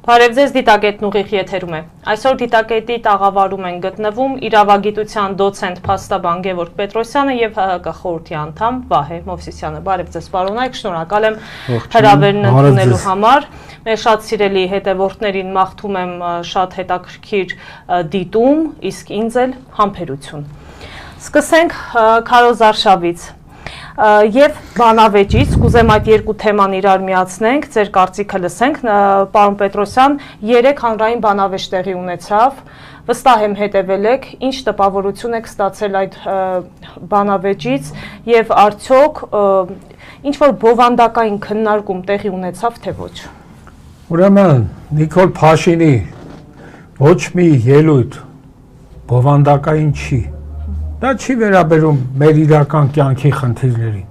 Բարև ձեզ, դիտակետն ուղիղ եթերում է։ Այսօր դիտակետի տաղավարում են գտնվում իրավագիտության դոցենտ փաստաբան Գևորգ Պետրոսյանը եւ ՀՀԿ խորհրդի անդամ Վահե Մովսիսյանը։ Բարև ձեզ, պարոնայք, շնորհակալ եմ հրավերն ընդունելու համար։ Մեր շատ սիրելի հետևորդներին մաղթում եմ շատ հետաքրքիր դիտում, իսկ ինձ էլ համբերություն։ Սկսենք Քարոզ Արշավից եւ բանավեճից, կուզեմ այդ երկու թեման իրար միացնենք, ձեր կարծիքը լսենք, պարոն Պետրոսյան, 3 հանրային բանավեճ տեղի ունեցավ, վստահ եմ հետևել եք, ինչ տպավորություն եք ստացել այդ բանավեճից եւ արդյոք ինչ որ բովանդակային քննարկում տեղի ունեցավ թե ոչ։ Ուրեմն Նիկոլ Փաշինի ոչ մի ելույթ բովանդակային չի։ Դա չի վերաբերում մեր իրական կյանքի խնդիրներին։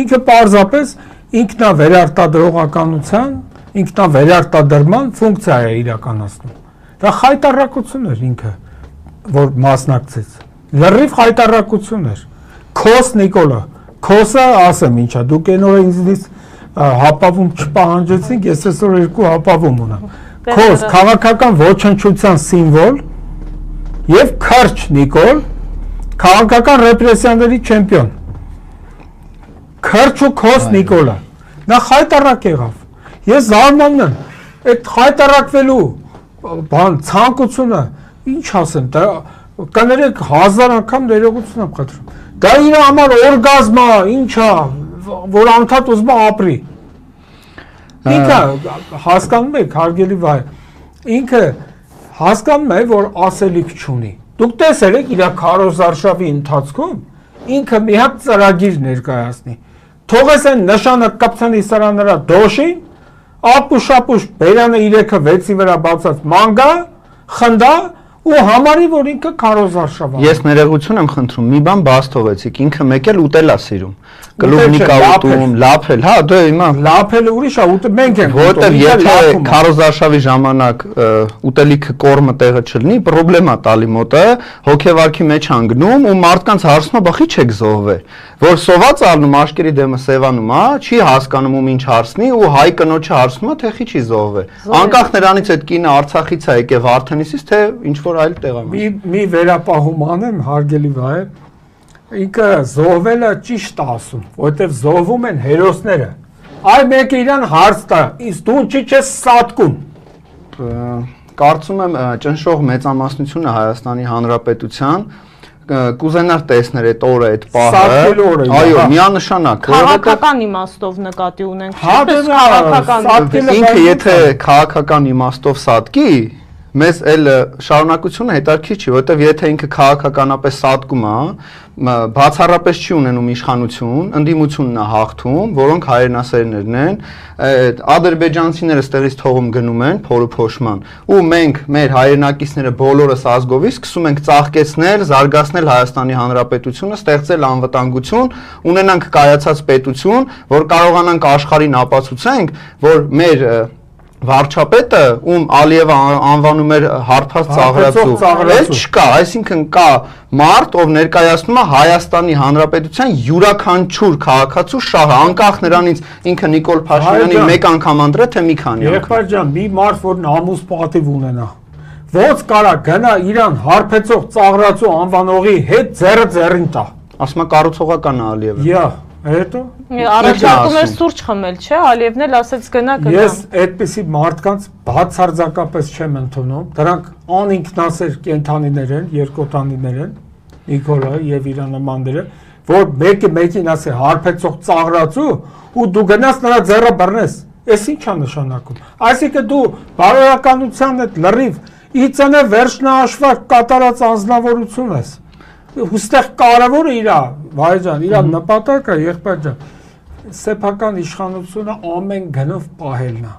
Ինքը պարզապես ինքնավերարտադրողականության, ինքնավերարտադրման ֆունկցիա է իրականացնում։ Դա խայտառակություն էր ինքը, որ մասնակցեց։ Լրիվ խայտառակություն էր։ Քոս Նիկոլը, քոսը ասեմ ինչա, դուք այն օրը ինձնից հապավում չպահանջեցինք, ես այսօր երկու հապավում ունեմ։ Քոս քաղաքական ոչնչության սիմվոլ եւ քարջ Նիկոլ քաղաքական ռեպրեսիաների չեմպիոն։ Քրչ ու քոս Նիկոլը։ Նա խայտառակ եղավ։ Ես զարմանում եմ, այդ խայտառակվելու բան ցանկությունը, ինչ ասեմ, դա կներեք 1000 անգամ ներողություն եմ խնդրում։ Դա իր համար օրգազմ է, ինչա, որ անդադ ուզում է ապրի։ Ինքը հասկանում եք, հարգելի Վահե, ինքը հասկանում է, որ ասելիք չունի։ Դուք տեսել եք իր Քարոզ Արշավի ընթացքում ինքը մի հատ ծրագիր ներկայացնի։ Թողես այն նշանը կպցնի սրա նրա դոշին, ապուշ բերանը 3-6-ի վրա բացած մանգա, խնդա ու համարի, որ ինքը Քարոզ Արշավը։ Ես ներողություն եմ խնդրում, մի բան բաց թողեցիք, ինքը մեկ էլ ուտել է սիրում։ Կլուբնիկա ուտում, լափել, հա, դե հիմա լափելը ուրիշ է, ուտը մենք ենք։ Որտեւ եթե Քարոզ Արշավի ժամանակ ուտելիքը կորմը տեղը չլինի, պրոբլեմա տալի մոտը, հոգեվարքի մեջ անգնում ու մարդկանց հարցնում, բախի չեք զոհվել, որ սոված առնում աշկերի դեմը սևանում, հա, չի հասկանում ում ինչ հարցնի ու հայ կնոջը հարցնում է, թե խի չի զոհվել։ Անկախ նրանից այդ կինը Արցախից է եկել Վարդենիսից, թե ինչ որ այլ տեղանք։ Մի վերապահում անեմ, հարգելի Վահե, ինքը զոհվելը ճիշտ է ասում, որովհետև զոհվում են հերոսները։ Այ մեկը իրան հարց տա, իսկ դու չի չես սատկում։ Կարծում եմ ճնշող մեծամասնությունը Հայաստանի Հանրապետության կուզենար տեսներ այդ օրը, այդ պահը։ Այո, միանշանակ։ Քաղաքական իմաստով նկատի ունենք։ Ինքը եթե քաղաքական իմաստով սատկի, մեզ էլ շարունակությունը հետաքրքիր չի, որովհետև եթե ինքը քաղաքականապես սատկում է, բացառապես չի ունենում իշխանություն, ընդդիմությունն է հաղթում, որոնք հայրենասերներն են, ադրբեջանցիները ստեղից թողում գնում են փորուփոշման, ու մենք մեր հայրենակիցները բոլորս ազգովի սկսում ենք ծաղկեցնել, զարգացնել Հայաստանի Հանրապետությունը, ստեղծել անվտանգություն, ունենանք կայացած պետություն, որ կարողանանք աշխարհին ապացուցենք, որ մեր վարչապետը, ում Ալիևը անվանում էր հարբած ծաղրածու, էլ չկա, այսինքն կա մարդ, ով ներկայացնում է Հայաստանի Հանրապետության յուրաքանչյուր քաղաքացու շահը, անկախ նրանից ինքը Նիկոլ Փաշինյանի մեկ անգամ ընտրե, թե մի քանի անգամ։ Եղբայր ջան, մի մարդ, որ նամուս պատիվ ունենա, ոնց կարա գնա իրան հարբեցող ծաղրածու անվանողի հետ ձեռը ձեռին տա։ Ասում է կառուցողական է Ալիևը։ Հետո առաջարկում էր սուրճ խմել, չէ՞, Ալիևն էլ ասեց գնա գնա։ Ես այդպիսի մարդկանց բացարձակապես չեմ ընդունում, դրանք անինքնասեր կենդանիներ են, երկոտանիներ են, Նիկոլը եւ իր նմանները, որ մեկը մեկին ասի հարբեցող ծաղրածու ու դու գնաս նրա ձեռը բռնես։ Էս ի՞նչ է նշանակում։ Այսինքն դու բարոյականության հետ լրիվ իծնե վերջնահաշվարկ կատարած անձնավորություն ես։ Ուստեղ կարևորը իրա, Վահե ջան, իրա նպատակը, եղբայր ջան, սեփական իշխանությունը ամեն գնով պահելն է։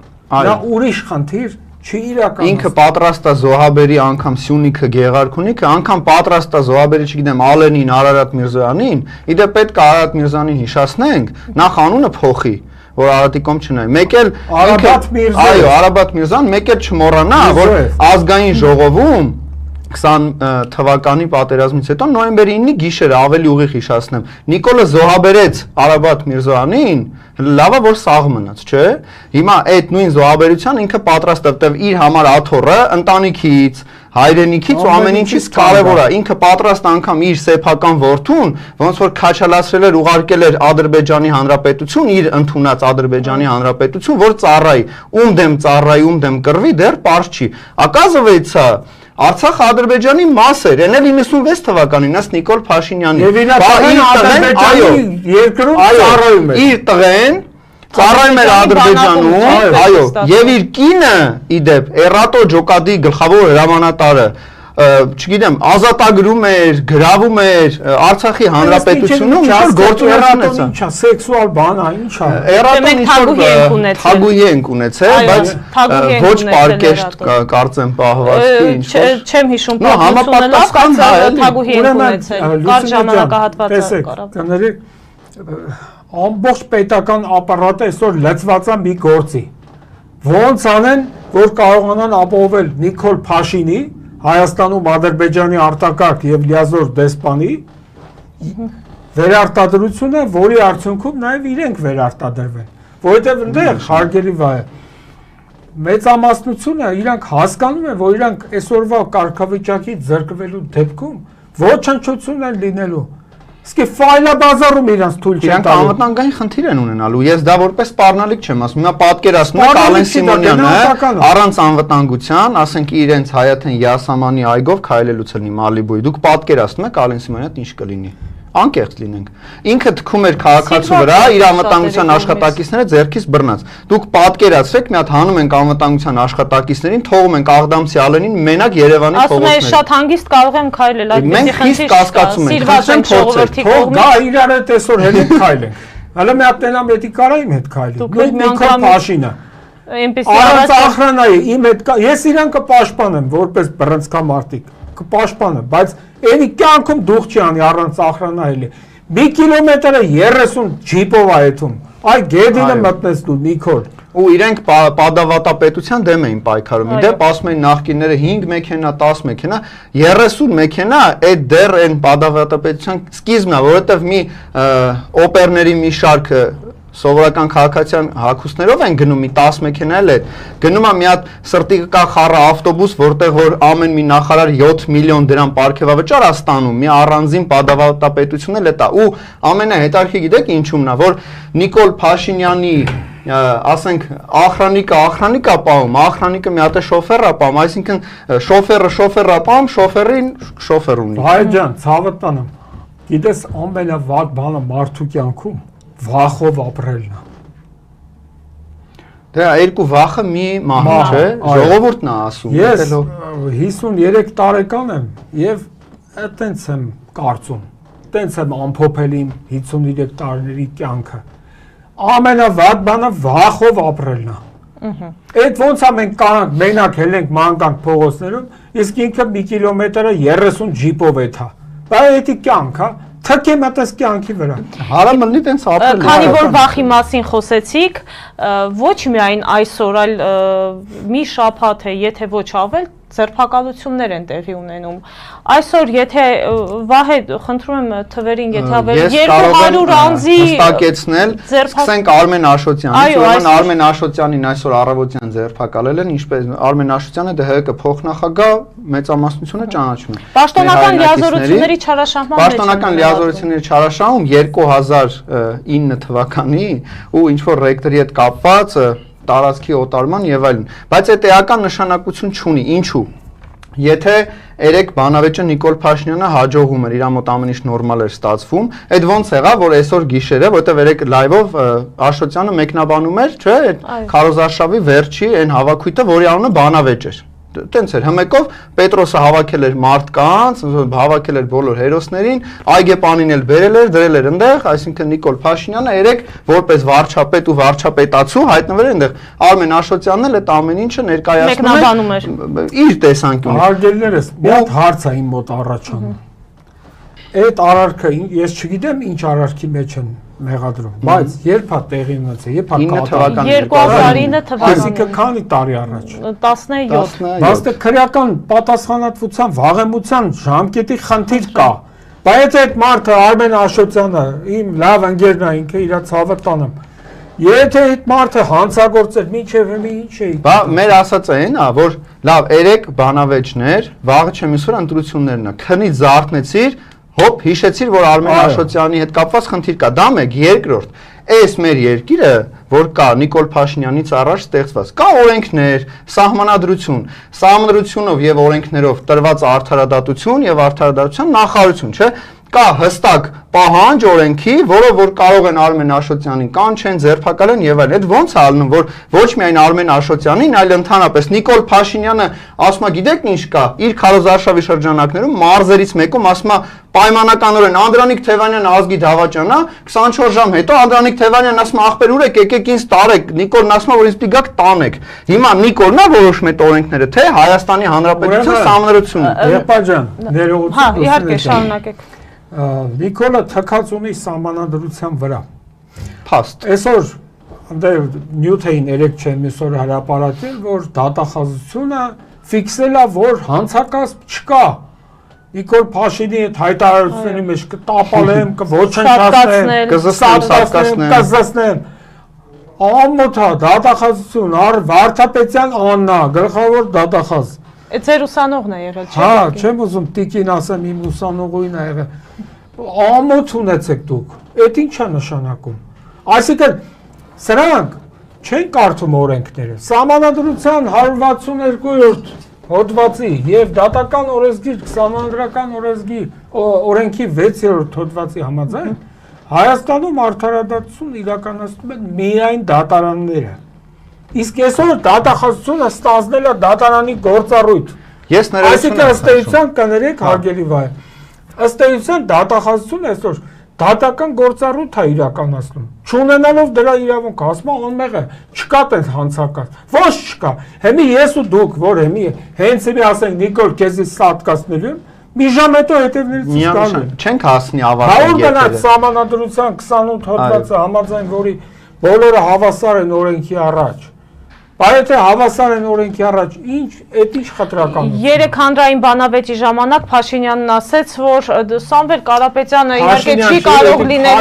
Նա ուրիշ խնդիր չի իրականացնում։ Ինքը պատրաստ է զոհաբերի անգամ Սյունիքը, Գեղարքունիքը, անգամ պատրաստ է զոհաբերի, չգիտեմ, Ալենին, Արարատ Միրզոյանին, իդե պետք է Արարատ Միրզոյանին հիշացնենք, նախ անունը փոխի, որ Արարատի կողմ չնայ։ Մեկ էլ Արաբատ Միրզոյան, այո, Արաբատ Միրզոյան, մեկ էլ չմոռանա, որ ազգային ժողովում 20 թվականի պատերազմից հետո նոյեմբերի 9-ի գիշերը ավելի ուղիղ հիշացնեմ Նիկոլը զոհաբերեց Արաբատ Միրզոյանին լավա որ սաղ մնաց չէ հիմա այդ նույն զոհաբերության ինքը պատրաստ է որտեվ իր համար աթոռը ընտանիքից հայրենիքից ու ամեն ինչից կարևոր է ինքը պատրաստ անգամ իր սեփական որդուն ոնց որ քաչալացրել էր ուղարկել էր Ադրբեջանի Հանրապետություն իր ընդունած Ադրբեջանի Հանրապետություն որ ծառայի ում դեմ կռվի դեռ པարզ չի Оказывается Արցախ Ադրբեջանի մաս էր, այն էլ 96 թվականին, ըստ Նիկոլ Փաշինյանի։ Եվ իր Ադրբեջանի երկրում ծառայում էր։ Իր տղեն ծառայում էր Ադրբեջանում, այո, եւ իր կինը, իդեպ, Էրատո Ջոկադի գլխավոր հրամանատարը, չգիտեմ, ազատագրում էր, գրավում էր Արցախի Հանրապետությունում, ինչ գործունեություն է։ Ինչա, սեքսուալ բան է, ինչա։ Էրատոն թագուհի ենք ունեցել, բայց ոչ պարկեշտ կարծեմ պահվածքի ինչ-որ։ Չեմ հիշում պատմությունը լավ, բայց թագուհի ենք ունեցել։ Կար ժամանակահատվածը կարավ։ Կներեք, ամբողջ պետական ապարատը այսօր լծված է մի գործի։ Ոնց անեն, որ կարողանան ապահովել Նիկոլ Փաշինի Հայաստանում Ադրբեջանի արտակարգ եւ լիազոր դեսպանի վերարտադրությունը, որի արդյունքում նաեւ իրենք վերարտադրվեն, որովհետեւ այնտեղ հարգելի վայ մեծամասնությունը իրանք հասկանում են, որ իրանք այսօրվա կարգավիճակից զրկվելու դեպքում ոչնչություն են լինելու Իսկ ֆայլաբազարում իրանց թույլ չեն տալու։ Իրանք անվտանգային խնդիր են ունենալու։ Ես դա որպես սպառնալիք չեմ ասում։ Հիմա պատկերացնում եք Ալեն Սիմոնյանը առանց անվտանգության, ասենք իրենց Հայաթեն Յասամանի այգով քայլելուց լինի Մալիբույ։ Դուք պատկերացնում եք Ալեն Սիմոնյանը ինչ կլինի։ Անկեղծ լինենք։ Ինքը թքում էր քաղաքացու վրա իր անվտանգության աշխատակիցները ձեռքից բռնած։ Դուք պատկերացրեք, մի հատ հանում ենք անվտանգության աշխատակիցներին, թողում ենք Աղդամցի Ալենին մենակ Երևանի փողոցներում։ Ասում եմ շատ հանգիստ կարող եմ քայլել այդ մենք խիստ կասկածում ենք։ Սիրված ենք ժողովրդի կողմից։ Գա իրար հետ այսօր հենց քայլենք։ Հələ մի հատ տենամ էդի կարա իմ հետ քայլի։ Նիկոլ Փաշինը։ Այնպեսի առանց ախրանայի իմ հետ ես իրան կպաշտպանեմ որպես բռնցքամարտիկ կպաշտպանեմ, բայց Էնի կյանքում դուխ չի անի առանց ախրանայելի։ Մի կիլոմետրը 30 ջիպով է եթում։ Այ գեդինը մտնես դու Նիկոլ։ Ու իրենք պատավատապետության դեմ էին պայքարում։ Իդեպ ասում էին նախկինները 5 մեքենա, 10 մեքենա, 30 մեքենա այդ դեռ այն պատավատապետության սկիզբն է, որովհետև մի օպերների մի շարք սովորական քաղաքացիական հագուստներով են գնում մի 10 մեքենա էլ է գնում է մի հատ սրտի կա խառը ավտոբուս որտեղ որ ամեն մի նախարար 7 միլիոն դրամ պարգևավճար է ստանում մի առանձին պատավատապետություն էլ է տա ու ամենահետաքրքիր գիտեք ինչումն է որ Նիկոլ Փաշինյանի ասենք ախրանիկը պահում ախրանիկը մի հատ է շոֆեր է պահում այսինքն շոֆերը պահում շոֆերին շոֆեր ունի Հայ ջան ցավը տանեմ գիտես ամենավատ բանը մարդու կյանքում վախով ապրելն է։ Դա երկու վախը մի մահ չէ, ժողովուրդն է ասում։ Ես 53 տարեկան եմ եւ այտենց եմ կարծում։ Այտենց եմ ամփոփել իմ 53 տարիների կյանքը։ Ամենավատ բանը վախով ապրելն է։ Այդ ոնց է մենք կանանք մենակ հելենք մանկանք փողոցներում, իսկ ինքը մի կիլոմետրը 30 ջիպով է թա։ Բայց դա կյանք է։ Թքեմ այդպես կյանքի վրա։ Հարամ մնի տենց ապրել։ Քանի որ վախի մասին խոսեցիք, ոչ միայն այսօր, այլ մի շաբաթ է, եթե ոչ ավել, ձերբակալություններ են տեղի ունենում։ Այսօր եթե Վահե, խնդրում եմ թվերին, եթե ավել 200 անձի հստակեցնել, սկսենք Արմեն Աշոտյանից, ուրեմն Արմեն Աշոտյանին այսօր առավոտյան ձերբակալել են, ինչպես Արմեն Աշոտյանը ԴՀԿ փոխնախագահ մեծամասնությունը ճանաչում է։ Պաշտոնական լիազորությունների չարաշահման մեջ։ Պաշտոնական լիազորությունների չարաշահում 2009 թվականի ու ինչ որ ռեկտորի հետ կապված տարածքի օտարման եւ այլն, բայց այդ էական նշանակություն չունի, ինչու։ Եթե երեք բանավեճը Նիկոլ Փաշինյանը հաջողում էր, իր մոտ ամեն ինչ նորմալ էր ստացվում, այդ ոնց եղավ, որ այսօր գիշերը, որտեղ երեք լայվով Աշոտյանը մեկնաբանում էր, չէ, այդ քարոզարշավի վերջի այն հավաքույթը, որի անունը բանավեճ էր։ Տենց էր հմեկով Պետրոսը հավաքել էր մարդկանց, հավաքել էր բոլոր հերոսներին, այգեպանին էլ բերել էր, դրել էր այնտեղ, այսինքն Նիկոլ Փաշինյանը երեք որպես վարչապետ ու վարչապետացու հայտնվել էր այնտեղ։ Արմեն Աշոտյանն էլ այդ ամեն ինչը ներկայացնում էր իր տեսանկյունից։ Հարգելիներս, մի հատ հարց է իմ մոտ առաջանում։ Այդ արարքը ես չգիտեմ ինչ արարքի մեջ են մեղադրում, բայց երբ է տեղի ունեցել, երբ է կատարվել 2009 թվականին, այսինքն քանի տարի առաջ 17 բայց դե քրեական պատասխանատվության վաղեմության ժամկետի խնդիր կա, բայց այդ մարդը Արմեն Աշոտյանը իմ լավ ընկերն է, ինքը իր ցավը տանեմ, եթե այդ մարդը հանցագործեր մինչև հիմա ինչ էի, բա մեր ասածը այն է, որ լավ 3 բանավեճներ, վաղը չեմ իսօր ընտրություններն է, քնից զարթնեցիր, հոպ հիշեցիր, որ Արմեն Աշոտյանի հետ կապված խնդիր կա, դա մեկ, երկրորդ, այս մեր երկիրը, որ կա Նիկոլ Փաշինյանից առաջ ստեղծված, կա օրենքներ, սահմանադրությունով եւ օրենքներով տրված արդարադատություն եւ արդարադատության նախարարություն, չէ՞, կա հստակ պահանջ օրենքի, որով որ կարող են Արմեն Աշոտյանին կանչեն, ձերբակալեն եւ այլն։ Այդ ոնց է ալնում, որ ոչ միայն Արմեն Աշոտյանին, այլ ընդհանրապես Նիկոլ Փաշինյանը ասում է, գիտեք ինչ կա, իր քարոզարշավի շրջանակներում մարզերից մեկում ասում է պայմանականորեն Անդրանիկ Թևանյան ազգի դավաճանա 24 ժամ հետո Անդրանիկ Թևանյանն ասում է ախպեր ուր եք եկեք ինձ տարեք Նիկոլն ասում է որ ինձ պիտի գաք տանեք հիմա Նիկոլն է որոշում այդ օրենքները թե Հայաստանի Հանրապետության Սահմանադրությունը Եղբայր ջան ներողություն հա իհարկե շարունակեք Նիկոլը թքած ունի սահմանադրության վրա փաստ այսօր դե նյութային 3 չեմ այսօր հրապարակել որ դատախազությունը ֆիքսել է որ հանցակազմ չկա Նիկոլ Փաշինյանի հետ հայտարարությունների մեջ կտապալեմ, կոչնչացնեմ, կզսնեմ, ամոթա դատախազություն, Վարդապետյան Աննա, գլխավոր դատախազ։ Այդ ձեր ուսանողն է եղել, չէ՞։ Հա, չեմ ուզում տիկին ասեմ, իմ ուսանողուին է եղել։ Ամոթ ունեցեք դուք, այդ ինչ է նշանակում։ Այսինքն, սրանք չեն կարդում օրենքները, Սահմանադրության 162-րդ հոդվածի եւ դատական օրենսգիր 20-րական օրենքի 6-րդ հոդվածի համաձայն Հայաստանում արդարադատություն իրականացնում են միայն դատարանները։ Իսկ այսօր դատախազությունը ստանձնել է դատարանի գործառույթ։ Ես ներողություն ըստ էության կներեք հարգելի վայր։ Ըստ էության դատախազությունը այսօր դատական գործառույթ է իրականացնում։ Չունենալով դրա իրավունք, ասում է անմեղ է, չկա տես հանցակաց։ Ոչ չկա։ Հիմա ես ու դուք, որ հիմա հենց հիմա ասենք Նիկոլ քեզի սատկացնելու եմ, մի ժամ հետո հետևներից գալու։ Չենք հասնի ավարտել երկերը։ Հա գնաց Սահմանադրության 28 հոդվածը համաձայն որի բոլորը հավասար են օրենքի առաջ։ Բայց եթե հավասար են օրենքի առաջ, այդ ինչ խտրական է։ Երեք հանրային բանավեճի ժամանակ Փաշինյանն ասաց, որ Սամվել Կարապետյանը իհարկե չի կարող լինել։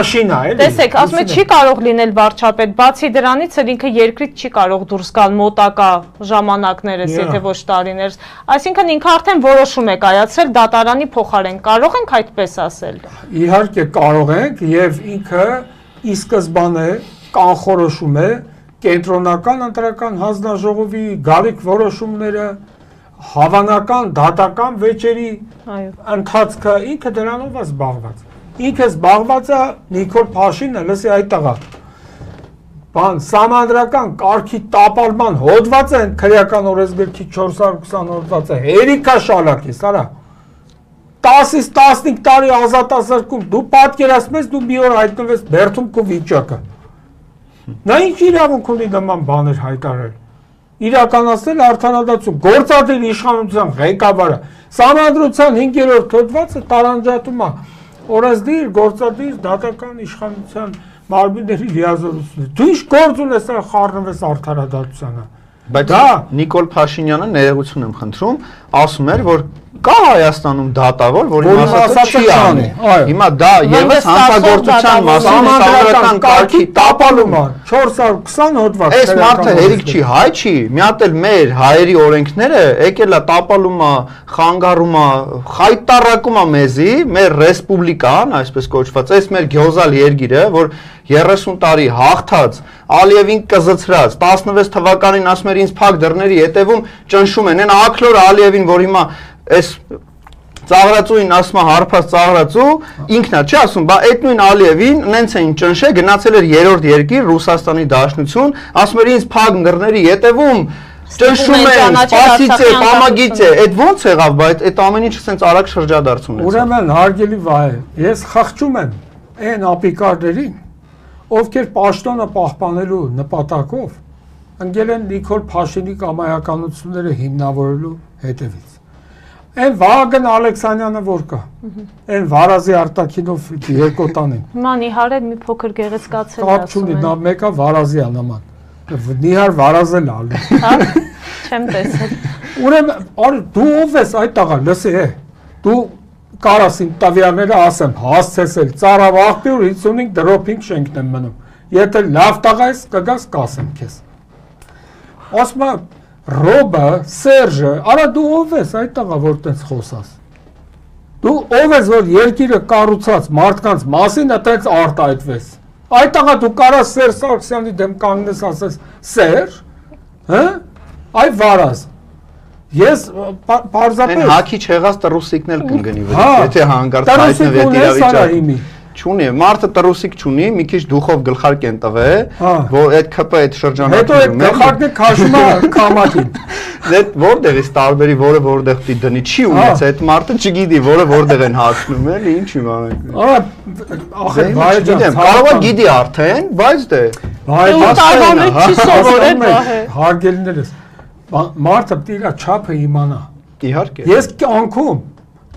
Տեսեք, ասում է չի կարող լինել վարչապետ, բացի դրանից էլ ինքը երկրից չի կարող դուրս գալ մոտակա ժամանակներս, եթե ոչ տարիներս։ Այսինքն ինքը արդեն որոշում է կայացրել դատարանի փոխարեն։ Կարող ենք այդպես ասել։ Իհարկե կարող ենք եւ ինքը ի սկզբանե կանխորոշում է կենտրոնական ընտրական հանձնաժողովի գալիք որոշումները հավանական դատական վեճերի ընթացքը ինքը դրանով է զբաղված։ Ինքը զբաղված է Նիկոլ Փաշինյանը, լսի այդ տղա։ Բան սահմանադրական կարգի տապալման հոդված են քրեական օրենսգրքի 420 հոդվածը հերիքա շալակես, արա։ 10-ից 15 տարի ազատազրկում, դու պատկերացնում ես դու մի օր հայտնվես Բերթում քո վիճակը։ Նա ինչ իրավունք ունի նման բաներ հայտարարել։ Իրականացնել արդարադատություն, գործադիր իշխանության ղեկավարը, Սահմանադրության 5-րդ հոդվածը տարանջատում է օրենսդիր, գործադիր, դատական իշխանության մարմինների լիազորությունը։ Դու ինչ գործ ունես խառնվես արդարադատությանը։ Բայց Նիկոլ Փաշինյանը ներողություն եմ խնդրում, ասում էր, որ կա Հայաստանում դատավոր, որի մասը չի անի։ Հիմա դա եւս հանցագործության մասին սահմանադրական կարգի տապալում է 420 հոդված։ Այս մարդը հերիք չի, հայ չի, մի հատ էլ մեր հայերի օրենքները եկել է տապալում է, խանգարում է, խայտարակում է մեզի, մեր ռեսպուբլիկան, այսպես կոչված, այս մեր գյոզալ երկիրը, որ 30 տարի հաղթած, Ալիևին կզծրած, 16 թվականին ասում էր ինձ փակ դռների հետևում ճնշում են, այն ակլոր Ալիևին, որ հիմա այս ծաղրացուին ասում է հարբած ծաղրացու, ինքն է, չի ասում, բա այդ նույն Ալիևին նենց էին ճնշել, գնացել էր երրորդ երկիր Ռուսաստանի Դաշնություն, ասում էր ինձ փակ դռների հետևում ճնշում են, սպասից է, պամագից է, այդ ոնց եղավ, բայց այդ ամեն ինչը սենց արագ շրջադարձ ունեցավ։ Ուրեմն հարգելի վայր, ես խղճում եմ այն ապիկարներին, ովքեր պաշտոնը պահպանելու նպատակով ընկել են Նիկոլ Փաշինյանի կամայականությունները հիմնավորելու հետևից։ Այն Վահագն Ալեքսանյանը որ կա։ Այն Վարազի արտաքինով երկու տանին։ Հիմա Նիհարը մի փոքր գեղեցկացել է ասում։ Դա մեկը Վարազի նման։ Նիհար Վարազը լալու։ Հա։ Չեմ տեսել։ Ուրեմն դու ով ես այդ տղա, լսի է։ Դու կարաս իմ տվյալները ասեմ, հասցեսել, ծարավ աղբյուր 55 դրոփինգ շենքն եմ մնում։ Եթե լավ տղա ես, կգաս կասեմ քեզ։ Ասում եմ Ռոբը, Սերժը, արա դու ով ես այդ տղա, որ տենց խոսաս։ Դու ով ես, որ երկիրը կառուցած մարդկանց մասին այդպես արտահայտվես։ Այդ տղա դու կարաս Սերժ Սարգսյանի դեմ կանգնես ասես Սերժ, հա՞։ Այ Վարազ։ Ես բարձրապես հակի չեղած տրուսիկն էլ կընկնի վրա, եթե հանգարց հայտնվի այդ իրավիճակը։ Չունի, մարդը տրուսիկ չունի, մի քիչ դուխով գլխարկ են տվե, որ այդ ԿՊ այդ շրջանակում հետո այդ գլխարկը քաշում է կամակին։ Այդ որտեղից տարբերի որը որտեղ պիտի դնի, չի ունեցել, այդ մարդը չգիտի, որը որտեղ են հացնում, էլի ինչ իմանանք։ Ախր Վահեջան, կարող է գիտի արդեն, բայց դե Վահեջան չի սովորել, հարգելիներս։ Մարդը պիտի իր չափը իմանա։ Իհարկե։ Ես կյանքում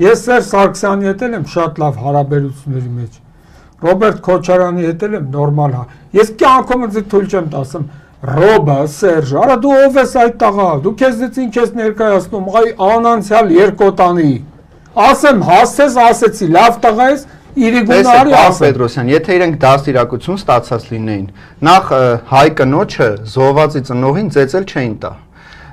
ես Սերժ Սարգսյանի հետ եմ շատ լավ հարաբերությունների մեջ։ Ռոբերտ Քոչարյանի հետ եմ նորմալ հա։ Ես կյանքում ինձ թույլ չեմ տասում Ռոբը, Սերժը, արա դու ով ես այդ տղա, դու քեզից ինչ ես ներկայացնում, այ անանցյալ երկոտանի։ Ասեմ, հասցես ասեցի, լավ տղա ես, իրիգունարի ասեմ։ Պետրոսյան, եթե իրենք դաստիարակություն ստացած լինեին, նախ հայ կնոջը զոհվածի ծնողին ծեծել չէին տա։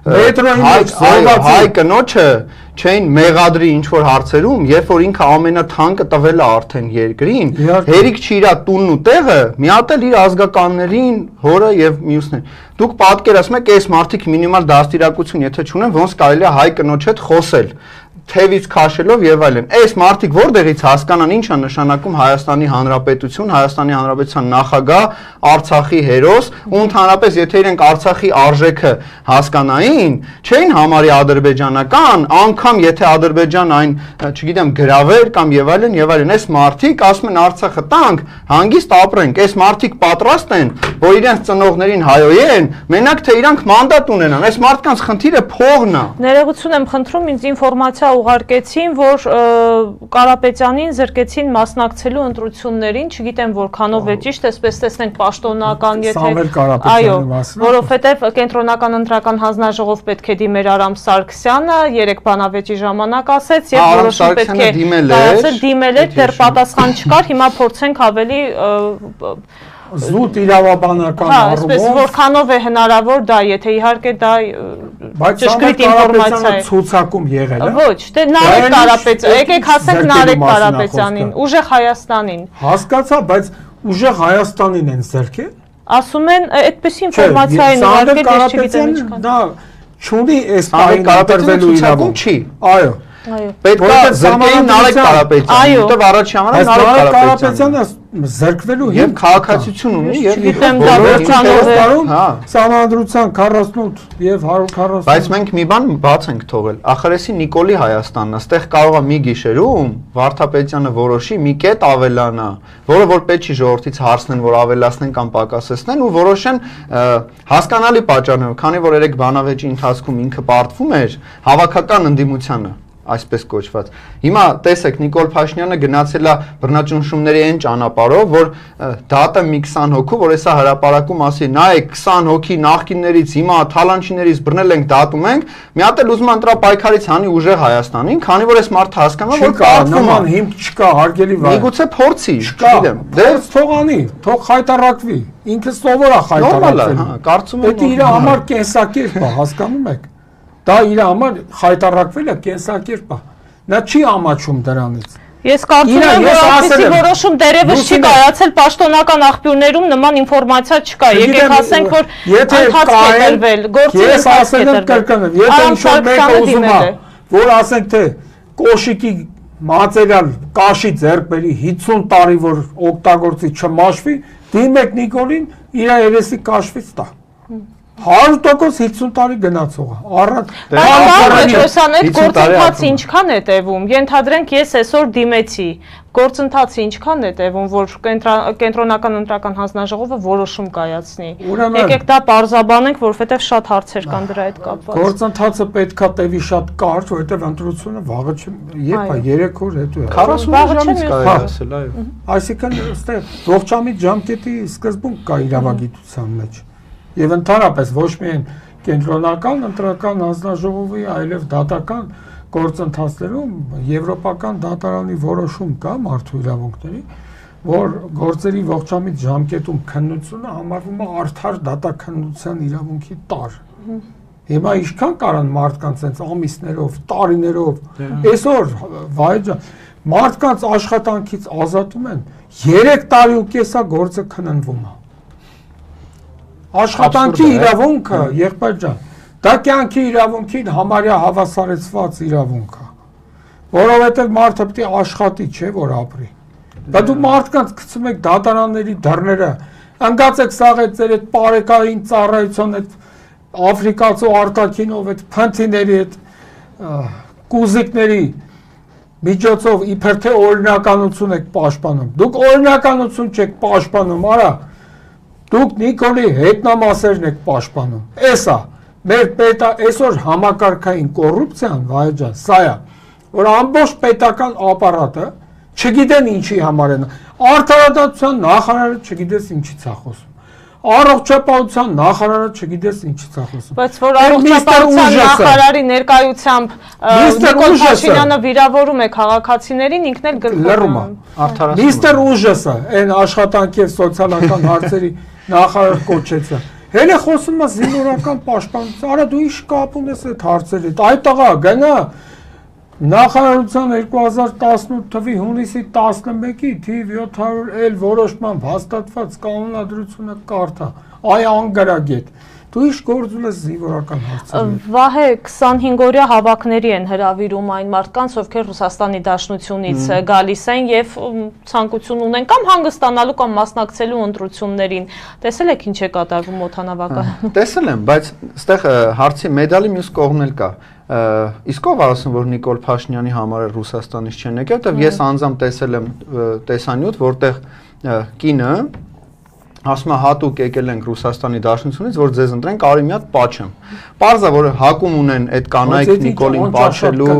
Հայ կնոջը չէին մեղադրի ինչ-որ հարցերում, երբ որ ինքը ամենաթանկը տվել է արդեն երկրին, հերիք չի իր տունն ու տեղը, միատել իր ազգականներին, հորը եւ մյուսներին։ Դուք պատկերացնում եք, այս մարդիկ մինիմալ դաստիարակություն եթե չունեն, ոնց կարելի է հայ կնոջ հետ խոսել, թևից քաշելով եւ այլն։ Այս մարդիկ որտեղից հասկանան ինչ է նշանակում Հայաստանի Հանրապետություն, Հայաստանի Հանրապետության նախագահ, Արցախի հերոս, ու ընդհանրապես եթե իրենք Արցախի արժեքը հասկանային, չէին համարի ադրբեջանական, անգամ եթե Ադրբեջան այն, չգիտեմ, գրավեր կամ եւ այլն, այս մարդիկ ասում են Արցախը տանք, հանգիստ ապրենք, այս մարդիկ պատրաստ են, որ իրենց ծնողներին հայոյեն, մենակ թե իրանք մանդատ ունենան, այս մարդկանց խնդիրը փողն է։ Ներողություն եմ խնդրում, ինձ ինֆորմացիա ուղարկեցին, որ Կարապետյանին զրկեցին մասնակցելու ընտրություններին, չգիտեմ որքանով է ճիշտ, այսպես տեսնենք պաշտոնական, այո, որովհետև կենտրոնական ընտրական հանձնաժողով պետք է դիմեր Արամ Սարգսյանը, 3 բանավեճի ժամանակ ասեց եւ որոշում պետք է դիմել է, դեռ պատասխան չկար, հիմա փորձենք ավելի զուտ իրավաբանական առումով, այսպես որքանով է հնարավոր դա, եթե իհարկե դա ճշգրիտ ինֆորմացիա է ցուցակում եղել է։ Ոչ, դե Նարեկ Կարապետյան, եկեք ասենք Նարեկ Կարապետյանին, ուժեղ Հայաստանին։ Հասկացա, բայց ուժեղ Հայաստանին են զրկել։ Ասում են, այդպեսի ինֆորմացիա են ուղարկել, ես չգիտեմ ինչքան։ Դա չունի այս պահին ընտրվելու իրավունք չի։ Այո։ Պետք է զրկեին Նարեկ Կարապետյանին, որտեղ առաջի համար Նարեկ Կարապետյանը զրկվելու եւ քաղաքացիություն ունի եւ գիտեմ դա որքանով է, Սահմանադրության 48 եւ 140։ Բայց մենք մի բան բաց ենք թողել։ Ախրեսի Նիկոլի Հայաստանն, այստեղ կարող է մի գիշերում Վարդապետյանը որոշի մի կետ ավելանա, որը որ պետք չի ժողովրդից հարցնեն, որ ավելացնեն կամ պակասեցնեն ու որոշեն հասկանալի պատճառներով, քանի որ երեք բանավեճի ընթացքում ինքը պարտվում էր հավաքական ընդդիմությանը այսպես կոչված։ Հիմա տեսեք Նիկոլ Փաշինյանը գնացել է բռնաճնշումների այն ճանապարհով, որ դատը մի 20 հոգու, որ հեսա հրապարակում ասի, նայեք 20 հոգի նախկիններից հիմա թալանչիներից բռնել ենք, դատում ենք, մի հատ էլ ուզում ընտրա պայքարից հանի ուժեղ Հայաստանին, քանի որ այս մարդը հասկանա, որ նման հիմք չկա, հարգելի վայր։ Միգուցե փորձի, չգիտեմ։ Դե թողանի, թող խայտարակվի, ինքը սովոր է խայտարակվել։ Կարծում եմ, դա իր համար կենսակերպ է, հասկանում եք։ Դա իր համար խայտարակվելը կենսակերպ է։ Նա չի ամաչում դրանից։ Ես կարծում եմ, որ այսպիսի որոշում դերևս չի կայացել, պաշտոնական աղբյուրներում նման ինֆորմացիա չկա։ Եկեք ասենք, որ ընթացք է տրվել, գործի ընթացք է տրվել։ Եթե ինչ-որ մեկը ուզում է, որ ասենք թե կոշիկի մատերիալ կաշի ձեռք բերի 50 տարի որ օգտագործի չմաշվի, դիմեք Նիկոլին իր երեսի կաշվից տա։ 100% 50 տարի գնացող է։ Առանց Պետրոսյան, այդ գործընթացը ինչքան է տևում։ Ենթադրենք ես այսօր դիմեցի, գործընթացը ինչքան է տևում, որ կենտրոնական ընտրական հանձնաժողովը որոշում կայացնի։ Եկեք դա պարզաբանենք, որովհետև շատ հարցեր կան դրա հետ կապված։ Գործընթացը պետքա տևի շատ կարճ, որովհետև ընտրությունը վաղը երբ է 3 օր հետո է։ 40 ժամից կարելի ասել, այո։ Այսինքն այստեղ ողջամիտ ժամկետի սկզբում կա իրավագիտության մեջ։ Եվ ընդհանրապես ոչ միայն կենտրոնական ընտրական հանձնաժողովի, այլև դատական գործընթացներում եվրոպական դատարանի որոշում կա մարդու իրավունքների, որ գործերի ողջամիտ ժամկետում քննությունը համարվում է արդար դատաքննության իրավունքի տար։ Հիմա ինչքան կարան մարդկանց այնց ամիսներով, տարիներով, այսօր վայջան մարդկանց աշխատանքից ազատում են 3 տարի ու կեսա գործը քննվում է։ Աշխատանքի իրավունքը, եղբայր ջան, դա կյանքի իրավունքին համարյա հավասարեցված իրավունք է, որովհետև մարդը պետք է աշխատի, չէ՞ որ ապրի։ Բայց դու մարդկանց գցում եք դատարանների դռները, ընկած եք սաղ ձեր այդ պարեկային ծառայության այդ աֆրիկացու արտաքինով այդ փնթիների այդ կուզիկների միջոցով իբր թե օրինականություն եք պաշտպանում։ Դուք օրինականություն չեք պաշտպանում, արա։ Դուք Նիկոլի հետնամասերն եք պաշտպանում։ Էսա մեր պետա այսօր համակարգային կոռուպցիան, վայջան, սա է, որ ամբողջ պետական ապարատը չգիտեն ինչի համար են։ Արդարադատության նախարարը չգիտես ինչից է խոսում։ Առողջապահության նախարարը չգիտես ինչից է խոսում։ Բայց որ առողջապահության նախարարի ներկայությամբ Նիկոլ Փաշինյանը վիրավորում է քաղաքացիներին, ինքն էլ գրկում է։ Միստր Ուժեսը, այն աշխատանքի եւ սոցիալական հարցերի նախարար կոչեցը։ Հենց խոսում է զինվորական պաշտպանություն։ Արա դու ինչ կապ ունես այդ հարցերի հետ։ Այդ տղա գնա նախարարության 2018 թվականի հունիսի 11-ի թիվ 700 էլ որոշմամբ հաստատված կանոնադրությունը կարդա։ Այ անգարագետ։ Դու ինչ գործ ունես զինվորական հարցերի։ Վահե 25-օրյա հավաքների են հրավիրում այն մարդկանց, ովքեր Ռուսաստանի Դաշնությունից գալիս են եւ ցանկություն ունեն կամ հանգստանալու կամ մասնակցելու ընտրություններին։ Տեսել եք ինչ է կատարվում օդանավակայանում։ Տեսել եմ, բայց այստեղ հարցի մեդալի մյուս կողմն էլ կա։ Իսկ ով ասում որ Նիկոլ Փաշինյանի համար Ռուսաստանից չեն եկել, որտեղ ես անձամբ տեսել եմ տեսանյութ, որտեղ կինը ասում է հատուկ եկել ենք Ռուսաստանի Դաշնությունից, որ ձեզ ընտրենք, արի մի հատ պաչեմ։ Պարզա որ հակում ունեն այդ կանայք Նիկոլին պաչելու,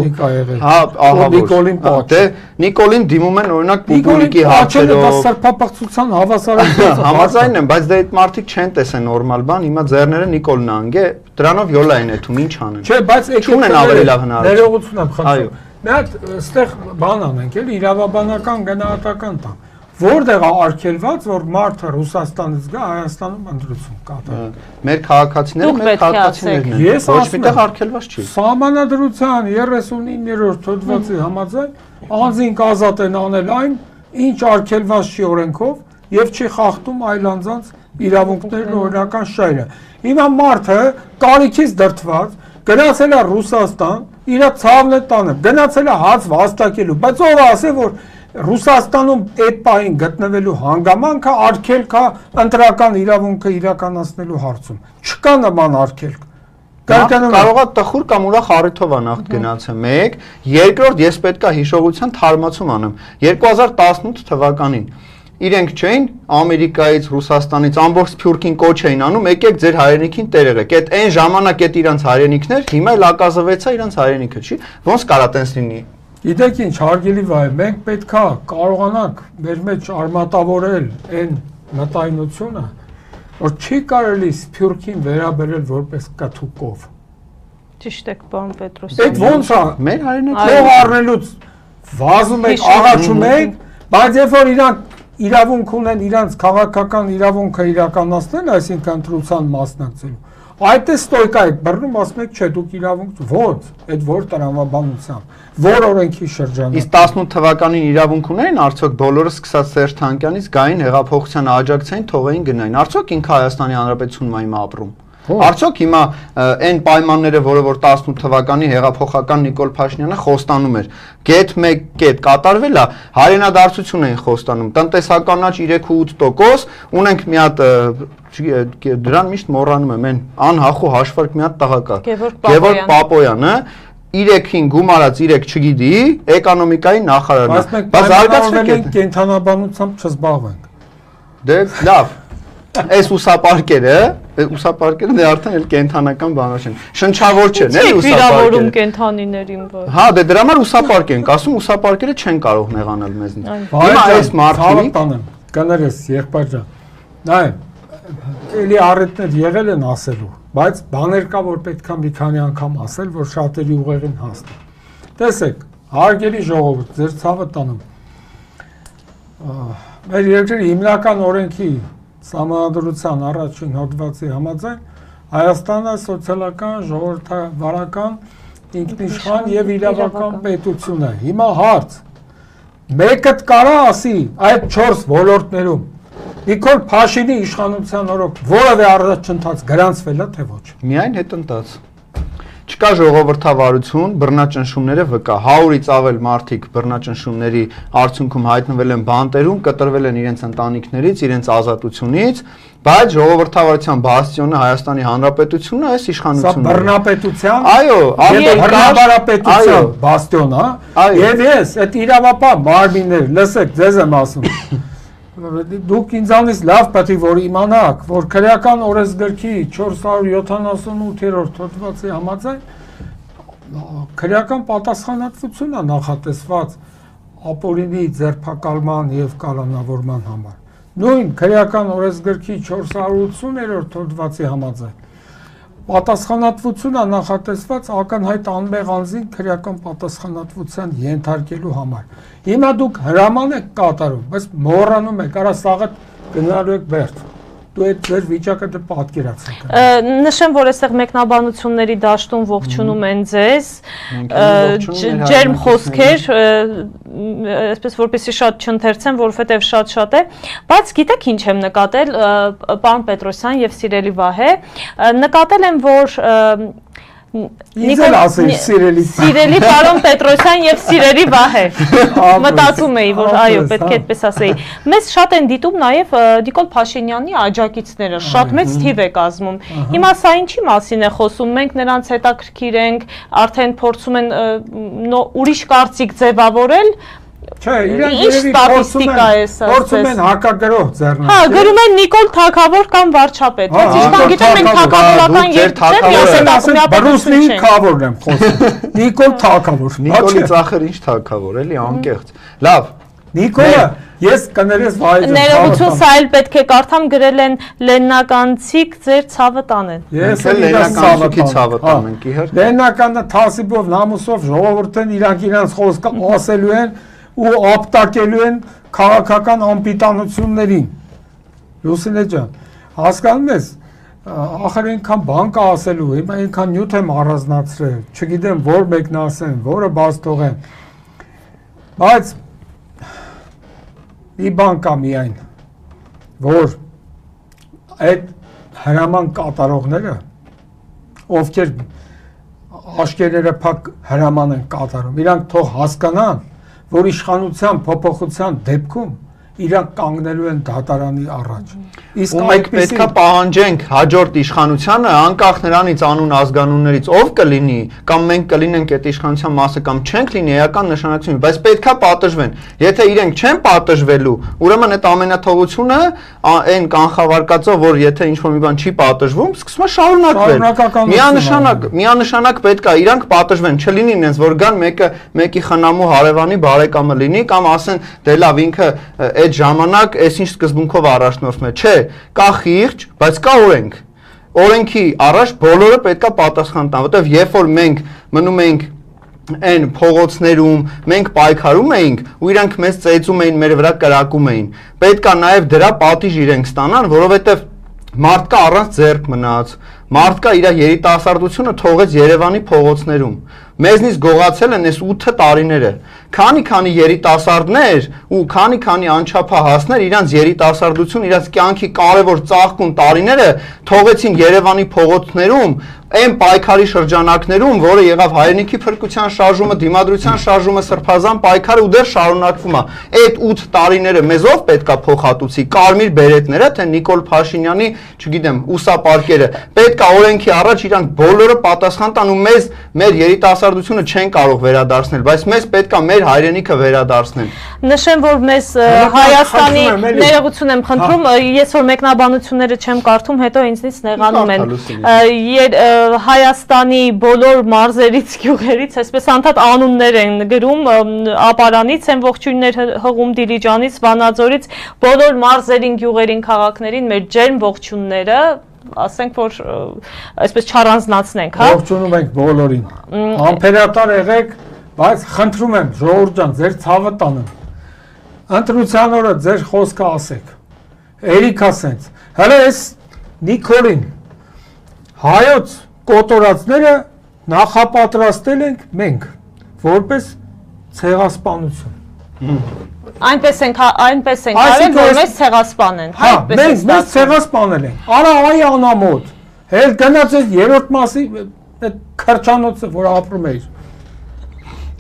հա, ահա Նիկոլին պաչ։ Դե Նիկոլին դիմում են օրինակ պուբլիկի հարցերով։ Դա սրբապղծության հավասարեցված Համաձայն եմ, բայց դե այդ մարդիկ չեն տեսեն նորմալ բան, հիմա ձեռները Նիկոլն անգե, դրանով յոլա են էթում, ինչ անեն։ Չէ, բայց եկեք ավելի լավ հնարավոր։ Ներողություն եմ խնդրում։ Մի հատ այստեղ բան անենք, էլի իրավաբանական գնահատական տամ։ Որտեղ է արգելված, որ մարդը Ռուսաստանից գա Հայաստանում ընտրություն կատարի։ Մեր քաղաքացիները մեր քաղաքացիներն են։ Ոչ միտեղ արգելված չի։ Սահմանադրության 39-րդ հոդվածի համաձայն անձինք ազատ են անել այն, ինչ արգելված չի օրենքով եւ չի խախտում այլ անձանց իրավունքներն օրինական շահերը։ Հիմա մարդը կարիքից դրդված գնացել է Ռուսաստան, իր ցավն է տանը, գնացել է հաց վաստակելու, բայց ով ասե որ Ռուսաստանում այդ պահին գտնվելու հանգամանքը արգելք է ընտրական իրավունքը իրականացնելու հարցում։ Չկա նման արգելք։ Կարող է տխուր կամ ուրախ առիթով անախտ գնացել։ Մեկ, երկրորդ ես պետքա հիշողության թարմացում անեմ։ 2018 թվականին իրենք չէին Ամերիկայից, Ռուսաստանից ամբողջ Սփյուռքին կոչ էին անում, եկեք ձեր հայրենիքին տեր եղեք։ Այդ այն ժամանակ այդ իրանց հայրենիքներ, հիմա էլ ակազվեցա իրանց հայրենիքը, չի։ Ոնց կարա տենց լինի։ Գիտեք ինչ, հարգելի վայր, մենք պետքա կարողանանք մեր մեջ արմատավորել այն մտայնությունը, որ չի կարելի Սփյուռքին վերաբերել որպես կաթուկով։ Ճիշտ եք, պարոն Պետրոսյան։ Այդ ոնց է։ Մեր հայրենիքը Ող առնելուց վազում եք, աղաչում եք, բայց երբ որ իրանք իրավունք ունեն իրանց քաղաքական իրավունքը իրականացնել, այսինքն ընտրության մասնակցելու, այդ է ստոյկա եք բռնում, ասում եք, չէ, դուք իրավունք ո՞նց, այդ որ տրամաբանությամբ, որ օրենքի շրջանում։ Իսկ 18 թվականին իրավունք ունեն, արդյոք բոլորը սկսած Սերժ Թանկյանից գային հեղափոխության աջակցային թողային գնային։ Արդյոք ինքը Հայաստանի Հանրապետությունում այմ ապրում։ Արդյոք հիմա այն պայմանները, որը որ 18 թվականի հեղափոխական Նիկոլ Փաշինյանը խոստանում էր, կետ 1 կետ կատարվել է, հայրենադարձություն էին խոստանում, տնտեսական աճ 3.8%, ունենք մի հատ դրան միշտ մոռանում եմ, այն անհախու հաշվարկ մի հատ տղա կա, Գևորգ Պապոյանը 3-ին գումարած 3 չգիտի, էկոնոմիկայի նախարարն է։ Բայց զարգացվել են կենթանաբանությամբ չզբաղվենք։ Դե լավ։ Այս ուսապարկերը դե արդեն էլ կենթանական բաներ չեն։ Շնչավոր չեն, էլի ուսապարկերը։ Վիրավորում կենթանիներին որ։ Հա, դե դրա համար ուսապարկ ենք, ասում ուսապարկերը չեն կարող նեղանալ մեզնից։ Հիմա այս մարդիկ կներես եղբայր ջան։ Նայ, էլի առիթներ եղել են ասելու, բայց բաներ կա, որ պետքա մի քանի անգամ ասել, որ շատերի ուղեղին հասնի։ Տեսեք, հարգելի ժողովուրդ, ձեր ցավը տանում։ Մեր երկրի հիմնական օրենքի Սահմանադրության առաջին հոդվածի համաձայն Հայաստանը սոցիալական, ժողովրդավարական, ինքնիշխան եւ իրավական պետություն է։ Հիմա հարց. մեկը կարա ասի այդ 4 ոլորտներում Նիկոլ Փաշինյանի իշխանության օրոք որևէ առաջընթաց գրանցվել է թե ոչ։ Միայն հետընթաց։ Չկա ժողովրդավարություն, բռնաճնշումները վկա, 100-ից ավել մարդիկ բռնաճնշումների արդյունքում հայտնվել են բանտերում, կտրվել են իրենց ընտանիքներից, իրենց ազատությունից, բայց ժողովրդավարության բաստիոնը Հայաստանի Հանրապետությունն է, այս իշխանությունն է։ Սա բռնապետության, այո, բռնաբարապետության բաստիոն է, եւ ես այդ իրավապահ մարմիններ, լսեք, ձեզ եմ ասում։ Դուք ինձանից լավ պետք է որ իմանաք, որ քրեական օրենսգրքի 478-րդ հոդվածի համաձայն քրեական պատասխանատվություն է նախատեսված ապօրինի ձերբակալման եւ կալանավորման համար։ Նույն քրեական օրենսգրքի 480-րդ հոդվածի համաձայն պատասխանատվություն է նախատեսված ակնհայտ անմեղ անձին քրեական պատասխանատվության ենթարկելու համար։ Հիմա դուք հրաման եք կատարում, բայց մոռանում եք, արա սաղը գնալու եք բերդ։ Դու այդ ձեր վիճակը դե պատկերացրեք։ Նշեմ, որ այստեղ մեկնաբանությունների դաշտում ողջունում են ձեզ, ջերմ խոսքեր, այսպես որպեսզի շատ չընթերցեմ, որովհետև շատ է, բայց գիտեք ինչ եմ նկատել, պարոն Պետրոսյան եւ սիրելի Վահե, նկատել եմ, որ Նիկոլ ասել սիրելի պարոն Պետրոսյան եւ սիրելի Վահե մտածում էի որ այո պետք է այդպես ասեի մեզ շատ են դիտում նաեւ Նիկոլ Փաշինյանի աջակիցները շատ մեծ թիվ է կազմում հիմա սա ինչի մասին է խոսում մենք նրանց հետաքրքիր ենք արդեն փորձում են ուրիշ կարծիք ձևավորել Չէ, իրանք ստատիստիկա է սա։ Փորձում են հակագրող ձեռնել։ Հա, գրում են Նիկոլ Թագավոր կամ վարչապետ։ Ոնց ինչքան գիտեմ մենք թագավորական երկրներ Բրուսլի Թագավորն եմ խոսում։ Նիկոլ Թագավոր։ Նիկոլի ծախեր ինչ Թագավոր, էլի անկեղծ։ Լավ։ Նիկոլը ես կներես վայել եմ։ Ներողություն, սա էլ պետք է կարդամ գրել են Լեննականցիկ ձեր ցավը տանեն։ Ես Լեննականցիկի ցավը տանենք իհարկե։ Լեննականը թասիբով, նամուսով ժողովուրդն իրանք խոսքը ասելու են ու ապտակելու են քաղաքական անպիտանություններին։ Լուսինե ջան, հասկանում ես, ախր այնքան բան կա ասելու, հիմա այնքան նյութ եմ առանձնացրել, չգիտեմ որ մեկն ասեն, որը բաց թողեն։ Բայց մի բան կա միայն, որ այդ հրաման կատարողները, ովքեր աշկերտները փակ հրաման են կատարում, իրանք թող հասկանան, որ իշխանության փոփոխության դեպքում իրանք կանգնելու են դատարանի առաջ։ Իսկ մենք պետքա պահանջենք հաջորդ իշխանությանը անկախ նրանից անուն ազգանուններից ով կլինի կամ մենք կլինենք այդ իշխանության մասը կամ չենք լինի էական նշանակություն, բայց պետքա պատժվեն։ Եթե իրենք չեն պատժվելու, ուրեմն այդ ամենաթողությունը այն կանխավարկածով, որ եթե ինչ-որ մի բան չի պատժվում, սկսում է շարունակվել։ Միանշանակ պետքա իրանք պատժվեն, չլինի ինձ որ գան մեկի խնամու հարևանի բարեկամը լինի կամ ասեն դե լավ ինքը այդ ժամանակ այսինչ սկզբունքով առաջնորդվում է, չէ, կա խիղճ, բայց կա օրենք։ Օրենքի առաջ բոլորը պետքա պատասխան տան, որտեղ երբ որ մենք մնում ենք այն փողոցներում, մենք պայքարում էինք ու իրանք մեզ ծեծում էին, մեր վրա կրակում էին։ Պետքա նաև դրա պատիժ իրենք ստանան, որովհետև մարդկա առանց ձեռք մնաց, Մարդկա իր երիտասարդությունը թողեց Երևանի փողոցներում։ Մեզնից գողացել են այս 8 տարիները։ Քանի երիտասարդներ ու քանի անչափահասներ իրանց երիտասարդություն, իրանց կյանքի կարևոր ծաղկուն տարիները թողեցին Երևանի փողոցներում, այն պայքարի շրջանակներում, որը եղավ հայրենիքի փրկության շարժումը, դիմադրության շարժումը, սրբազան պայքարը ու դեռ շարունակվում է։ Այդ 8 տարիները մեզ ով պետքա փոխհատուցի, կարմիր բերետները, թե Նիկոլ Փաշինյանի, չգիտեմ, ուսապարկերը։ Պետքա օրենքի առաջ իրանք բոլորը պատասխան տան ու մեզ մեր երիտասարդությունը չեն կարող վերադարձնել, բայց մեզ պետքա մեր հայրենիքը վերադարձնել։ Նշեմ, որ մեզ Հայաստանի ներողություն եմ խնդրում, ես որ մեկնաբանությունները չեմ կարդում, հետո ինձնից նեղանում են։ Հայաստանի բոլոր մարզերից, գյուղերից, այսպես անդադ անուններ են գրում, ապարանից են ողջույններ հղում, Դիլիջանից, Վանաձորից, բոլոր մարզերին, գյուղերին, քաղաքներին մեր ջերմ ողջույնները, ասենք որ այսպես չառանձնացնենք, հա։ Ողջունում ենք բոլորին։ Անփերատար եղեք, բայց խնդրում եմ, ժողովուրդ ջան, ձեր ցավը տանեմ։ Ընտրության օրը ձեր խոսքը ասեք։ Էրիկ ասենց։ Հələ այս Նիկոլին հայոց կոտորածները նախապատրաստել ենք մենք, որպես ցեղասպանություն։ Այնպես ենք արել, որ մեզ ցեղասպանեն, հա, մենք մեզ ցեղասպանել են։ Արա այ անամոտ։ Հել գնաց այս երրորդ մասի այդ քրչանոցը, որ ապրում էր։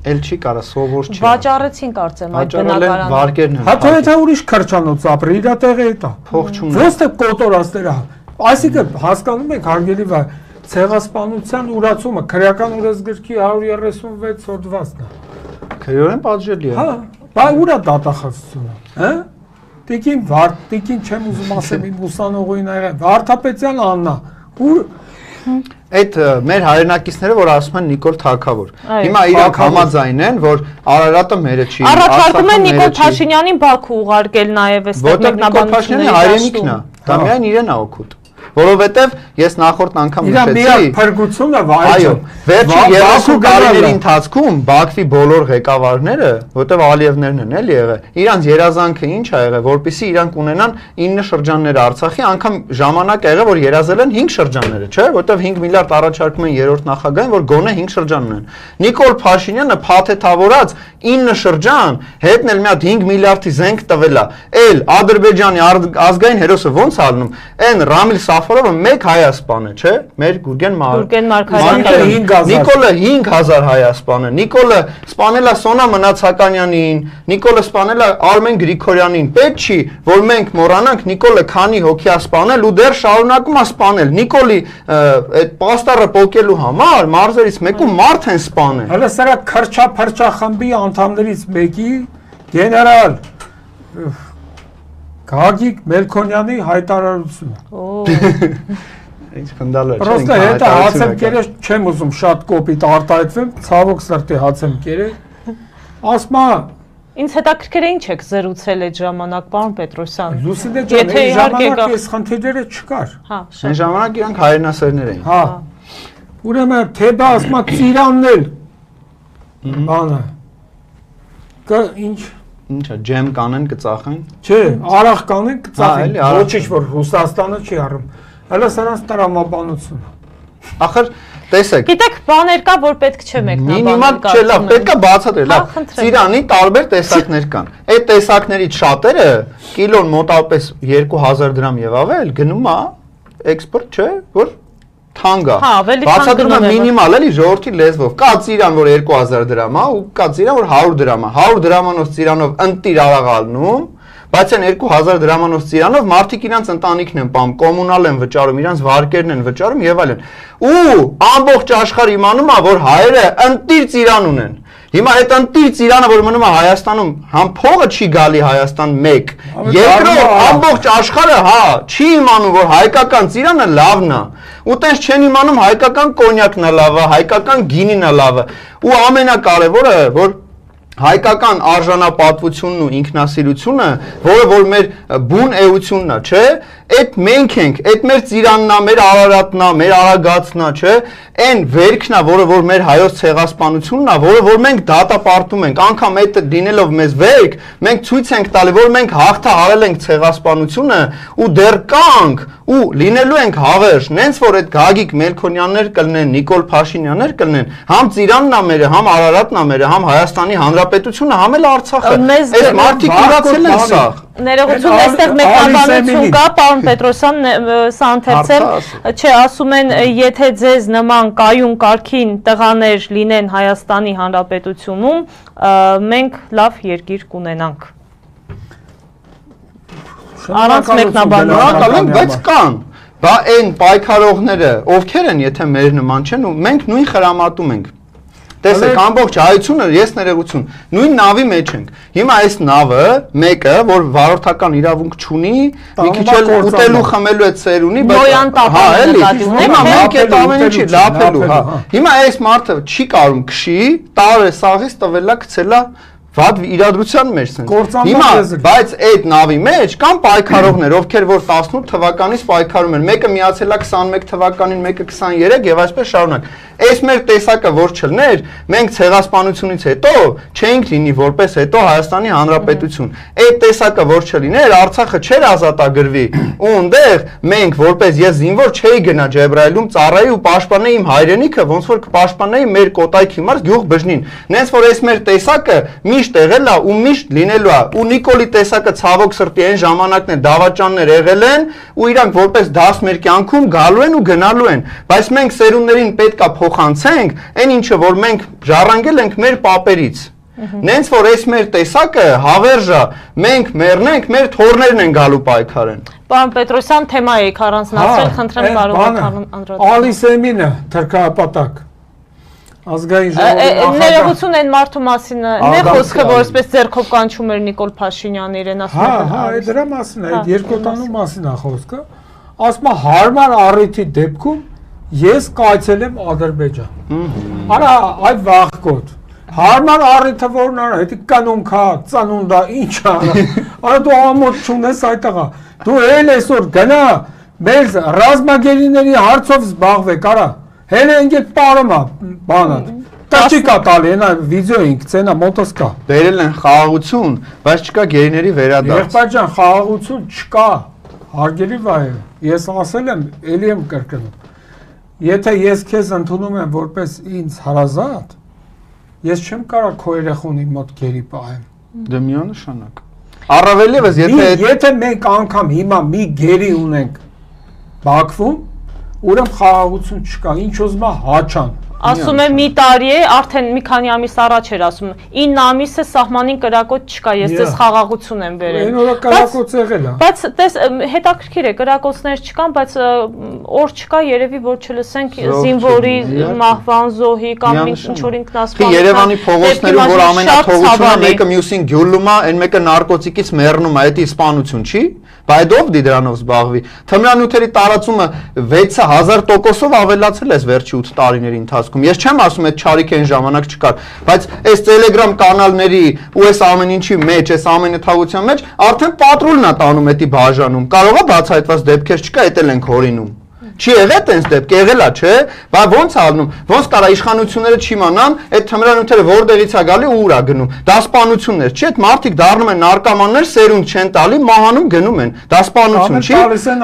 Էլ չի կարա սովոր չի։ Վաճառեցին կարծեմ այդ բնակարանը։ Վարկերն են։ Հա թե դա ուրիշ քրչանոց ապրի, իր տեղը է դա։ Փող չունի։ Ոստը կոտորածները։ Այսինքն հասկանում եք հարգելի վայ, ցեղասպանության ուրացումը քրեական օրենսգրքի 136 հոդվածն է։ Քրեորեն պատժելի է։ Հա, բա ուրա դատախազությունը, հա? Տիկին չեմ ուզում ասեմ իմ ուսանողուին աղա, Վարդապետյան Աննա, ու այդ մեր հայրենակիցները, որ ասում են Նիկոլ Թագավոր։ Հիմա իրանք համաձայն են, որ Արարատը մերը չի։ Առաջարկում են Նիկոլ Փաշինյանին Բաքու ուղարկել նաև այստեղ մեկնաբանությունների հայրենիքն է։ Դա միայն իրեն է օգուտ։ Որովհետև ես նախորդ անգամ նշեցի, իրա փրկությունը վայր։ Վերջին 30 տարիների ընթացքում Բաքվի բոլոր ղեկավարները, որտեղ Ալիևներն են էլի եղել, իրանց երազանքը ինչ ա եղել, որպեսզի իրանք ունենան 9 շրջաններ Արցախի, անգամ ժամանակ ա եղել, որ երազել են 5 շրջանները, չէ՞, որտեղ 5 միլիարդ առաջարկում են երրորդ նախագահին, որ գոնե 5 շրջան ունեն։ Նիկոլ Փաշինյանը փաթեթավորած 9 շրջան, հետն էլ մի հատ 5 միլիարդի զենք տվել է։ Էլ Ադրբեջանի ազգային հերոսը ոնց ալնում, այն Ռամիլ Սաֆարովը մեկ հայասպան է, չէ՞, մեր Գուրգեն Մարկարյանը, Նիկոլը 5000 հայասպան է, Նիկոլը սպանել է Սոնա Մնացականյանին, Նիկոլը սպանել է Արմեն Գրիգորյանին, պետք չի, որ մենք մոռանանք Նիկոլը քանի հոգի է սպանել ու դեռ շարունակում է սպանել։ Նիկոլի այդ պաստառը պոկելու համար մարզերից մեկում մարդ են սպանել։ Հələ սրա քրչա խմբի անդամներից մեկի գեներալ Գագիկ Մելքոնյանի հայտարարությունը։ Ինչ խնդալը չէ։ Պրոստը հետը հացեմ կերես չեմ ուզում շատ կոպիտ արտահայտվեմ, ցավոք սրտի հացեմ կերես։ Ասմա ինձ հետաքրքիր է ինչ եք զրուցել այդ ժամանակ, պարոն Պետրոսյան։ Լուսինե ջան, այդ ժամանակ այս խնդիրները չկար։ Հա, այն ժամանակ իրանք հայրենասերներ էին։ Հա։ Ուրեմն թեբա ասմա ծիրանն էլ բանը։ Ինչա, ջեմ կանեն կծախեն։ Չէ, արախ կանեն կծախեն։ Ոչինչ որ Ռուսաստանը չի առում։ Հələ սրանց տրամաբանությունը։ Ախր տեսեք։ Գիտեք, բաներ կա, որ պետք չէ մեկնաբանել։ Չէ, լավ, պետքա բացատրել, լավ։ Ծիրանի տարբեր տեսակներ կան։ Այդ տեսակներից շատերը կիլոն մոտավորապես 2000 դրամ եւ ավել գնում է էքսպորտ, չէ, որ թանկ է։ Բացատրում է մինիմալ էլի ժողովրդի լեզվով։ Կա ծիրան, որ 2000 դրամ է, ու կա ծիրան, որ 100 դրամ է։ 100 դրամանոց ծիրանով ընտիր արաղալնում, բայց այն 2000 դրամանոց ծիրանով մարդիկ իրանց ընտանիքն են պահում, կոմունալ են վճարում, իրանց վարկերն են վճարում եւ այլն։ Ու ամբողջ աշխարհը իմանում է, որ հայերը ընտիր ծիրան ունեն։ Հիմա այդ ընտիր ծիրանը, որ մնում է Հայաստանում, համ փողը չի գալի Հայաստան 1, երկրորդ ամբողջ աշխարհը, հա, չի իմանում, որ հայկական ծիրանը լավն է։ Ու տենց չեն իմանում հայկական կոնյակն է լավը, հայկական գինին է լավը։ Ու ամենակարևորը, որ հայկական արժանապատվությունն ու ինքնասիրությունը, որը որ մեր բուն էությունն է, չէ, այդ մենք ենք, այդ մեր ծիրանն է, մեր Արարատն է, մեր Արագածն է, չէ, այն վերքն է, որը որ մեր հայոց ցեղասպանությունն է, որը որ մենք դատապարտում ենք, անգամ այդ դինելով մեզ վերք, մենք ցույց ենք տալի, որ մենք հաղթահարել ենք ցեղասպանությունը ու դեռ կանք ու լինելու ենք հավերժ, նենց որ այդ Գագիկ Մելքոնյաններ կլնեն, Նիկոլ Փաշինյաններ կլնեն, համ Ծիրանն է մերը, համ Արարատն է մերը, համ Հայաստանի Հանրապետությունը, համ էլ Արցախը։ Այս մարդիկ իրացել են սա։ Ներողություն, այստեղ մեկնաբանություն կա, պարոն Պետրոսյան, սա ընթերցեմ, չէ, ասում են, եթե ձեզ նման կայուն կարգին տղաներ լինեն Հայաստանի Հանրապետությունում, մենք լավ երկիր կունենանք։ Առանց մեկնաբանության, բայց կան, բա այն պայքարողները, ովքեր են, եթե մեր նման չեն, ու մենք նույն խրամատում ենք։ Տեսեք, ամբողջ հայությունը, ես ներողություն, նույն նավի մեջ ենք։ Հիմա այս նավը, մեկը, որ վարորդական իրավունք չունի, մի քիչ էլ ուտելու խմելու այդ սեր ունի, հիմա մենք այդ ամեն ինչի լափելու, հա։ Հիմա այս մարդը չի կարում քշի, տարե սաղից տվելա գցելա վատ իրադրության մեջ sense։ Հիմա, բայց այդ նավի մեջ կան պայքարողներ, ովքեր որ 18 թվականից պայքարում են, մեկը միացել է 21 թվականին, մեկը 23 եւ այսպես շարունակ։ Այս մեր տեսակը որ չլներ, մենք ցեղասպանությունից հետո չենք լինի որպես հետո Հայաստանի Հանրապետություն։ Այդ տեսակը որ չլիներ, Արցախը չէր ազատագրվի, ու այնտեղ մենք որպես ես զինվոր չէի գնա Ջեբրայելում ծառայի ու պաշտպանեի իմ հայրենիքը, ոնց որ կպաշտպանեի մեր կոտայքի մարդ գյուղ բժնին։ Նենց որ այս մեր տեսակը միշտ եղել է ու միշտ լինելու է, ու Նիկոլի տեսակը ցավոք սրտի այն ժամանակներ դավաճաններ եղել են, ու իրանք որպես դաս մեր կյանքում գալու են ու գնալու են, բայց մենք սերունդներին պետքա փոխանցենք այն ինչը որ մենք ժառանգել ենք մեր պապերից։ Նենց որ այս մեր տեսակը հավերժա, մենք մեռնենք, մեր թորներն են գալու պայքարեն։ Պարոն Պետրոսյան, թեմա եք առանձնացրել, խնդրեմ պարոն Անդրադյան։ Ալիսեմինը թրքապատակ։ Ազգային ժողովի ներողություն այն մարդու մասին է խոսքը, որ այսպես ձեռքով կանչում էր Նիկոլ Փաշինյանը իրեն ասում է։ Հա, այդ դրա մասին է, այդ երկոտանու մասին է խոսքը։ Ասում է հարմար առիթի դեպքում ես կայցել եմ Ադրբեջան։ Արա այդ վաղկոտ։ Հարմար առիթը որն արա, հետի կանոն կա, ծանոնդա, ինչ արա։ Արա դու ամոթ չունես այդտեղա։ Դու էլ այսօր գնա մեր ռազմագերիների հարցով զբաղվեք, արա։ Հենը ինգետ պարում է բանը, տաչիկա տալի, ենա վիդեո ինք, ծենա մոտոս կա։ Բերել են խաղաղություն, բայց չկա գերիների վերադարձ։ Եղբայրջան, խաղաղություն չկա, հարգելի վայր, ես ասել եմ, էլի եմ կրկնում, եթե ես քեզ ընդունում եմ որպես ինձ հարազատ, ես չեմ կարող քո երեխունի մոտ գերի պահեմ։ Դե միանշանակ։ Առավել ևս, եթե մենք անգամ հիմա մի գերի ունենք Բաքվում, ուրեմն խաղաղություն չկա, ինչ ուզում է հաչան։ Ասում է մի տարի է, արդեն մի քանի ամիս առաջ էր ասում, 9 ամիս է սահմանին կրակոց չկա, ես ձեզ խաղաղություն եմ բերել։ Այն օրը կրակոց եղել է։ Բայց տես հետաքրքիր է, կրակոցներ չկան, բայց օր չկա, երևի որ չլսենք զինվորի մահվան զոհի կամ ինչ որ ինքնասպանության։ Երևանի փողոցներում որ ամենաթողությունը մեկը մյուսին գյուլում է, այն մեկը նարկոտիկից մեռնում է, դա սպանություն չի։ Բայց ով դրանով զբաղվի։ Թմրանյութերի տարածումը 6000%-ով ավելացել է վերջի 8 տարիների ընթացքում։ Ես չեմ ասում այդ չարիք այն ժամանակ չկար, բայց այս Telegram կանալների ու այս ամեն ինչի մեջ, այս ամենաթաղության մեջ արդեն պատրուլն է տանում էդի բաժանում։ Կարող է բացահայտված դեպքեր չկա, էդ էլ ենք հորինում։ Չի եղել տենց դեպք, եղել է, չէ՞, բայց ոնց է ալնում, ոնց կարա իշխանությունները չիմանան, այդ թմրանյութերը որտեղից է գալի ու ուր է գնում։ Դա սպանություններ, չէ՞, այդ մարդիկ դառնում են նարկոմաններ, սերունդ չեն տալի, մահանում գնում են։ Դա սպանություն չի։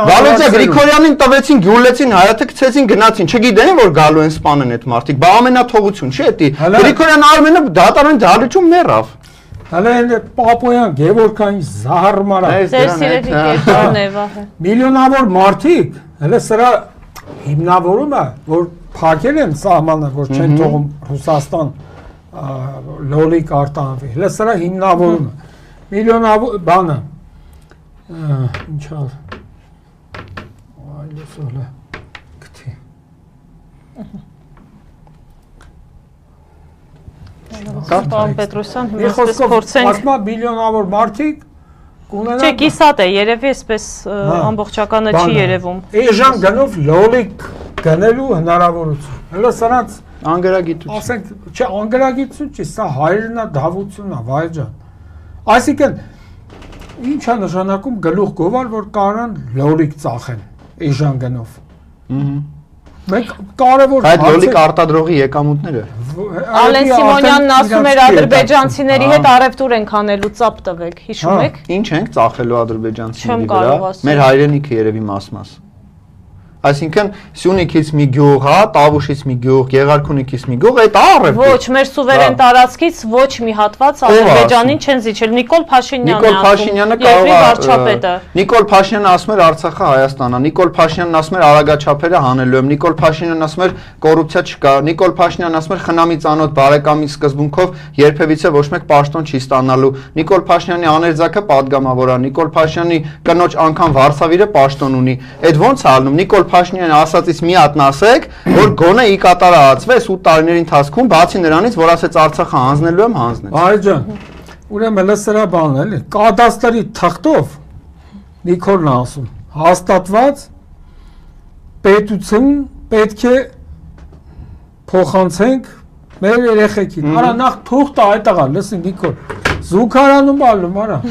Վալոդիա Գրիգորյանին տվեցին, գյուլեցին, հայաթը գցեցին, գնացին, չգիտեն որ գալու են սպանեն այդ մարդիկ։ Բա ամենաթողություն չի էդի։ Գրիգորյան Արմենը դատարան դալիճում մեռավ։ Հələ Պապոյան, Գևորգային զահարմարա։ Ձեր սիրելի կերպարն է վահը։ Միլիոնավոր մարդիկ, հələ սրա հիմնավորումը, որ փակել են սահմանը, որ չեն թողում Ռուսաստան լոլիկ արտանվի, հələ սրա հիմնավորումը։ Միլիոնավոր բանը, ինչա, այլս հələ գտի։ Պարոն Պետրոսյան, հիմա այսպես փորձենք։ Ասма միլիոնավոր մարդիկ կունենան։ Չէ, կիսատ է, երևի այսպես ամբողջականը չի երևում։ Էժան գնով լոլիկ գնելու հնարավորություն։ Հələ սրանց Անգրագիտություն։ Ասենք, չէ, անգրագիտություն չի, սա հայրենադավությունն է, վայ ջան։ Այսինքն ինչ է նշանակում գլուխ գովալ, որ կարան լոլիկ ծախեն էժան գնով։ Մենք կարևոր այդ լոլիկ արտադրողի եկամուտները։ Ալեն Սիմոնյանն ասում էր ադրբեջանցիների հետ առևտուր ենք անելու ծապ տվեք, հիշում եք։ Ինչ ենք ծախելու ադրբեջանցիների վրա։ Մեր հայրենիքը երևի մաս-մաս։ Այսինքն Սյունիքից մի գյուղ, հա, Տավուշից մի գյուղ, Գեղարքունիքից մի գյուղ, այդ առևտուր։ Ոչ, մեր սուվերեն տարածքից ոչ մի հատված Ադրբեջանին չեն զիջել։ Նիկոլ Փաշինյանը Նիկոլ Փաշինյանը ասում էր Արցախը Հայաստանն է, Նիկոլ Փաշինյանն ասում էր Արագաչափերը հանելու եմ, Նիկոլ Փաշինյանն ասում էր կոռուպցիա չկա, Նիկոլ Փաշինյանն ասում էր խնամի ծանոթ բարեկամի սկզբունքով երբևիցե ոչ մեկ պաշտոն չի ստանալու, Նիկոլ Փաշինյանի աներձակը падգամավոր է, Նիկոլ Փաշինյանի կնոջ անգամ Վարշավիրը պաշտոն ունի։ Այդ ո՞նց է ալնում Նիկոլ Փաշինյանը ասածից մի հատ ասեք, որ գոնե ի կատարածվես 8 տարիների ընթացքում, բացի նրանից, որ ասեց Արցախը հանձնելու եմ, հանձնեց։ Այ ջան, ուրեմն լսրա բանն էլի, կադաստրի թղթով Նիկոլն ասում, հաստատված պետություն պետք է փոխանցենք մեր երեխեքին։ Արա նախ թուղթը այդտեղա, լսի Նիկոլ, զուգարանում ալում, արա։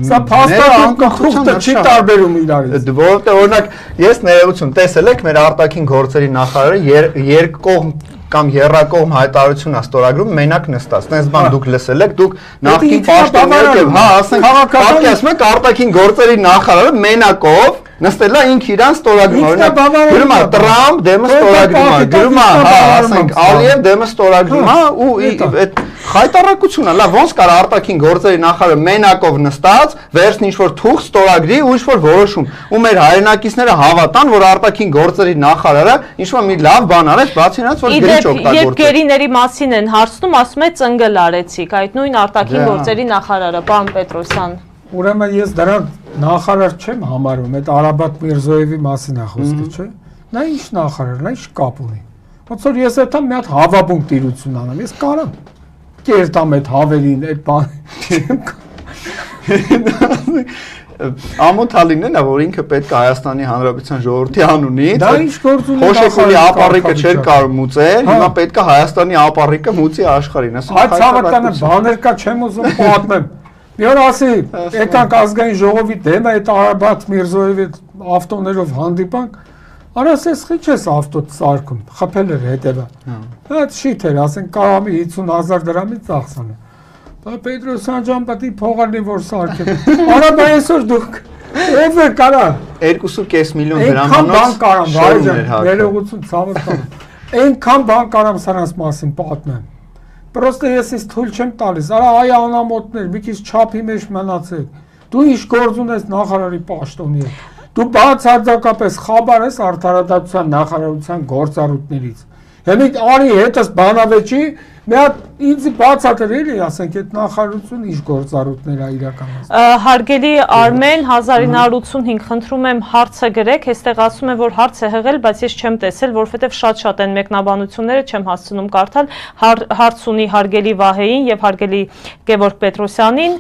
Սա փաստարկում թուղթը չի տարբերում իրարից։ Որովհետև օրինակ ես ներողություն տեսել եք մեր արտաքին գործերի նախարարը երկկողմ կամ երրակողմ հայտարարություն է ստորագրում մենակ նստած։ Տես բան դուք լսել եք, դուք նախկին պաշտոնյակ եք, հա, ասենք պատկերացնում եք արտաքին գործերի նախարարը մենակով նստել է ինքը իրան ստորագրում, օրինակ գրում է Տրամփ դեմը ստորագրում է, գրում է, հա, ասենք Ալիև դեմը ստորագրում է ու այդ խայտարակությունն է, լավ, ոնց կար արտաքին գործերի նախարարը մենակով նստած, վերջն ինչ-որ թուղթ ստորագրի ու ինչ-որ որոշում, ու մեր հայրենակիցները հավատան, որ արտաքին գործերի նախարարը ինչ-որ մի լավ բան արեց, բացի նրանից, որ գրիչ օգտագործեց։ Երբ գերիների մասին են հարցնում, ասում է ծնգել արեցիք, այդ նույն արտաքին գործերի նախարարը, պարոն Պետրոսյան։ Ուրեմն ես դրան նախարար չեմ համարում, այդ Արաբատ Միրզոևի մասին է խոսքը, չէ՞։ Նա ինչ նախարար, նա ինչ կապ ունի։ Ոնց որ ես այդտեղ մի հատ հավաբուն տիրություն անեմ, ես կարամ կերտամ այդ հավերին, այդ բան։ Ամոթալին է, որ ինքը պետք է Հայաստանի Հանրապետության ժողովրդի անունից դա ինչ գործ ունի Խոշոկուլի ապառիկը չէր կարող մուծել, հիմա պետք է Հայաստանի ապառիկը մուծի աշխարհին, ասում այդ ցավականը բաներ կա չեմ ուզում պատմեմ։ Մի օր ասի, եկանք ազգային ժողովի դեմ այդ Արաբատ Միրզոևի ավտոներով հանդիպանք, արասես խիչ ես ավտո սարքում, խփել էր հետևը։ Այդ շիթ էր, ասենք կարամի 50,000 դրամի ծախսանը։ Բա Պետրոսյան ջան, պետք է փողալի որ սարքեմ։ Արա բա այսօր դուք ով է կարա 2.5 միլիոն դրամանոց շորում էր ներողություն ցավոք։ Այնքան բան կարամ սրանց մասին պատմեմ։ Պրոստը ես ինձ թույլ չեմ տալիս, արա այ անամոթներ, մի քիչ չափի մեջ մնացեք։ Դու ինչ գործ ունես նախարարի պաշտոնի հետ։ Դու բացարձակապես խաբար ես արդարադատության նախարարության գործառույթներից։ Հիմա արի հետս բանավեճի մի հատ ինձ բացատրել էլի, ասենք այդ նախարարությունը ինչ գործառույթներ է իրականացնում։ Հարգելի Արմեն 1985 խնդրում եմ հարցը գրեք, այստեղ ասում է որ հարց է հղել, բայց ես չեմ տեսել, որովհետև շատ են մեկնաբանությունները, չեմ հասցնում կարդալ, հարց ունի հարգելի Վահեին եւ հարգելի Գևորգ Պետրոսյանին,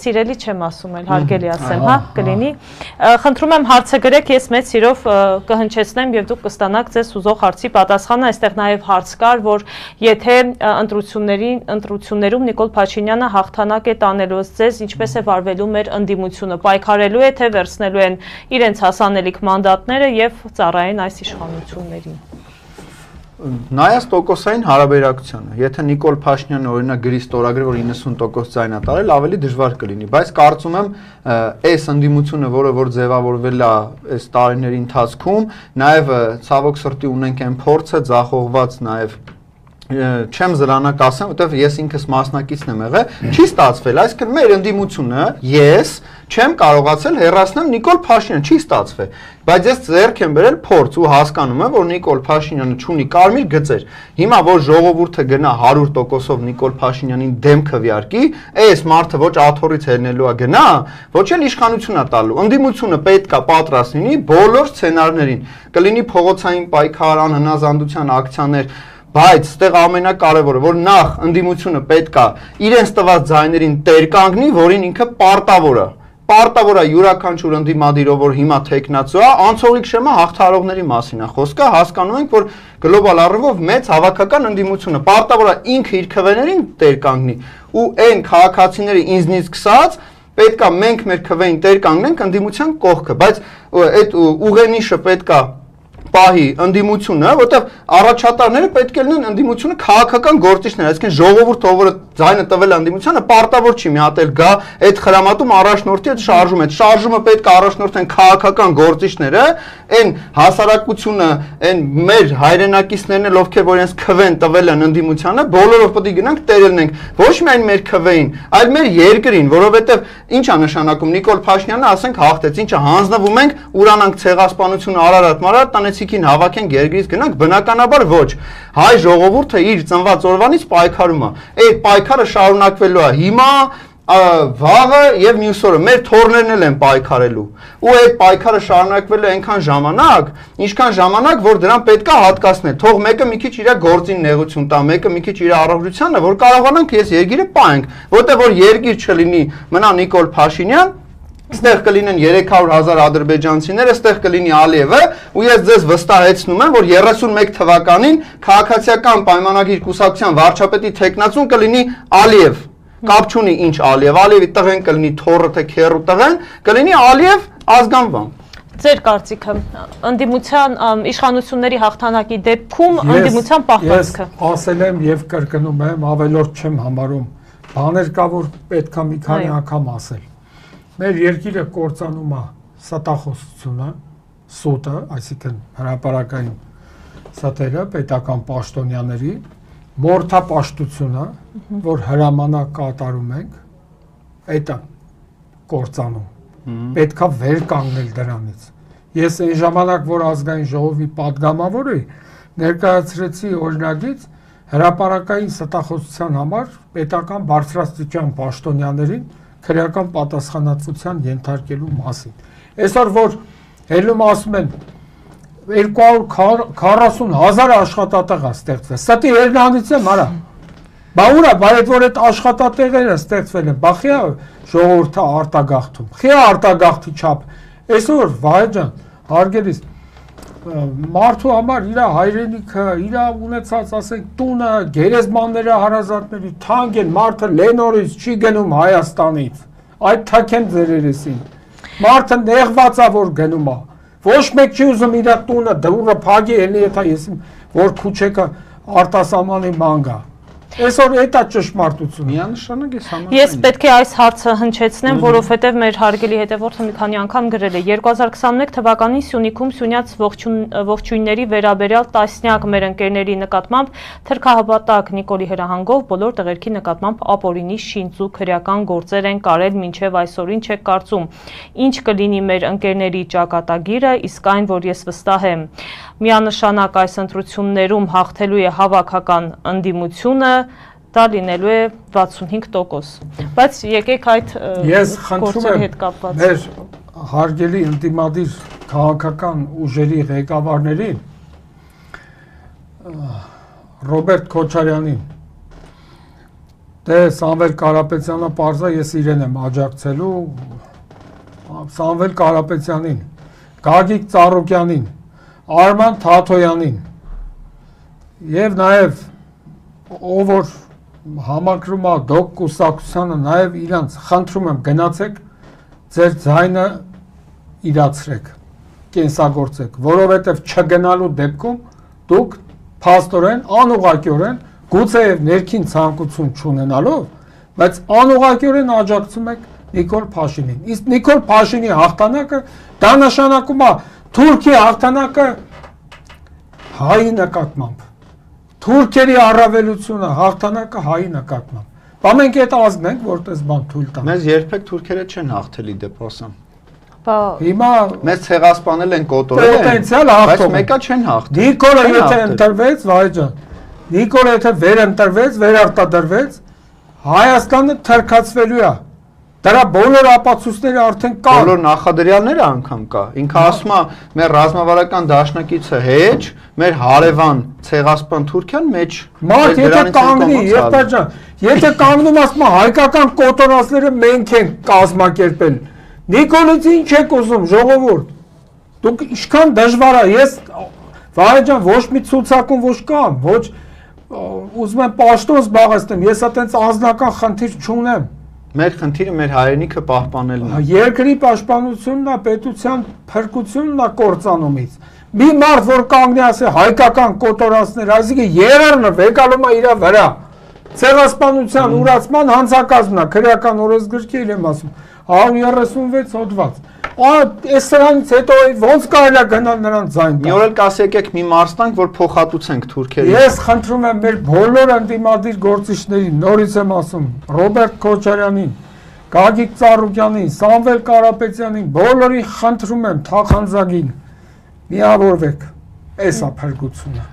սիրելի չեմ ասում էլ, հարգելի ասեմ, հա, կլինի։ Խնդրում եմ հարցը գրեք, ես մեծ սիրով կհնչեցնեմ եւ դուք կստանաք ձեզ ուզող հարցի պատասխանը, այստեղ նաեւ հարց կար, որ եթե ընտրություններում Նիկոլ Փաշինյանը հաղթանակ է տանելու, ձեզ ինչպես է վարվելու մեր ընդդիմությունը, պայքարելու է թե վերցնելու են իրենց հասանելիք մանդատները եւ ծառայեն այս իշխանություններին։ Նայած տոկոսային հարաբերակցությանը, եթե Նիկոլ Փաշինյանը օրինակ գրի ստորագրի, որ 90% ձայն է տարել, ավելի դժվար կլինի, բայց կարծում եմ այս ընդդիմությունը, որը որ ձևավորվել է այս տարիների ընթացքում, նաեւ ցավոք սրտի ունենք այն փորձը ձախողված նաեւ չեմ զրանակ ասեմ, որտեվ ես ինքս մասնակիցն եմ եղել, չի ստացվել, այսինքն մեր ընդդիմությունը ես չեմ կարողացել հեռացնել Նիկոլ Փաշինյանը, չի ստացվել, բայց ես ձեռք եմ բերել փորձ ու հասկանում եմ, որ Նիկոլ Փաշինյանը չունի կարմիր գծեր։ Հիմա որ ժողովուրդը գնա 100%-ով Նիկոլ Փաշինյանին դեմ քվեարկի, այս մարդը ոչ աթոռից ելնելու է գնա, ոչ էլ իշխանություն է տալու։ Ընդդիմությունը պետք է պատրաստ լինի բոլոր սցենարներին, կլինի փողոցային պայքար, հնազանդության ակցիաներ, բայց այստեղ ամենակարևորը, որ նախ ընդդիմությունը պետք է իրենց տված ձայներին տեր կանգնի, որին ինքը պարտավոր է։ Պարտավոր է յուրաքանչյուր ընդդիմադիրով, որ հիմա թեկնածու է, անցողիկ շեմը հաղթարողների մասին է խոսքը, հասկանում ենք, որ գլոբալ առումով մեծ հավաքական ընդդիմությունը պարտավոր է ինքը իր քվեներին տեր կանգնի ու այն քաղաքացիների ինձնից սկսած պետք է մենք մեր քվեին տեր կանգնենք ընդդիմության կողքը, բայց այդ ուղենիշը պետք է պահի ընդդիմությունը, որտեղ առաջատարները պետք է լինեն ընդդիմությունը քաղաքական գործիչներ, այսինքն ժողովուրդը, որը ձայնը տվել է ընդդիմությանը, պարտավոր չի մի հատ էլ գա այդ խրամատում առաջնորդի հետ շարժում, այդ շարժումը պետք է առաջնորդեն քաղաքական գործիչները, այն հասարակությունը, այն մեր հայրենակիցներն էլ, ովքեր որ իրենց քվեն տվել են ընդդիմությանը, բոլորով պետք է գնանք տերելնենք ոչ միայն մեր քվեին, այլ մեր երկրին, որովհետև ինչ է նշանակում Նիկոլ Փաշինյանը, ասենք հաղթեց, ինչը հանձնվում ենք, ուրանանք ցեղասպանությունը Արարատ, տանեցիքին հավաքենք երկրից գնանք, բնականաբար ոչ։ Հայ ժողովուրդը իր ծնված օրվանից պայքարում է։ Այդ պայքարը շարունակվելու է հիմա, վաղը եւ մյուս օրը մեր թորներն էլ են պայքարելու ու այդ պայքարը շարունակվելու այնքան ժամանակ, ինչքան ժամանակ, որ դրան պետք է հատկացնել, թող մեկը մի քիչ իր գործին նեղություն տա, մեկը մի քիչ իր առողջությանը, որ կարողանանք ես երկիրը պահենք, որտեղ որ երկիր չլինի, մնա Նիկոլ Փաշինյան, Ստեղ կլինեն 300,000 ադրբեջանցիներ, ստեղ կլինի Ալիևը, ու ես ձեզ վստահեցնում եմ, որ 31 թվականին քաղաքացիական պայմանագիր կուսակցության վարչապետի թեկնածուն կլինի Ալիև։ Կապ չունի ինչ Ալիև, Ալիևի տղեն կլինի թորը թե քերու տղեն, կլինի Ալիև ազգանվան։ Ձեր կարծիքը ընդդիմության իշխանությունների հաղթանակի դեպքում ընդդիմության պահվածքը։ Ես ասել եմ եւ կրկնում եմ, ավելորդ չեմ համարում։ Բաներ կա, որ պետք է մի քանի անգամ ասել։ Մեր երկիրը կործանում է ստախոսությունը, սուտը, այսինքն հրապարակային ստերը, պետական պաշտոնյաների, մորթապաշտությունը, որ հրամանակ կատարում ենք, այդ է կործանում։ Պետք է վեր կանգնել դրանից։ Ես այն ժամանակ, որ ազգային ժողովի պատգամավոր էի, ներկայացրեցի օրինագիծ հրապարակային ստախոսության համար պետական բարձրաստիճան պաշտոնյաներին քրեական պատասխանատվության ենթարկելու մասին։ Այսօր որ ելում ասում են 240,000 աշխատատեղ է ստեղծվել։ Ստի Երնանից եմ արա։ Բա ուրա, բայց որ այդ աշխատատեղերը ստեղծվել են, բախիա ժողովուրդը արտագաղթում։ Խիա արտագաղթի չափ։ Այսօր Վահե ջան, հարգելիս մարդու համար իր հայրենիքը, իր ունեցած, ասենք, տունը, գերեզմանները հարազատների թանկ են, մարդը Լենորից չի գնում Հայաստանից, այդ թաքեն ձեր երեսին, մարդը նեղված է, որ գնում է, ոչ մեկ չի ուզում իր տունը, դուրը փագի ելի եթե ես որ քուչեկը արտասահմանի ման գա։ Այսօր էտա ճշմարտությունը։ Միանշանակ ես համաձայն եմ։ Ես պետք է այս հարցը հնչեցնեմ, որովհետև մեր հարգելի հետևորդը մի քանի անգամ գրել է 2021 թվականին Սյունիքում Սյունյաց ողջույնների վերաբերյալ տասնյակ մեր ընկերների նկատմամբ թրքահպատակ Նիկոլի հրահանգով բոլոր տղերքի նկատմամբ ապօրինի շինծու քրեական գործեր են կարել մինչև այսօրին չեք կարծում։ Ինչ կլինի մեր ընկերների ճակատագիրը, իսկ այն, որ ես վստահ եմ, միանշանակ այս ընտրություններում հաղթելու է հավաքական ընդդիմությունը, դա լինելու է 65%։ Բայց եկեք այդ գործերի հետ կապված։ Մեր հարգելի ընդդիմադիր քաղաքական ուժերի ղեկավարներին Ռոբերտ Քոչարյանին, դե Սամվել Կարապետյանը պարզա ես իրեն եմ աջակցելու, Սամվել Կարապետյանին, Գագիկ Ծառուկյանին, Արման Թաթոյանին եւ նաեւ ով որ համակրում է դոկ կուսակցությանը նաեւ իրանց խնդրում եմ գնացեք ձեր ձայնը իրացրեք կենսագործեք որովհետեւ չգնալու դեպքում դուք փաստորեն անուղղակիորեն գուցեև ներքին ցանկություն չունենալով բայց անուղղակիորեն աջակցում եք Նիկոլ Փաշինին իսկ Նիկոլ Փաշինի հաղթանակը դա նշանակում է Թուրքիի հաղթանակը հայի նկատմամբ Թուրքերի առավելությունը հաղթանակը հայի նկատմամբ բա մենք այդ ազգն ենք որտես բան թույլ տանք մեզ երբեք թուրքերը չեն հաղթելի դեպոսը հիմա մեզ ցեղասպանել են կոտորել պոտենցիալ հաղթող բայց մեկը չեն հաղթել Նիկոլը եթե ընտրվեց Վահե ջան Նիկոլը եթե վերընտրվեց վերարտադրվեց Հայաստանը թրքացվելու է Դրա բոլոր ապացույցները արդեն կան։ Բոլոր նախադրյալները անգամ կա։ Ինքը ասում է մեր ռազմավարական դաշնակիցը հեչ, մեր հարևան ցեղասպան Թուրքիան մեջ։ Մարդ եթե կանգնի, Երբաջան, եթե կանգնում ասում է հայկական կոտորածները մենք ենք կազմակերպել։ Նիկոլից ինչ եք ուզում, ժողովուրդ։ Դուք ինչքան դժվար է, ես Վահե ջան ոչ մի ցուցակում ոչ կամ, ոչ ուզում եմ պաշտոն զբաղեցնեմ, ես այտենց անձնական խնդիր չունեմ։ Մեր խնդիրը մեր հայրենիքը պահպանելն է։ Երկրի պաշտպանությունն է, պետության փրկությունն է կործանումից։ Մի մարդ որ կանգնի ասի հայկական կոտորածներ, այսինքն երրորդը վեկալում է իր վրա։ Ցեղասպանության ուրացման հանցակազմն է, քրեական օրենսգրքի եմ ասում, 136 հոդված։ Այս սրանից հետո ոնց կարելի է գնալ նրան ձայն տալ։ Մի օր էլ կասի եկեք մի մարզտանք, որ փոխհատուցենք թուրքերին։ Ես խնդրում եմ մեր բոլոր ընդդիմադիր գործիչներին, նորից եմ ասում, Ռոբերտ Քոչարյանին, Գագիկ Ծառուկյանին, Սամվել Կարապետյանին, բոլորին խնդրում եմ թախանձագին միավորվեք։ Էս է փրկությունը։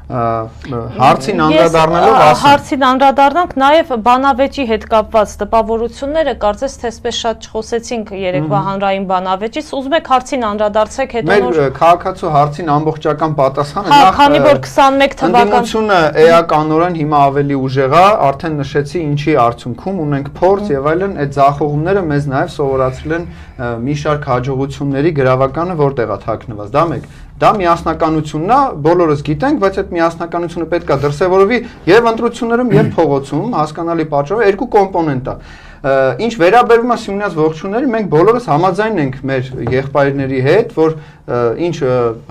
Հարցին անդրադառնալով ասեմ։ Հարցին անդրադառնանք, նաև բանավեճի հետ կապված տպավորությունները, կարծես թե այսպես շատ չխոսեցինք երեկվա հանրային բանավեճից, ուզում եք հարցին անդրադարձեք, հետո նոր Մեր քաղաքացու հարցին ամբողջական պատասխանը նախ քանի որ 21 թվական ընդդիմությունը էականորեն հիմա ավելի ուժեղ է, արդեն նշեցի ինչի արդյունքում ունենք փորձ եւ այլն, այդ ձախողումները մեզ նաև սովորացրել են մի շարք հաջողությունների գրավականը որտեղ է թաքնված, դա մեկ։ Դա միասնականությունն է, բոլորս գիտենք, բայց այդ միասնականությունը պետք է դրսևորվի եւ ընտրություններում եւ փողոցում, հասկանալի պատճառով երկու կոմպոնենտ է։ Ինչ վերաբերում է Սյունյաց ողջունների, մենք բոլորս համաձայն ենք մեր եղբայրների հետ, որ ինչ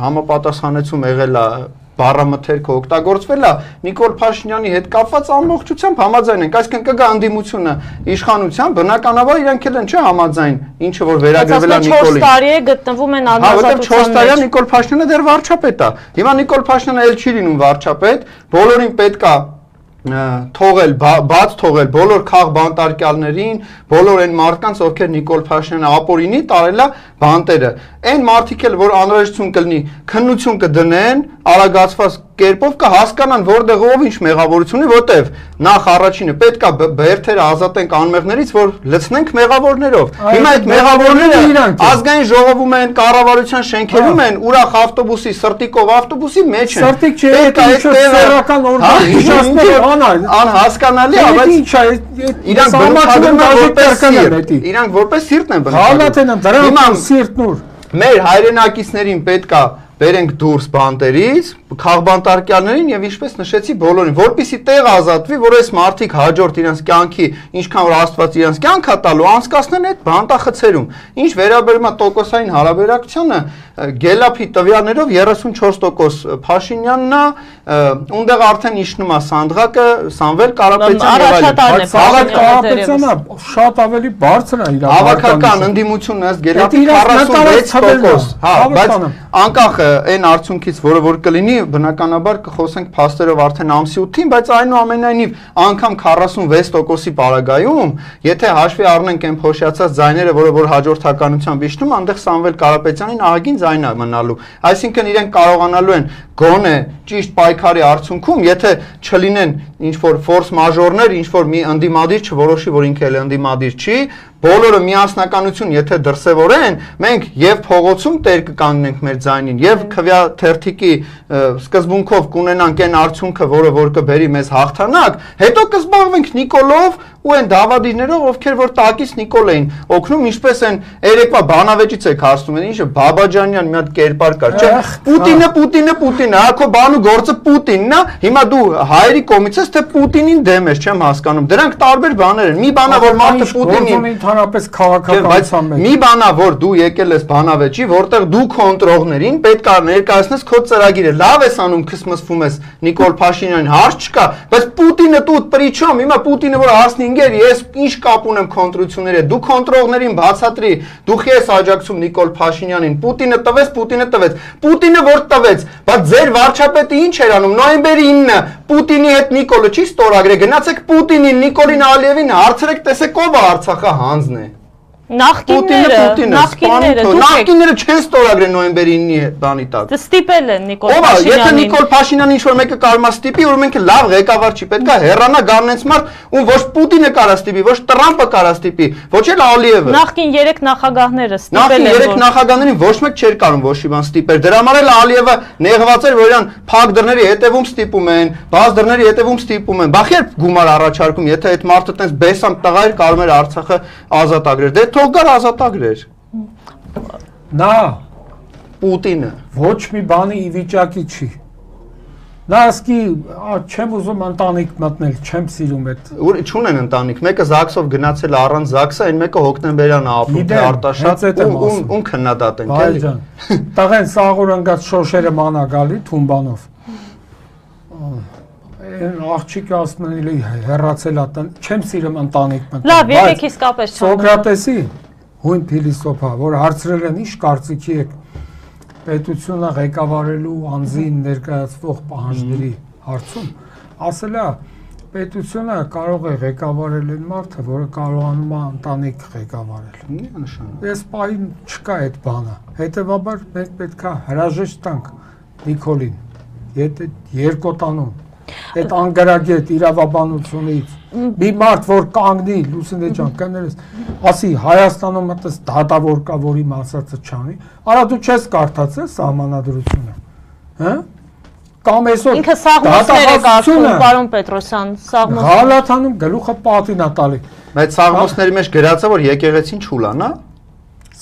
համապատասխանեցում եղել է բառամթերքը օգտագործվել է Նիկոլ Փաշինյանի հետ կապված ամբողջությամբ համաձայն ենք, այսինքն կգա ընդդիմությունը իշխանության, բնականաբար իրանք էլ են չէ համաձայն, ինչը որ վերագրվել է Նիկոլին։ 4 տարի է գտնվում են անազատության մեջ։ 4 տարի է Նիկոլ Փաշինյանը դեռ վարչապետ է։ Հիմա Նիկոլ Փաշինյանը էլ չի լինում վարչապետ, բոլորին պետք է թողել, բաց թողել բոլոր քաղ բանտարկյալներին, բոլոր այն մարդկանց, ովքեր Նիկոլ Փաշինյանը ապօրինի տարել է բանտերը։ Այն մարդիկ էլ, որ անհրաժեշտություն կլինի, քննություն կդնեն, արագացված կերպով կհասկանան, որտեղ ով ինչ մեղավորություն ունի, որտեվ նախ առաջինը պետք է բերթերը ազատենք անմեղներից, որ լցնենք մեղավորներով։ Հիմա այդ մեղավորները ազգային ժողովում են, կառավարության շենքերում են, ուրախ ավտոբուսի, սրտիկով ավտոբուսի մեջ են։ Սրտիկ չէ, այդ սեռական օրգանիզացիաներ անհասկանալի է, բայց ինչ է, իրանք բնութագրում են որպես սիրտ։ Իրանք որպես սիրտն են բնութագրում։ Դրանք սիրտն ուր։ Մեր հայրենակիցներին պետք է բերենք դուրս բանտերից, քաղբանտարկյալներին եւ ինչպես նշեցի բոլորին, որպեսզի տեղ ազատվի, որ այս մարդիկ հաջորդ իրենց կյանքի, ինչքան որ Աստված իրենց կյանք է տալու, անցկացնեն այդ բանտախցերում։ Ինչ վերաբերում է տոկոսային հարաբերակցությանը, Գելափի տվյալներով 34% Փաշինյանն է, ունդեղ արդեն իջնում է Սանդղակը, Սամվել Կարապետյանը եւ այլն։ Սամվել Կարապետյանը շատ ավելի բարձր է իր հավաքական ընդդիմությունն ըստ Գելափի 46%, հա, բայց անկախ այն արդյունքից, որը որ կլինի, բնականաբար կխոսենք փաստերով արդեն ամսի 8-ին, բայց այնուամենայնիվ անգամ 46%-ի պարագայում, եթե հաշվի առնենք այն փոշիացած ձայները, որը որ հաջորդականությամբ իջնում, այնտեղ Սամվել Կարապետյանին ահագին ձայն է մնալու։ Այսինքն իրենք կարողանալու են գոնե ճիշտ պայքարի արդյունքում, եթե չլինեն ինչ որ ֆորս մաժորներ, ինչ որ մի ընդդիմադիր չորոշի, որ ինքը էլ ընդդիմադիր չի, բոլորը միասնականություն եթե դրսևորեն, մենք եւ փողոցում տեր կկանգնենք մեր ձայնին, եւ քվյա թերթիկի սկզբունքով կունենանք այն արդյունքը, որը որ կբերի մեզ հաղթանակ, հետո կզբաղվենք Նիկոլով ու այն դավադիրներով, ովքեր որ տակից Նիկոլ էին օգնում, ինչպես են երեկվա բանավեճից եք հասնում, ինչը Բաբաջանյան մի հատ կերպար կար, չէ՞։ Պուտինը, հա քո բանու գործը Պուտինն է, հիմա դու հայերի կողմից ես թե Պուտինին դեմ ես, չեմ հասկանում։ Դրանք տարբեր բաներ են։ Մի բանա որ մարդը Պուտինին ընդհանրապես քաղաքականության մեջ։ Մի բանա որ դու եկել ես բանավեճի, որտեղ դու քո ընտրողներին պետք է ներկայացնես քո ծրագիրը։ Լավ ես անում, քսմսվում ես Նիկոլ Փաշինյանին, հարց չկա, բայց Պուտինը тут при чем? Հիմա Պուտինը որ հասնի ինգեր, ես ինչ կապ ունեմ քոնտրությունների հետ։ Դու քոնտրողներին բացատրի, դու ես աջակցում Նիկոլ Փաշինյանին։ Պուտինը տվեց։ Պուտինը որ տվեց, բայց ձեր վարչապետը ինչ էր անում նոյեմբերի 9-ը Պուտինի հետ Նիկոլը չի ստորագրել։ Գնացեք Պուտինին, Նիկոլին Ալիևին հարցրեք, տեսեք ով է Արցախը հանձն է։ Նախկինները չեն ստորագրել նոյեմբերի 9-ի հետ բանի տակ։ Ստիպել են Նիկոլ Փաշինյանին։ Եթե Փաշինյանին։ Նիկոլ Փաշինյանին ինչ-որ մեկը կարող է ստիպի, ուրեմն ինքը լավ ղեկավար չի, պետք է հեռանա գառնենց մարդ, ում ոչ Պուտինը կարա ստիպի, ոչ Տրամպը կարա ստիպի, ոչ էլ Ալիևը։ Նախկին 3 նախագահները ստիպել են։ Նախկին 3 նախագահներին ոչ մեկ չէր կարող ոչ մի բան ստիպել։ Դրա համար էլ Ալիևը նեղված էր, որ իրան փակ դռների հետևում ստիպում են, բաց դռների հետևում ստիպում են։ Բախ երբ գումար առաջարկում, եթե այդ մարդը տենց բեսամ տղա էր կարող էր Արցախը ազատագրել։ Դե թող գար ազատագրեր։ Նա Պուտինը ոչ մի բանի ի վիճակի չի։ Նա ասկի չեմ ուզում ընտանիք մտնել, չեմ սիրում այդ։ Չունեն ընտանիք, մեկը Զաքսով գնացել առանց Զաքսը, այն մեկը Հոկտեմբերյան ապրում թե Արտաշատ, ում քննադատ են, էլի։ Տղեն սաղուր ընկած շոշերը մանա գալի Թումբանով։ Այն աղջիկը ասում են էլի հեռացել է տան, չեմ սիրում ընտանիք մտնել։ Լավ, եկեք իսկապես չանեմ։ Սոկրատեսի հույն փիլիսոփա, որ հարցրել են ինչ կարծիքի եք պետությունը ղեկավարելու անձին ներկայացվող պահանջների հարցում, ասել է պետությունը կարող է ղեկավարել այն մարդը, որը կարողանում է ընտանիք ղեկավարել։ Նշանակում։ Այս պահին չկա այդ բանը։ Հետևաբար մենք պետք է հրաժեշտ տանք Նիկոլին, երկոտանուն, այդ անգարագետ իրավաբանությունից։ Մի մարդ, որ կանգնի, Լուսինե ջան, կներես, ասի Հայաստանում այդպես դատավոր կա, որի մասածը չանի, արա դու չես կարդացել սահմանադրությունը, հա? Կամ այսօր ինքը սաղմոսներ է կարդում, պարոն Պետրոսյան, սաղմոս։ Գալաթանում գլուխը պատին է տալի։ Այդ սաղմոսների մեջ գրած է, որ եկեղեցին չուլանա։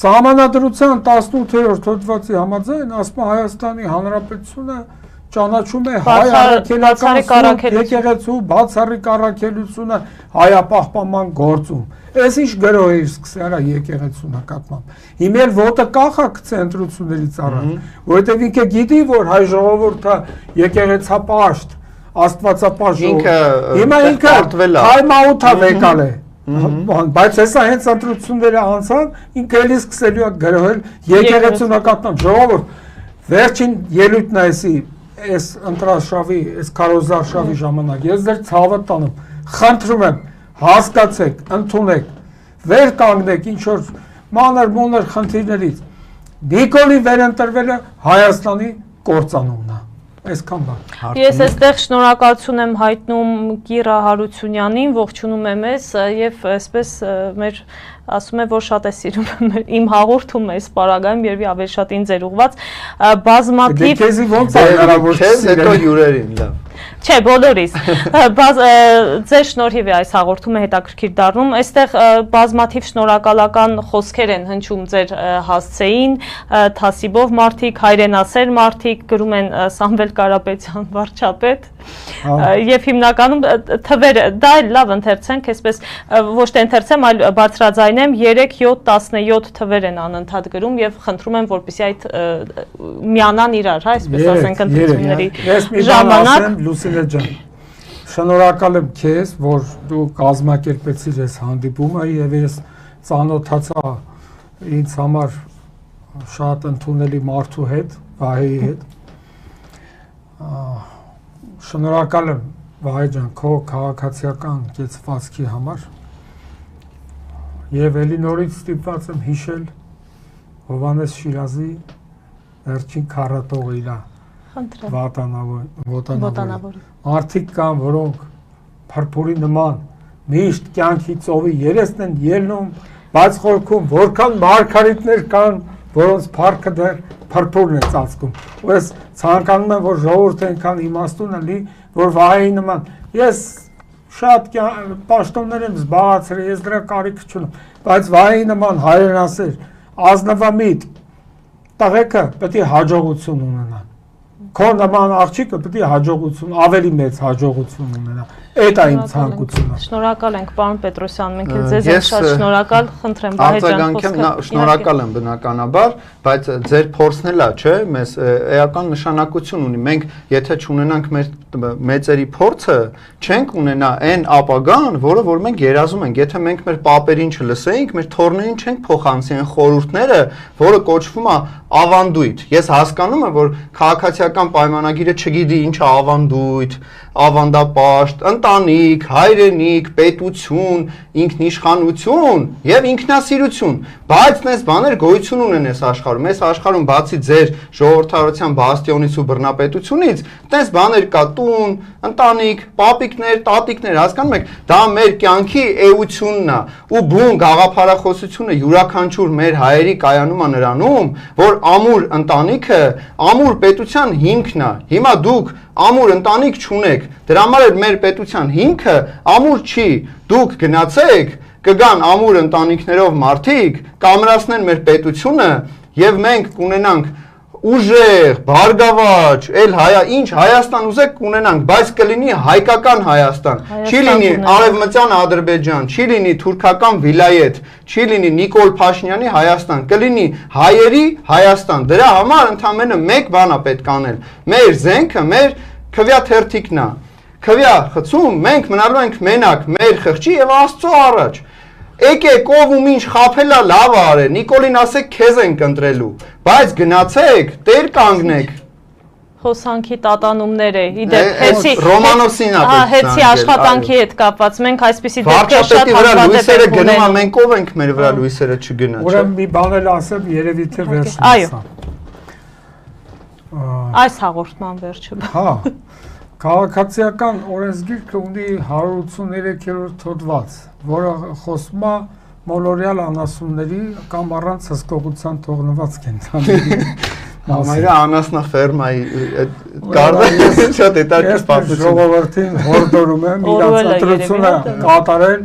Սահմանադրության 18-րդ հոդվածի համաձայն ասում է Հայաստանի Հանրապետությունը ճանաչում է հայ առաքելական եկեղեցու բացառիկ առաքելությունը հայապահպանման գործում։ Այս ինչ գրող է սկսել արա եկեղեցու նկատմամբ։ Հիմա էլ ոտը կախակ ցենտրություններից առան, որովհետև ինքը գիտի, որ հայ ժողովուրդը եկեղեցապաշտ, աստվածապաշտ ժողովուրդ։ Հիմա ինքը հայ մաութա վեկալ է։ Բայց հեսա հենց ընտրությունները անցան, ինքը էլի սկսելու է գրել եկեղեցու նկատմամբ ժողովուրդ։ Վերջին ելույթն է էսի այս ընտրաշավի, այս քարոզարշավի ժամանակ ես ձեր ցավը տանում, խնդրում եմ, հասկացեք, ընդունեք, վեր կանգնեք ինչ որ մանր-մունր խնդիրներից։ Նիկոլի վերընտրվելը Հայաստանի կործանումն է։ Այսքան բան։ Ես այստեղ շնորհակալություն եմ հայտնում Կիրա Հարությունյանին, ողջունում եմ ես եւ այսպես մեր ասում է որ շատ է սիրում իմ հաղորդումը այս պարագայում երևի ավելի շատ ինձ էր ուղված բազմաթիվ Քեզի ոնց է հնարավոր քեզ հետո յուրերին լավ Չէ, բոլորիս։ Ձեր շնորհիվ է այս հաղորդումը հետաքրքիր դառնում։ Այստեղ բազմաթիվ շնորհակալական խոսքեր են հնչում ձեր հասցեին, Թասիբով մարդիկ, հայրենասեր մարդիկ, գրում են Սամվել Կարապետյան վարչապետ։ Եվ հիմնականում թվերը, դա էլ լավ ընթերցենք, այսպես ոչ թե ընթերցեմ, այլ բարձրաձայնեմ 3-7-17 թվեր են անընդհատ գրում եւ խնդրում եմ, որպեսզի այդ միանան իրար, հա, այսպես ասենք ընտրությունների ժամանակ Լուսինե ջան, շնորհակալ եմ քեզ, որ դու կազմակերպեցիր այս հանդիպումը եւ ես ծանոթացա ինձ համար շատ ընդունելի մարդու հետ, Վահեի հետ։ Շնորհակալ եմ Վահե ջան, քո քաղաքացիական կեցվածքի համար։ Եվ էլի նորից ստիպված եմ հիշել Հովհաննես Շիրազի վերջին քառատողը իրա Վոտանավորի։ Մարդիկ կան, որոնք փրփուրի նման միշտ կյանքի ծովի երեսն են ելնում, բայց խորքում որքան մարգարիտներ կան, որոնց փառքը դեռ փրփուրն է ծածկում։ Ու ես ցանկանում եմ, որ ժողովուրդը այնքան իմաստուն լինի, որ Վահեի նման։ Ես շատ պաշտոններ եմ զբաղացրել, ես դրա կարիք չունեմ, բայց Վահեի նման հայրենասեր, ազնվամիտ տղեկը պետք է հաջողություն ունենան։ Քո նման աղջիկը պետք է հաջողություն, ավելի մեծ հաջողություն ունենա։ Այդ է իմ ցանկությունը։ Շնորհակալ ենք, պարոն Պետրոսյան, մենք ձեզ ենք շատ շնորհակալ, խնդրեմ Վահե ջան խոսքը։ Շնորհակալ եմ բնականաբար, բայց ձեր փորձն էլա, չէ՞, մեզ էական նշանակություն ունի։ Մենք եթե չունենանք մեր մեծերի փորձը, չենք ունենա այն ապագան, որը որ մենք երազում ենք։ Եթե մենք մեր պապերին չլսեինք, մեր թորներին չենք փոխանցի այն խորհուրդները, որը կոչվում է ավանդույթ։ Ես հասկանում եմ, որ քաղաքացիական պայմանագիրը չգիտի ինչ է ավանդույթ, ավանդապաշտ, ընտանիք, հայրենիք, պետություն, ինքնիշխանություն եւ ինքնասիրություն, բայց այս բաները գոյություն ունեն այս աշխարհում։ Այս աշխարհում բացի ձեր ժողովրդավարության բաստիոնից ու բռնապետությունից, այս բաներ կա տուն, ընտանիք, պապիկներ, տատիկներ, հասկանում եք, դա մեր կյանքի էությունն է ու բուն գաղափարախոսությունը յուրաքանչյուր մեր հայերի կայանում է նրանում, որ ամուր ընտանիքը ամուր պետության հիմքն է։ Հիմա դուք ամուր ընտանիք չունեք, դրա համար էլ մեր պետության հիմքը ամուր չի։ Դուք գնացեք կգան ամուր ընտանիքներով մարդիկ, կամրացնեն մեր պետությունը եւ մենք կունենանք ուժեղ, բարգավաճ, ինչ Հայաստան ուզեք կունենանք, բայց կլինի հայկական Հայաստան, չի լինի Արևմտյան Ադրբեջան, չի լինի թուրքական վիլայետ, չի լինի Նիկոլ Փաշինյանի Հայաստան, կլինի հայերի Հայաստան։ Դրա համար ընդամենը մեկ բան է պետք անել։ Մեր զենքը մեր քվյա թերթիկն է։ Քվյա խցում մենք մնալու ենք մենակ մեր խղճի եւ Աստծո առաջ։ Եկեք ով ու ինչ խափելա լավ արե, Նիկոլին ասեք քեզ ենք ընտրելու, բայց գնացեք, Տեր կանգնեք։ Խոսանքի տատանումները, իդեպ Ռոմանոսին է պետք։ Հեցի աշխատանքի հետ կապված, մենք այսպիսի դեպքեր շատ հազվադեպ ենք գնում, մենք ով ենք մեր վրա լույսերը չգնաց։ Ուրեմն մի բան էլ ասեմ, երևի թե վերջն Այո։ Այս հաղորդման վերջը։ Հա։ Քաղաքացիական օրենսգիրքը ունի 183-րդ հոդված, որը խոսում է մոլորյալ անասունների կամ առանց հսկողության թողնված կենդանների Համայնա անասնաֆերմայի կարդը շատ հետաքրքիր պատմություն։ Ժողովրդին հորդորում եմ իրաց ընտրությունը կատարել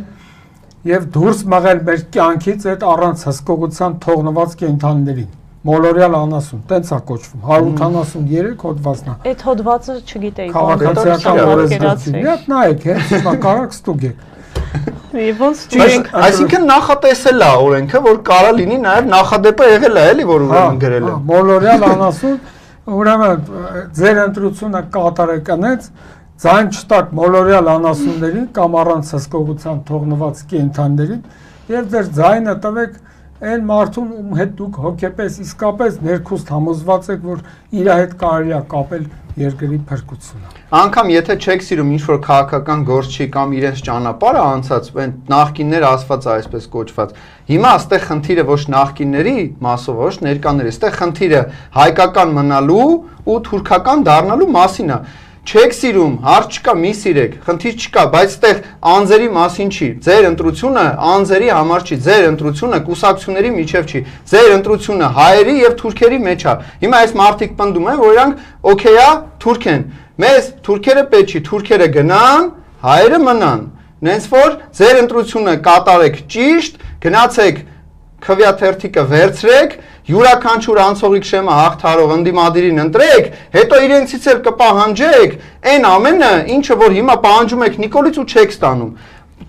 եւ դուրս մղել մեր կյանքից այդ առանց հսկողության թողնված կենդաններին։ Մոլորյալ անասուն, տենց է կոչվում, 183 հոդվածն է։ Այդ հոդվածը չգիտեի։ Քաղաքացիական օրենսգիրքի։ Եվ նայեք, հիմա կարակ ստուգեք։ Այսինքն նախատեսել է օրենքը, որ կարա լինի նաև նախադեպը եղել է, էլի, որ ուրեմն գրել է։ Մոլորյալ անասուն, ուրեմն ձեր ընտրությունը կատարեք անեց, ձայն չտակ մոլորյալ անասուններին կամ առանց հսկողության թողնված կենդաններին եւ ձեր ձայնը տվեք այն մարդուն ում հետ դուք հոգեպես իսկապես ներքուստ համոզված եք, որ իր հետ կարելի է կապել երկրի փրկությունը։ Անկամ եթե չեք սիրում ինչ-որ քաղաքական գործչի կամ իրենց ճանապարհը անցած, այն նախկինները ասված այսպես կոչված, հիմա այստեղ խնդիրը ոչ նախկինների մասով, ոչ ներկաների, այստեղ խնդիրը հայկական մնալու ու թուրքական դառնալու մասին է։ Չեք սիրում, հարց չկա, մի սիրեք, խնդիր չկա, բայց այդտեղ անձերի մասին չի։ Ձեր ընտրությունը անձերի համար չի, ձեր ընտրությունը կուսակցությունների միջև չի։ Ձեր ընտրությունը հայերի եւ թուրքերի մեջ է։ Հիմա այս մարդիկ պնդում են, որ իրանք օքեյ է, թուրք են։ Մեզ թուրքերը պետք չի, թուրքերը գնան, հայերը մնան։ Նենց որ ձեր ընտրությունը կատարեք ճիշտ, գնացեք քվյա թերթիկը վերցրեք, յուրաքանչյուր անցողիկ շեմը հաղթարող ընդդիմադիրին ընտրեք, հետո իրենցից էլ կպահանջեք այն ամենը, ինչը որ հիմա պահանջում եք Նիկոլից ու չեք ստանում։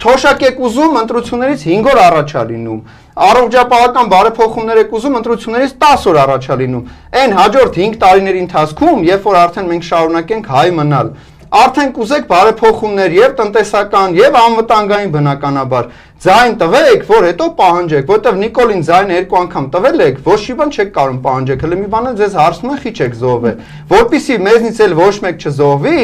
Թոշակ եք ուզում, ընտրություններից 5 օր առաջ է լինում։ Առողջապահական բարեփոխումներ եք ուզում, ընտրություններից 10 օր առաջ է լինում։ Այն հաջորդ 5 տարիների ընթացքում, երբ որ արդեն մենք շարունակենք հայ մնալ, արդեն կուզեք բարեփոխումներ եւ տնտեսական եւ անվտանգային բնականաբար ձայն տվեք, որ հետո պահանջեք, որովհետեւ Նիկոլին ձայնը 2 անգամ տվել եք, ոչ մի բան չեք կարող պահանջեք, հələ մի բան է ձեզ հարցնում են, խի չեք զոհվել, որpիսի մեզնից էլ ոչ մեկ չզոհվի,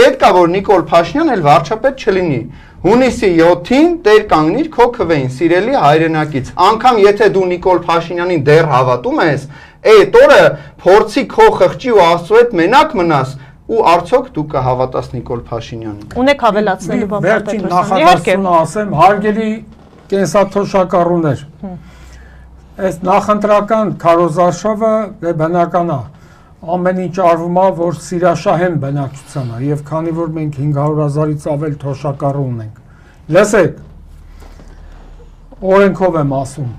պետք է որ Նիկոլ Փաշինյանն էլ վարչապետ չլինի։ Հունիսի 7-ին Տեր կանգնիր քո քվեին, սիրելի հայրենակից։ Անկամ եթե դու Նիկոլ Փաշինյանին դեռ հավատում ես, այդ օրը փորձի քո խղճի ու Աստծո հետ մենակ մնաս ու արդյոք դու կհավատաս Նիկոլ Փաշինյանին։ Ունեք ավելացնելու բան Վերջին նախադասությունը ասեմ, հարգելի կենսաթոշակառուներ։ Այս նախընտրական քարոզարշավը բնական է։ Ամեն ինչ արվում է, որ սիրաշահեն բնակչությանը եւ քանի որ մենք 500,000-ից ավել թոշակառու ունենք։ Լսեք։ Օրենքով եմ ասում,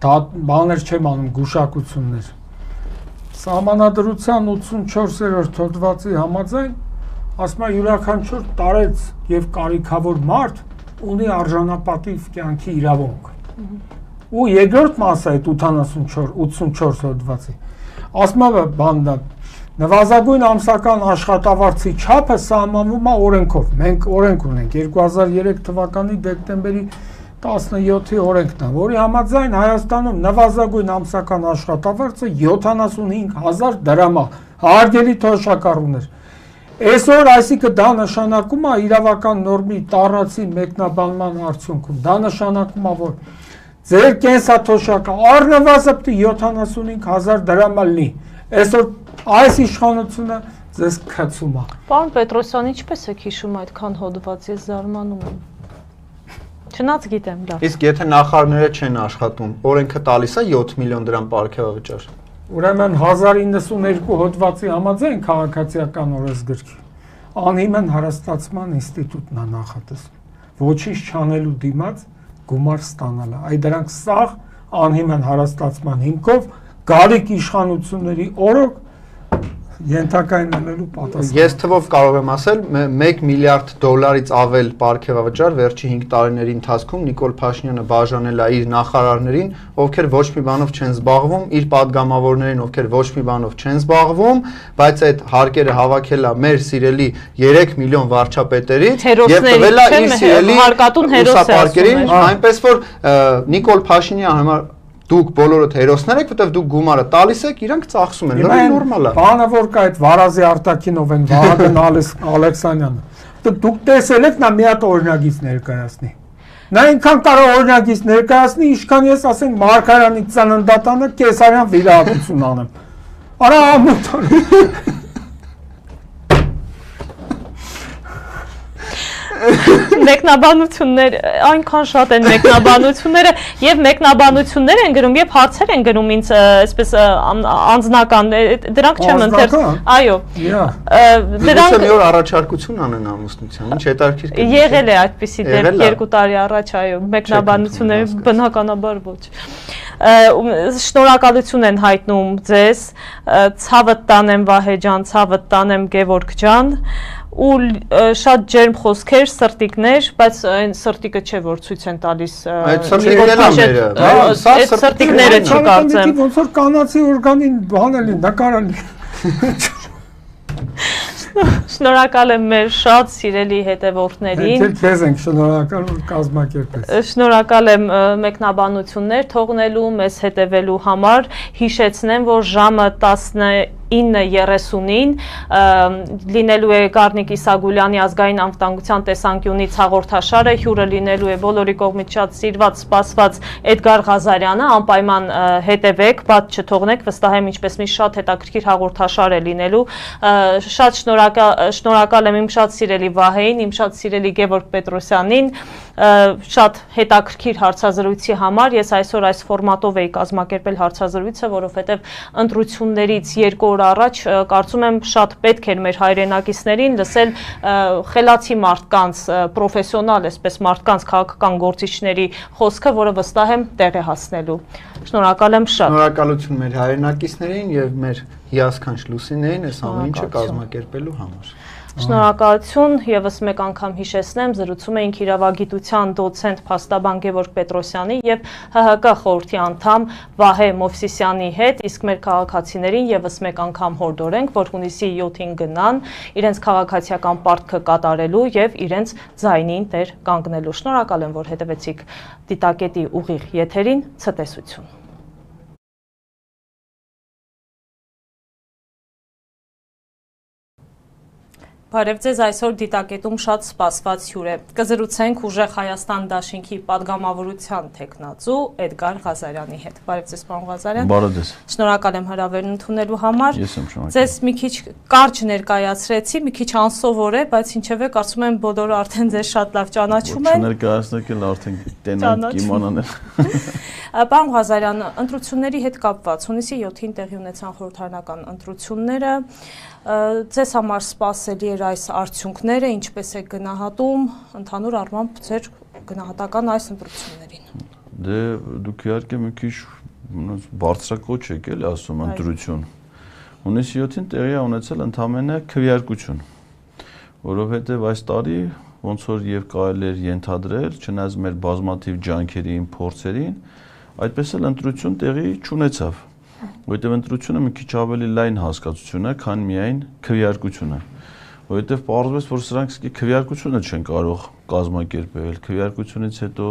դա բաներ չեմ անում, գուշակություններ։ Սահմանադրության 84-րդ հոդվածի համաձայն ասում է յուրաքանչյուր տարեց եւ կարիքավոր մարդ ունի արժանապատիվ կյանքի իրավունք։ Ու երկրորդ մասը այդ 84 հոդվածի ասում է բանդա նվազագույն ամսական աշխատավարձի չափը սահմանվում է օրենքով։ Մենք օրենք ունենք 2003 թվականի դեկտեմբերի 17-ի օրենքն է, որի համաձայն Հայաստանում նվազագույն ամսական աշխատավարձը 75,000 դրամ է, հարգելի թոշակառուներ։ Այսօր այսինքն դա նշանակում է իրավական նորմի տառացի մեկնաբանման արդյունքում, դա նշանակում է, որ ձեր կենսաթոշակը առնվազն 75,000 դրամ լինի։ Այսօր այս իշխանությունը ձեզ քցում է։ Պարոն Պետրոսյան, ինչպես եք հիշում այդքան հոդված, ես զարմանում եմ։ Չնայած գիտեմ դա։ Իսկ եթե նախարարները չեն աշխատում, օրենքը տալիս է 7 միլիոն դրամ պարգևավճար։ Ուրեմն 1092 հոդվածի համաձայն քաղաքացիական օրենսգրքի անհիմն հարստացման ինստիտուտն է նախատեսում։ Ոչինչ չանելու դիմաց գումար ստանալը։ Այդ դրանք սաղ անհիմն հարստացման հիմքով գալիք իշխանությունների օրոք ենթակայինելու պատասխան։ Ես թվով կարող եմ ասել, 1 միլիարդ դոլարից ավել պարգևավճար վերջի 5 տարիների ընթացքում Նիկոլ Փաշինյանը բաժանել է իր նախարարներին, ովքեր ոչ մի բանով չեն զբաղվում, իր падգամավորներին, ովքեր ոչ մի բանով չեն զբաղվում, բայց այդ հարկերը հավաքել է մեր սիրելի 3 միլիոն վարչապետերից եւ տվել է իր սիրելի ուսապարկերին, այնպես որ Նիկոլ Փաշինյանը համար դուք բոլորդ հերոսներ եք, որտեղ դուք գումարը տալիս եք, իրանք ծախսում են, լրիվ նորմալ է։ Բանը որ կա այդ Վարազի Արտակինով են Վահագն Ալեքսանյանը։ Դուք տեսել եք նա մի հատ օրինագիծ ներկայացնի։ Նա այնքան կարող օրինագիծ ներկայացնի, ինչքան ես ասենք Մարգարյանի ծննդատանը կեսարյան վիրահատություն անեմ։ Արա ամոթ։ Մեկնաբանություններ այնքան շատ են մեկնաբանությունները եւ մեկնաբանություններ են գրում եւ հարցեր են գրում ինձ այսպես անձնական դրանք չեմ ընթերցում այո դրանք մի օր առաջարկություն անեն ամուսնության ինչ հետաքրքիր եղել է այդպիսի դեպք 2 տարի առաջ այո մեկնաբանությունները բնականաբար ոչ շնորհակալություն են հայտնում ձեզ ցավդ տանեմ Վահե ջան ցավդ տանեմ Գևորգ ջան ու շատ ջերմ խոսքեր, սրտիկներ, բայց այն սրտիկը չէ որ ցույց են տալիս այդ սրտիկները չկարծեմ ոնց որ կանացի օրգանին բանալի նկարալի Շնորհակալ եմ մեր շատ սիրելի հետևորդներին։ Ձեզ ենք շնորհակալ որ կազմակերպեց։ Շնորհակալ եմ մեկնաբանություններ թողնելու, մեզ հետևելու համար։ Հիշեցնեմ, որ ժամը 19:30-ին լինելու է Գառնիկ Իսագուլյանի ազգային անվտանգության տեսանկյունից հաղորդաշարը, հյուրը լինելու է բոլորի կողմից շատ սիրված, սպասված Էդգար Ղազարյանը, անպայման հետևեք, բաց չթողնեք, վստահ եմ ինչպես մի շատ հետաքրքիր հաղորդաշար է լինելու։ Շատ շնորհակալ եմ իմ շատ սիրելի Վահեին, իմ շատ սիրելի Գևորգ Պետրոսյանին, շատ հետաքրքիր հարցազրույցի համար։ Ես այսօր այս ֆորմատով էի կազմակերպել հարցազրույցը, որովհետև ընտրություններից 2 օր առաջ կարծում եմ շատ պետք էր մեր հայրենակիցներին լսել խելացի մարդկանց, պրոֆեսիոնալ այսպես մարդկանց քաղաքական գործիչների խոսքը, որը վստահ եմ տեղ է հասնելու։ Շնորհակալ եմ շատ։ Շնորհակալություն մեր հայրենակիցներին եւ մեր հիասքանչ լուսիներին այս ամեն ինչը կազմակերպելու համար։ Շնորհակալություն, եւս մեկ անգամ հիշեցնեմ, զրուցում էինք իրավագիտության դոցենտ փաստաբան Գևորգ Պետրոսյանի եւ ՀՀԿ խորհրդի անդամ Վահե Մովսիսյանի հետ, իսկ մեր քաղաքացիներին եւս մեկ անգամ հորդորենք, որ հունիսի 7-ին գնան իրենց քաղաքացիական պարտքը կատարելու եւ իրենց ձայնին տեր կանգնելու։ Շնորհակալ եմ, որ հետևեցիք Դիտակետի ուղիղ եթերին, ցտեսություն։ Բարև ձեզ, այսօր Դիտակետում շատ սպասված հյուր է։ Կզրուցենք ուժեղ Հայաստան դաշինքի падգամավորության տեխնացու Էդգար Ղազարյանի հետ։ Բարև ձեզ, պարոն Ղազարյան։ Բարև ձեզ։ Շնորհակալ եմ հրավերն ընդունելու համար։ Ես եմ շնորհակալ։ Ձեզ մի քիչ կարճ ներկայացրեցի, մի քիչ անսովոր է, բայց ինչևէ կարծում եմ բոլորը արդեն ձեզ շատ լավ ճանաչում են։ Ներկայացնեք էլ արդեն տենանք իմանան են։ Պարոն Ղազարյան, ընտրությունների հետ կապված հունիսի 7-ին տեղի ունեցան խորհրդարանական ընտրությունները։ Ձեզ համար սպասելի էր այս արդյունքները, ինչպես է գնահատում ընդհանուր առմամբ ձեր գնահատական այս ընտրություններին։ Դե դուք իհարկե մի քիչ բարձրակոչ եք էլի ասում ընտրություն։ Հունիսի 7-ին տեղի է ունեցել ընդամենը քվեարկություն, որովհետև այս տարի ոնց որ եւ կարելի էր ենթադրել, չնայած մեր բազմաթիվ ջանքերին, փորձերին, այդպես էլ ընտրություն տեղի չունեցավ։ Որովհետև ընտրությունը մի քիչ ավելի լայն հասկացություն է, քան միայն քվեարկությունը։ Որովհետև պարզվեց, որ սրանք սկի քվեարկությունը չեն կարող կազմակերպել, քվեարկությունից հետո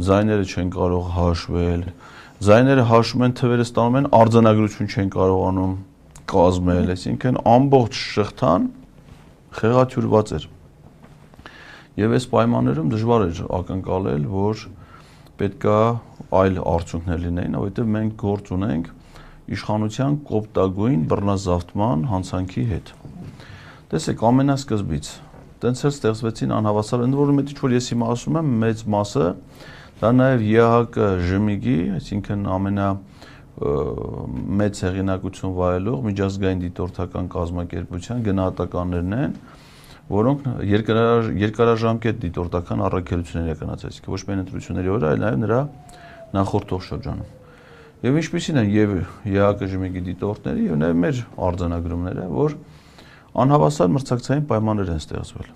ձայները չեն կարող հաշվել, ձայները հաշվում են, թվերը ստանում են, արձանագրություն չեն կարողանում կազմել, այսինքն ամբողջ շղթան խեղաթյուրված էր։ Եվ այս պայմաններում դժվար էր ակնկալել, որ պետքա այլ արդյունքներ լինեին, որովհետև մենք գործ ունենք իշխանության կոպտագույն բռնազավթման հանցանքի հետ։ Տեսեք, ամենասկզբից տենց էլ ստեղծվեցին անհավասար, ընդ որում ինչ որ ես հիմա ասում եմ, մեծ մասը դա նաև ԵՀԿ ԺՄԻԳ-ի, այսինքն մեծ հեղինակություն վայելող միջազգային դիտորդական կազմակերպության գնահատականներն են, որոնք երկարաժամկետ դիտորդական առաքելություններ իրականացրեցին, ոչ միայն ընտրությունների օրը, այլ նաև նրա նախորդող շրջանում։ Եվ ինչպիսին են եւ ԵԱԿԺՄ-ի դիտորդների եւ նաեւ մեր արձանագրումները, որ անհավասար մրցակցային պայմաններ են ստեղծվել։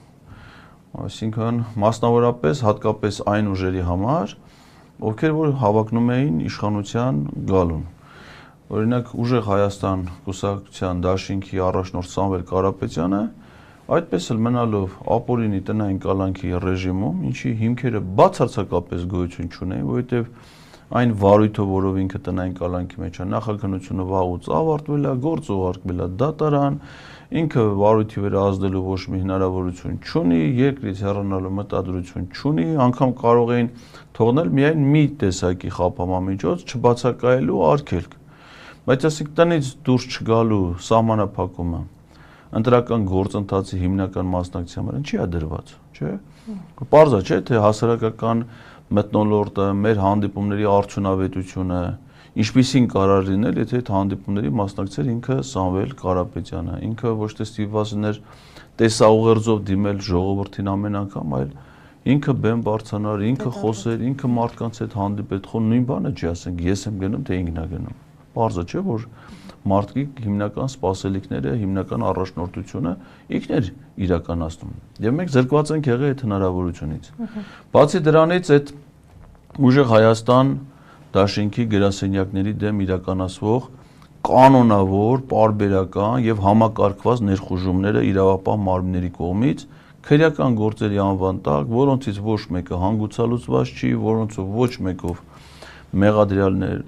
Այսինքն մասնավորապես հատկապես այն ուժերի համար, ովքեր որ հավակնում էին իշխանության գալուն։ Օրինակ ուժեղ Հայաստան կուսակցության դաշինքի առաջնորդ Սամվել Կարապետյանը այդպես էլ մնալով ապօրինի տնային կալանքի ռեժիմում, ինչի հիմքերը բացարձակապես գոյություն չունեն, որովհետեւ այն վարույթը, որով ինքը տնային կալանքի մեջ է, նախաքննությունը վաղուց ավարտվել է, գործ ուղարկվել է դատարան, ինքը վարույթի վրա ազդելու ոչ մի հնարավորություն չունի, երկրից հեռանալու մտադրություն չունի, անգամ կարող էին թողնել միայն մի տեսակի խափամամիջոց չբացակայելու արգելք։ Բայց ասենք տնից դուրս չգալու սահմանափակումը ընտրական գործընթացի հիմնական մասնակցության վրա չի դրված, չէ՞։ Պարզ է, չէ՞, թե հասարակական մթնոլորտը, մեր հանդիպումների արդյունավետությունը, ինչպիսին կարող լինել, եթե այդ հանդիպումների մասնակցեր ինքը Սամվել Կարապետյանը, ինքը ոչ թե ստիպված տեսաուղերձով դիմել ժողովրդին ամեն անգամ, այլ ինքը բեմ բարձրանար, ինքը խոսեր, ինքը մարդկանց հետ հանդիպեր, խո նույն բանը չի ասենք, ես եմ գնում, թե ինքն է գնում։ Պարզ է, չէ՞, որ մարդիկ հիմնական սպասելիքները, հիմնական առաջնորդությունը ինքներ իրականացնում։ Եվ մենք զրկված ենք եղել այդ հնարավորությունից։ Բացի դրանից այդ ուժեղ Հայաստան դաշինքի գրասենյակների դեմ իրականացվող կանոնավոր, պարբերական եւ համակարգված ներխուժումները իրավապահ մարմինների կողմից քրեական գործերի անվան տակ, որոնցից ոչ մեկը հանգուցալուծված չի, որոնցով ոչ մեկով մեղադրյալներ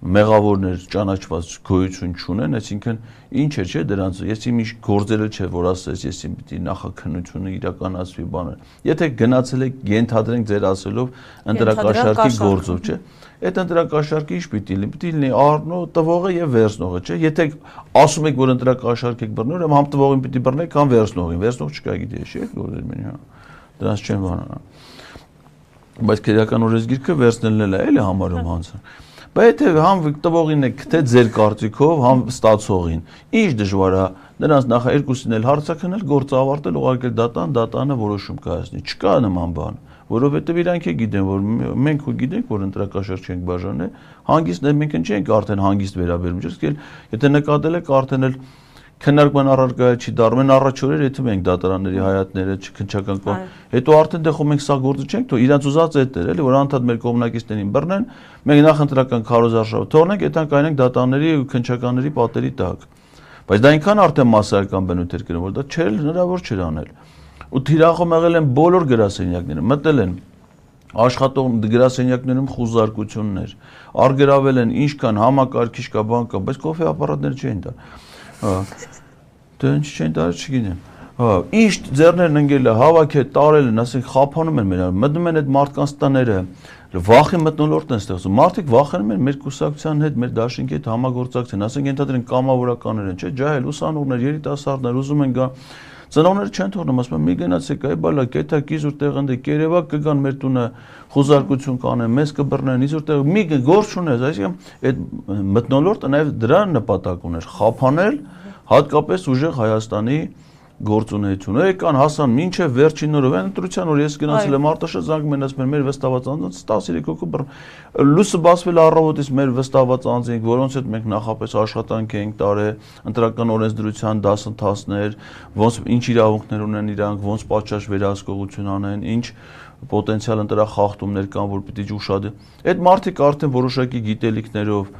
մեղավորներ ճանաչված գոյություն չունեն, այսինքն ինչ է, չէ, դրանց ես իմ ինչ գործերը չէ, որ ասես ես իմ պիտի նախաքննությունը իրականացվի բանը։ Եթե գնացել եք ենթադրենք ձեր ասելով ընտրակաշարքի գործով, չէ, այդ ընտրակաշարքը ինչ պիտի լինի, պիտի լինի առնո տվողը եւ վերցնողը, չէ, եթե ասում եք որ ընտրակաշարք եք բռնել, համ տվողին պիտի բռնեք, համ վերցնողին, վերցնող չկա գիտի, չէ, գործեր մենի, հա, դրանց չեն բանա։ Բայց քրեական օրենսգիրքը վերցնելն էլ է, էլի համարում հանցը։ Բայց եթե համ տվողին եք թե ձեր կարծիքով, համ ստացողին, ինչ դժվար է նրանց նախ երկուսին էլ հարցակնել, գործը ավարտել, ուղարկել դատան, դատանը որոշում կայացնի։ Չկա նման բան, որովհետև իրանք է գիտեն, որ մենք ու գիտենք, որ ընտրակաշարք չենք բաժանել, հանգիստ մենք չենք արդեն հանգիստ վերաբերում, չէ՞, եթե նկատել եք արդեն էլ քննարկման առարկա չի դառնում առաջ օրեր, եթե մենք դատարանների հայատները քննչական կողմ, հետո արդեն դե խո մենք սա գործը չենք, թող իրանց ուզած է դեր, էլի որ անդադ մեր կողմնակիցներին բռնեն, մենք նախ ընտրական քարոզարշավ թողնենք, այդտեղ կայնենք դատարանների ու քննչականների պատերի տակ։ Բայց դա այնքան արդեն massայական բնույթ էր կրում, որ դա չէր հնարավոր չէր անել։ Ու թիրախում եղել են բոլոր գրասենյակները, մտել են աշխատող գրասենյակներում խուզարկություններ, արգրավել են ինչքան համակարգիչ կա, բան կա, բայց կոֆե ապարատներ չեն տա։ Դե ինչ չեն տա, չգիտեմ։ Ինչ ձեռներն ընկել է, հավաքել, տարել են, ասենք խափանում են մեր, մտնում են այդ մարդկանց տները, վախի մթնոլորտ են ստեղծում։ Մարդիկ վախենում են մեր կուսակցության հետ, մեր դաշինքի հետ համագործակցեն, ասենք ենթադրենք կամավորականներ են, չէ՞, ջահել ուսանողներ, երիտասարդներ ուզում են գա ծնողները չեն թողնում, ասում են մի գնացեք, այ բալա, կետա կիզուր տեղնდեք, երևա կգան մեր տունը խոզարկություն կանեն, մեզ կբռնեն, իզուր տեղ մի գործ չունես, այսինքն այդ մթնոլորտը նաև դրա նպատակ ուներ, խափանել հատկապես ուժեղ Հայաստանի գործունեությունը։ Եկան հասան մինչև վերջին օրը, այն ընտրության օրը ես գնացել եմ Արտաշատ, զանգում են ասում են մեր վստահված անձանց 13 հոգու բռն։ Լույսը բացվել առավոտից մեր վստահված անձինք, որոնց հետ մենք նախապես աշխատանք ենք տարել, ընտրական օրենսդրության դասընթացներ, ոնց ինչ իրավունքներ ունեն իրանք, ոնց պատշաճ վերահսկողություն անեն, ինչ պոտենցիալ ընտրախախտումներ կան, որ պիտի ուշադրեն։ Այդ մարդիկ արդեն որոշակի գիտելիքներով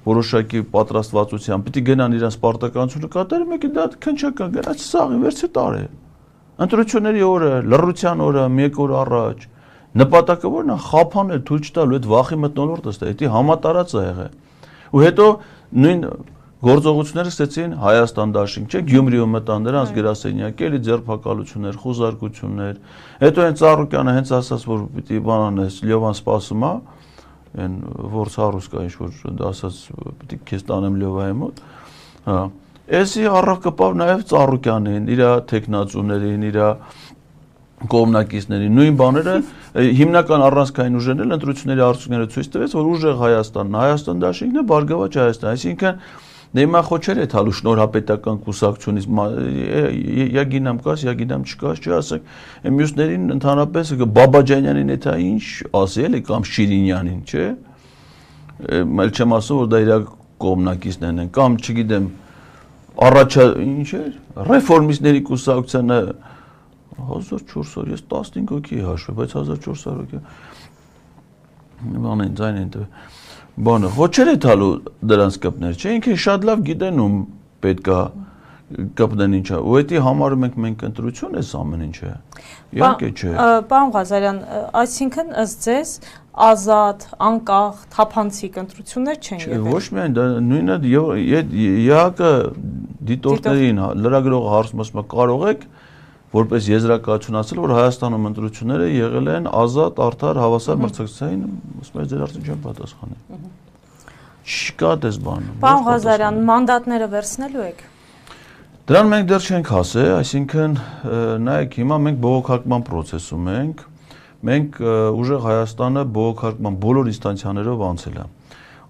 որոշակի պատրաստվածությամբ պիտի գնան իրենց պարտականությունը կատարեն, մեկը դա քնչական գնաց սաղի վերցի տարե։ Ընտրությունների օրը, լռության օրը, մեկ օր առաջ նպատակը որն է խափանել, թույլ չտալու այդ վախի մթնոլորտը ստա, դա համատարած է եղել։ Ու հետո նույն գործողությունները սկսեցին Հայաստան դաշինք, չէ՞, Գյումրիում մտան դրանց գրասենյակ, էլի ձերբակալություններ, խոզարկություններ։ Հետո այն Ծառուկյանը հենց ասաց, որ պիտի բանան էս Լևան սպասում է, այն որ ցարուս կա ինչ որ ասած պիտի քեզ տանեմ Լևայի մոտ, հա, էսի առավ կպավ նաև Ծառուկյանին, իր տեխնացուներին, իր կողմնակիցներին, նույն բաները հիմնական առանցքային ուժերն էլ ընտրությունների արդյունքները ցույց տվեց, որ ուժեղ Հայաստանն, Հայաստան դաշինքն է, Բարգավաճ Հայաստան, այսինքն Նեմա խոչեր է թալու շնորհապետական կուսակցությունից я գինամ կաս, я գինամ չկաս, չէ, ասեք, մյուսներին ընդհանրապես Բաբաջանյանին է դա ինչ ասել է կամ Շիրինյանին, չէ։ Մել չեմ ասում, որ դա իր կողմնակիցներն են, կամ չգիտեմ, առաջա ինչ է, ռեֆորմիստների կուսակցությանը 1400, ես 15 հոգի հաշվի, բայց 1400 հոգի։ Բանեն ձայն են տվել։ Բանը, խոչեր է թալու դրանց կպներ, չէ, ինքը շատ լավ գիտեն ում պետքա կպնեն ինչա, ու էդի համար մենք ընտրություն ես ամեն ինչը, իհարկե չէ։ Պարոն Ղազարյան, այսինքն ըստ ձեզ ազատ, անկախ, թափանցիկ ընտրություններ չեն եղել։ Ոչ միայն դա նույնը ԵՀԿ դիտորդներին լրագրողը հարցում ասում է կարող եք որպես եզրակացություն ասել, որ Հայաստանում ընտրությունները եղել են ազատ, արդար, հավասար, մրցակցային, ասում եմ ձեր արդեն չեմ պատասխանել։ Չկա դες բանը։ Պարոն Ղազարյան, մանդատները վերցնելու եք։ Դրան մենք դեռ չենք հասել, այսինքն նայեք, հիմա մենք բողոքարկման process-ում ենք, մենք ուժեղ Հայաստանը բողոքարկման բոլոր ինստանցիաներով անցել է։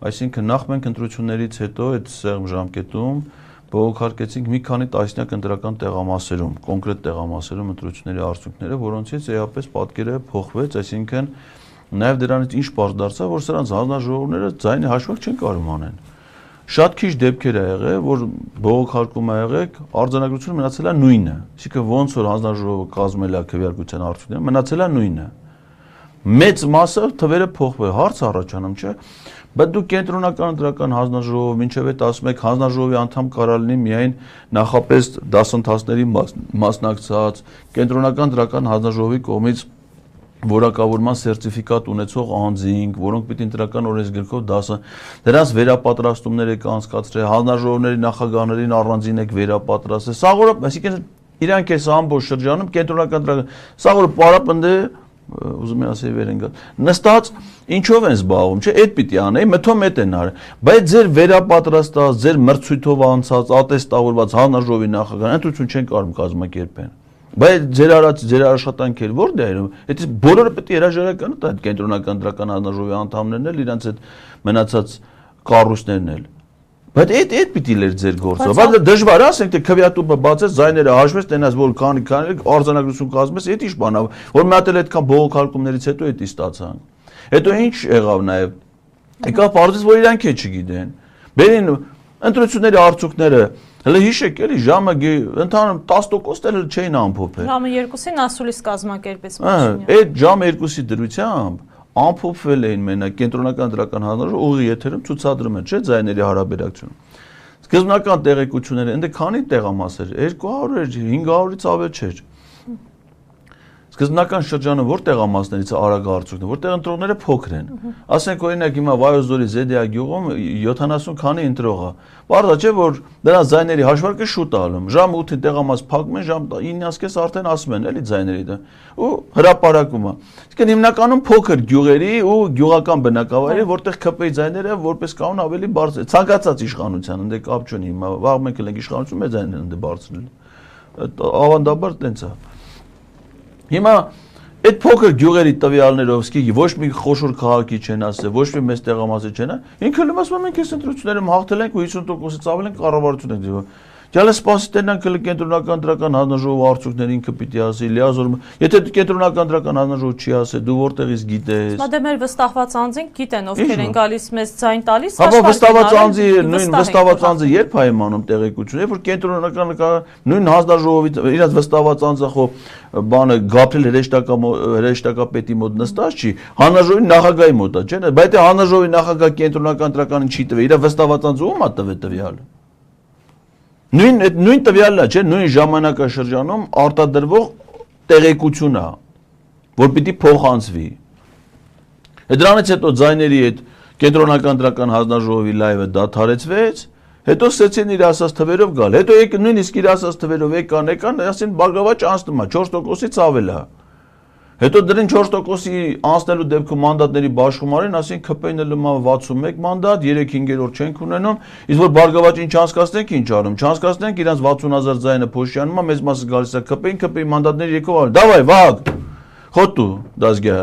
Այսինքն նախ մենք ընտրություններից հետո այդ սեղմ ժամկետում բողոքարկեցինք մի քանի տասնյակ ընտրական տեղամասերում, կոնկրետ տեղամասերում ընտրությունների արդյունքները, որոնցից էապես պատկերը փոխվեց, այսինքն նաև դրանից ինչ պարզ դարձավ, որ սրանց հանձնաժողովները ձայնի հաշվարկ չեն կարող անեն։ Շատ քիչ դեպքեր ա եղել, որ բողոքարկում ա եղել, արձանագրությունը մնացել է նույնը, այսինքն ոնց որ հանձնաժողովը կազմել է քվեարկության արդյունքները, մնացել է նույնը։ Մեծ մասը թվերը փոխվել, հարց առաջանում, չէ՞։ Բայց դու կենտրոնական ընտրական հանձնաժողով մինչև այդ ասում եք հանձնաժողովի անդամ կարող լինի միայն նախապես դասընթացների մասնակցած, կենտրոնական ընտրական հանձնաժողովի կողմից որակավորման սերտիֆիկատ ունեցող անձինք, որոնք պիտի ընտրական օրենսգրքով դասը դրանց վերապատրաստումներ եք անցկացրել, հանձնաժողովների նախագահներին առանձին եք վերապատրաստել։ Սա որը, այսինքն իրանք էս ամբողջ շրջանում կենտրոնական ընտրական, սա որը պարապնդե ուզում եմ ասել վեր են գալ։ Նստած ինչով են զբաղվում, չէ՞, այդ պիտի անեի, մթոմ էդ են արել։ Բայց ձեր վերապատրաստած, ձեր մրցույթով անցած, ատեստավորված հանրաժողովի նախագահան ընտրություն չեն կարող կազմակերպեն։ Բայց ձեր արած ձեր աշխատանքեր որտե են։ Այդ բոլորը պետք է հրաժարական տա այդ կենտրոնական ընտրական հանրաժողովի անդամներն էլ իրանց այդ մնացած կառույցներն էլ։ Բայց այդ պիտի լեր ձեր գործը։ Բայց դժվար է, ասենք թե քվեատուփը բացես, ձայները հաշվես, տենաս որ քանի արձանագրություն կազմես, այդ ինչ բան է, որ մի հատ էլ այդքան բողոքարկումներից հետո էդի ստացանք։ Հետո ինչ եղավ նաև։ Եկավ բարձր որ իրանք է չգիտեն։ Բերին ընտրությունների արդյունքները, հələ հիշեք էլի ժամը ընդհանրում 10% էլ չէին ամփոփել։ Ժամը 2-ին ասուլիս կազմակերպեց Փաշինյանը։ Այդ ժամը 2-ի դրությամբ ամփոփվել էին մենակ կենտրոնական ընտրական հանրաժողովը ուղի եթերում ցուցադրում են, չէ՞, ձայների հարաբերակցություն։ Սկզբնական տեղեկությունները, ընդ քանի տեղամասեր, 200 էր, 500-ից ավել չէր։ Սկզբնական շրջանը որ տեղամասներից է արագ արդյունքն, որտեղ ընտրողները փոքր են։ Ասենք օրինակ հիմա Վայոց-Ձորի Զեդիա գյուղում 70 քանի ընտրող է։ Բարձր չէ որ դրանց ձայների հաշվարկը շուտ է ալում։ Ժամ 8-ին տեղամաս փակում են, ժամ 9-ից արդեն ասում են, էլի ձայների դա։ Ու հրապարակում է։ Իսկ հիմնականում փոքր գյուղերի ու գյուղական բնակավայրերի, որտեղ ԿՊ-ի ձայները որպես կանոն ավելի բարձր է։ Ցանկացած իշխանության, ընդ կապ չունի հիմա, վաղ մենք ենք իշխանություն, մեր ձայներն ընդ բարձրել։ Ավանդաբար տենց է։ Հիմա այդ փոքր գյուղերի տվյալներով սկի ոչ մի խոշոր քաղաքի չեն ասել, ոչ մի մեծ տեղամասի չեն, ինքը լավ ասում ենք այս ընտրություններում հաղթել ենք ու 50%-ից ավել ենք կառավարություն ենք դիվա։ Դյալը սպասի տենանք կենտրոնական ընտրական հանրաժողովի արդյունքները ինքը պիտի ասի, լիազորում։ Եթե կենտրոնական ընտրական հանրաժողովը չի ասել, դու որտեղից գիտես։ Մա դե մեր վստահված անձինք գիտեն ովքեր են գալիս մեզ ձայն տալիս, հապա վստահված անձի, նույն վստահված անձը երբ է իմանում տեղեկություն, երբ որ կենտրոնական նույն հանրաժողովի իրաց վստահված անձը խո բանը Գաբրիել հրեշտակապետի մոտ նստած չի, հանրաժողովի նախագահի մոտ է, չէ՞։ Բայց եթե հանրաժողովի նախագահ կենտրոնական ընտրականին չի տվել, իր վստահված անձը ո՞ւմ է տվել տվյալը։ Նույն տվյալն է, չէ՞, նույն ժամանակաշրջանում արտադրվող տեղեկություն է, որ պիտի փոխանցվի։ Դրանից հետո ձայների այդ կենտրոնական ընտրական հանրաժողովի լայվը դադարեցվեց, հետո սկսեցին իր ասած թվերով գալ։ Հետո նույնիսկ իր ասած թվերով եկան, ասին Բարգավաճ անցնում է 4%-ից ավել է։ Հետո դրին 4%-ի անցնելու դեպքում մանդատների բաշխումարին, ասին ԿՊ-ն լմա 61 մանդատ, 3/5 չենք ունենում, իսկ որ Բարգավաճին չանցկացնենք ինչ արում, չանցկացնենք իրանց 60,000 ձայնը Փոշյանում է, մեծ մասը գալիս է ԿՊ-ին մանդատների եկող արել։ Դավայ, վաղ։ Խոտու դազգա։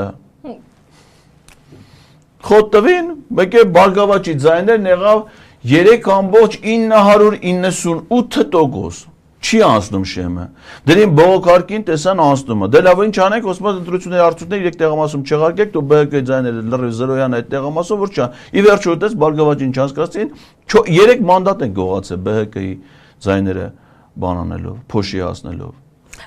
Խոտ տվին, մեկ է Բարգավաճի ձայներն եղավ 3.998% չի անցնում շեմը։ Դրին բողոքարկին տեսան անցնում է։ Դե լավ ինչ անենք, ոսմա ընտրությունների արդյունքները 3 տեղամասում չեղարկեք, դու ԲՀԿ ձայները լրիվ 0-յան այդ տեղամասում որ չա։ Ի վերջո դες բարգավաճին չանցկացին, 3 մանդատ են գողացել ԲՀԿ-ի ձայները բանանելով, փոշի հասնելով։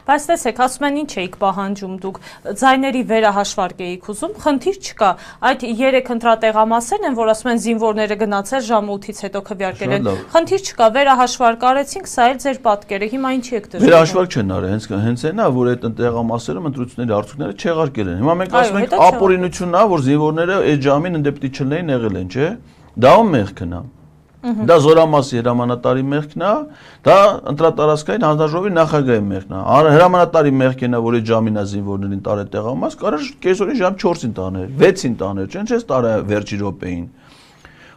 Բայց տեսեք, ասում են ինչ էիք պահանջում դուք, ձայների վերահաշվարկ էիք ուզում, խնդիր չկա, այդ 3 ընտրատեղամասերն են, որ ասում են զինվորները գնացել ժամը 8-ից հետո քվեարկել են, խնդիր չկա, վերահաշվարկ արեցինք, սա էլ ձեր պատկերը, հիմա ինչի եք դժվար։ Վերահաշվարկ չեն արել, հենց այնա, որ այդ տեղամասերում ընտրությունների արդյունքները չեղարկել են։ Հիմա մենք ասում ենք ապօրինությունն է, որ զինվորները այդ ժամին ընդդեպի չլինեին եղել են, չէ՞։ Դա ո՞մ մեղքն է։ Դա զորամասի հրամանատարի մեղքն է, դա ընտրատարածքային հանձնաժողովի նախագահի մեղքն է։ Հրամանատարի մեղքն է, որ այդ ժամին է զինվորներին տարել տեղամաս, կարող կեսօրին ժամ 4-ին տաներ, 6-ին տաներ, չես տարա վերջի րոպեին։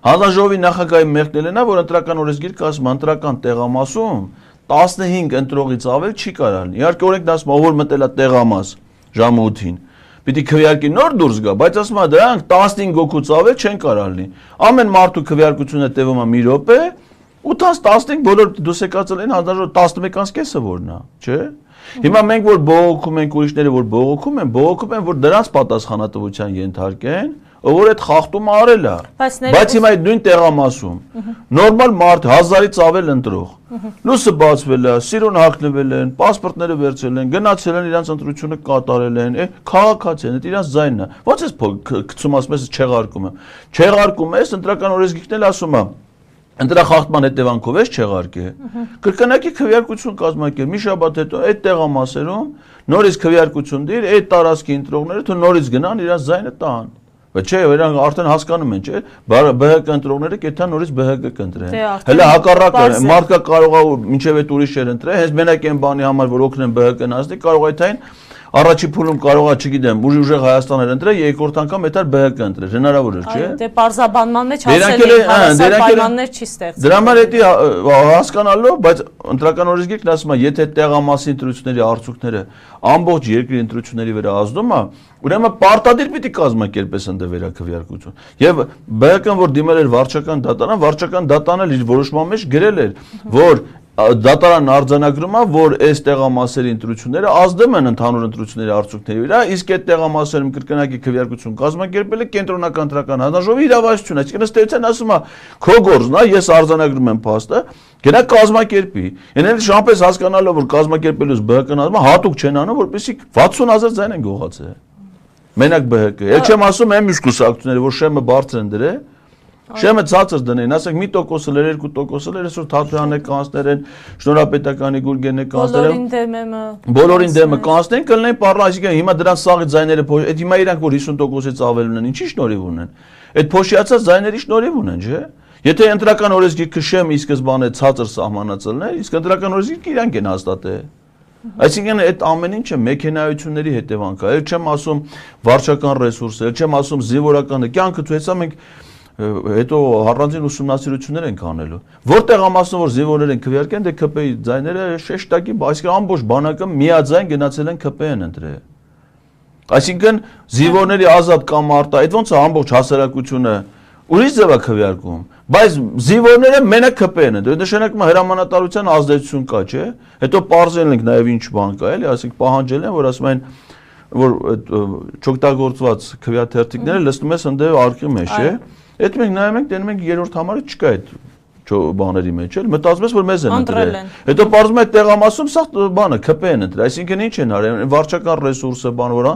Հանձնաժողովի նախագահի մեղքն է, որ ընտրական օրենսգիրքը ասում է, ընտրական տեղամասում 15 ընտրողից ավել չի կարող լինի։ Իհարկե օրենքն ասում է, ով մտել է տեղամաս ժամը 8-ին Պիտի քվեարկի նոր դուրս գա, բայց ասում է դրանք 15 հոգուց ավել չեն կարող լինի։ Ամեն մարդու քվեարկությունը տևում է մի րոպե, 8-15 բոլոր դուս եկածել են հանձնաժողովը 11:30-ը որն է, չէ՞։ Հիմա մենք որ բողոքում ենք ուրիշները որ բողոքում են, որ դրանց պատասխանատվության ենթարկեն, ով որ այդ խախտումը արել է։ Բայց հիմա այդ նույն տեղամասում նորմալ մարդ 1000-ից ավել ընտրող լույսը բացվել է, սիրուն հագնվել են, պասպորտները վերցել են, գնացել են իրանց ընտրությունը կատարել են, քաղաքացի են, դա իրանց ձայնն է։ Ո՞նց էս գցում ասում ես չեղարկում եմ։ Չեղարկում ես, ընտրական օրենսգիրքն էլ ասում է ընտրախախտման հետևանքով էս չեղարկե։ Կրկնակի քվեարկություն կազմակերպել, մի շաբաթ հետո այդ տեղամասերում նորից քվեարկություն դիր, այդ տարածքի ընտրողները թող նորից գնան իրանց ձայնը տան։ Բայց չէ, նրանք արդեն հասկանում են, չէ՞, ԲՀԿ ընտրողները կեթան նորից ԲՀԿ կընտրեն։ Հələ հակառակը մարդկա կարող է մինչև այդ ուրիշեր ընտրեն, հենց մենակ այն բանի համար, որ օգնեն ԲՀԿ-ն ազդի, կարող է այն առաջի փուլում կարող է, չգիտեմ, ուժեղ Հայաստաներ ընտրել, երկրորդ անգամ հետար ԲՀԿ ընտրել, հնարավոր է, չէ՞։ Դե պարզաբանման մեջ ասել են, հավասար պայմաններ չի ստեղծել։ Դրա համար դա հասկանալով, բայց ընտրական օրենսգիրքն ասում է, եթե տեղամասի ընտրությունների արդյունքները ամբողջ երկրի ընտրությունների վրա ազդում է, ուրեմն պարտադիր պիտի կազմակերպես ընդ վերաքվեարկություն։ Եվ ԲՀԿ-ն որ դիմել էր վարչական դատարանը իր որոշման մեջ գրել էր, որ դատարանն արձանագրում է, որ այս տեղամասերի ընտրությունները ազդում են ընդհանուր ընտրությունների արդյունքների վրա, իսկ այդ տեղամասերում կրկնակի քվեարկություն կազմակերպել է կենտրոնական ընտրական հանձնաժողովի իրավասություն, այսինքն ըստ էության ասում է, քո գործն է, ես արձանագրում եմ փաստը, գնա կազմակերպի։ Ենել շամպես հասկանալով որ կազմակերպելուց ԲՀԿ-ն ասում է, հատուկ չեն անում, որպեսզի 60000 ձայն են գողացել։ Մենակ ԲՀԿ։ Էլ չեմ ասում եմ մյուս կուսակցությունները, որ շեմը բարձր են դրել։ Շեմը ցածր դնեն, ասենք 1%-ը լեր 2%-ը լեր այսօր Թաթյանն է կանցներ են, Շնորհապետականի Գուրգենն է կանցներ են։ Բոլորին դեմը կանցնեն, կլինեն պարլա, այսինքն հիմա դրանց սաղի ձայները, այդ հիմա իրանք որ 50%-ից ավել ունեն, ինչի շնորհիվ ունեն։ Այդ փոշիացած ձայների շնորհիվ ունեն, չէ՞։ Եթե ընտրական օրենսգիրքը շեմ ի սկզբանե ցածր սահմանացելն է, իսկ ընտրական օրենսգիրքը իրանք են հաստատել։ Այսինքն այդ ամեն ինչը մեքենայությունների հետևանք է։ Էլ չեմ ասում վարչական ռեսուրսը, էլ չեմ ասում զինվորականը, կյանքը ցույց է մենք հետո առանձին ուսումնասիրություններ ենք անելու։ Որտեղ ամասում որ զինվորներ են քվեարկեն, դե ԿՊ-ի ձայները շեշտակի, այսինքն ամբողջ բանակը միաձայն գնացել են ԿՊ-ն ընտրել։ Այսինքն զինվորների ազատ կամ արտա, այդ ոնց է ամբողջ հասարակությունը ուրիշ ձև է քվեարկում, բայց զինվորները մենակ ԿՊ-ն են, դա նշանակում է հրամանատարության ազդեցություն կա, չէ՞։ Հետո պարզել ենք նաև ինչ բան կա, էլի, ասենք պահանջել են, որ ասում են որ չօգտագործված քվեաթերթիկները լցնում ես ընդդեմ արկի մեջ, չէ՞։ Այդ մենք նայում ենք, տենում ենք երրորդ համարը չկա այդ բաների մեջ, էլ մտածում ես որ մեզ են ընտրել։ Հետո պարզում է տեղամասում սա բանը ԿՊ-ն ընտրել, այսինքն ինչ են արել, վարչական ռեսուրսը բան որ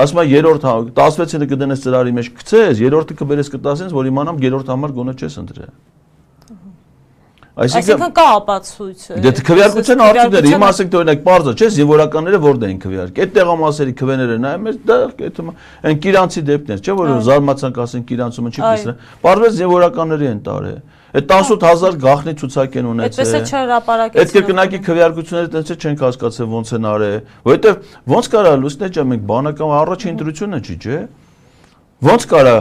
ասում է երրորդ 16-ը կդնես ծրարի մեջ գցես, երրորդը կբերես կտասես, որ իմանամ երրորդ համար գոնե չես ընտրել։ Այսինքն կա ապացույց։ Դե քվեարկության արդյունքները, հիմա ասենք օրինակ բարձր չէ, զինվորականները որտեղ են քվեարկել։ Այդ տեղամասերի քվեները նայում ես, դա այն կիրանցի դեպքներ, չէ՞ որ զարմացանք ասենք կիրանցումը չի կիսրել։ Պարզվեց զինվորականների են տարել։ Այդ 18000 գաղտնի ցուցակ են ունեցել։ Այդպես է չհրապարակեցին։ Այդ կրկնակի քվեարկությունները տենց չենք հասկացել ոնց են արել, որովհետև ոնց կարա լուսնե ջա մենք բանական առաջին ընտրությունը չի, չէ՞։ Ոնց կարա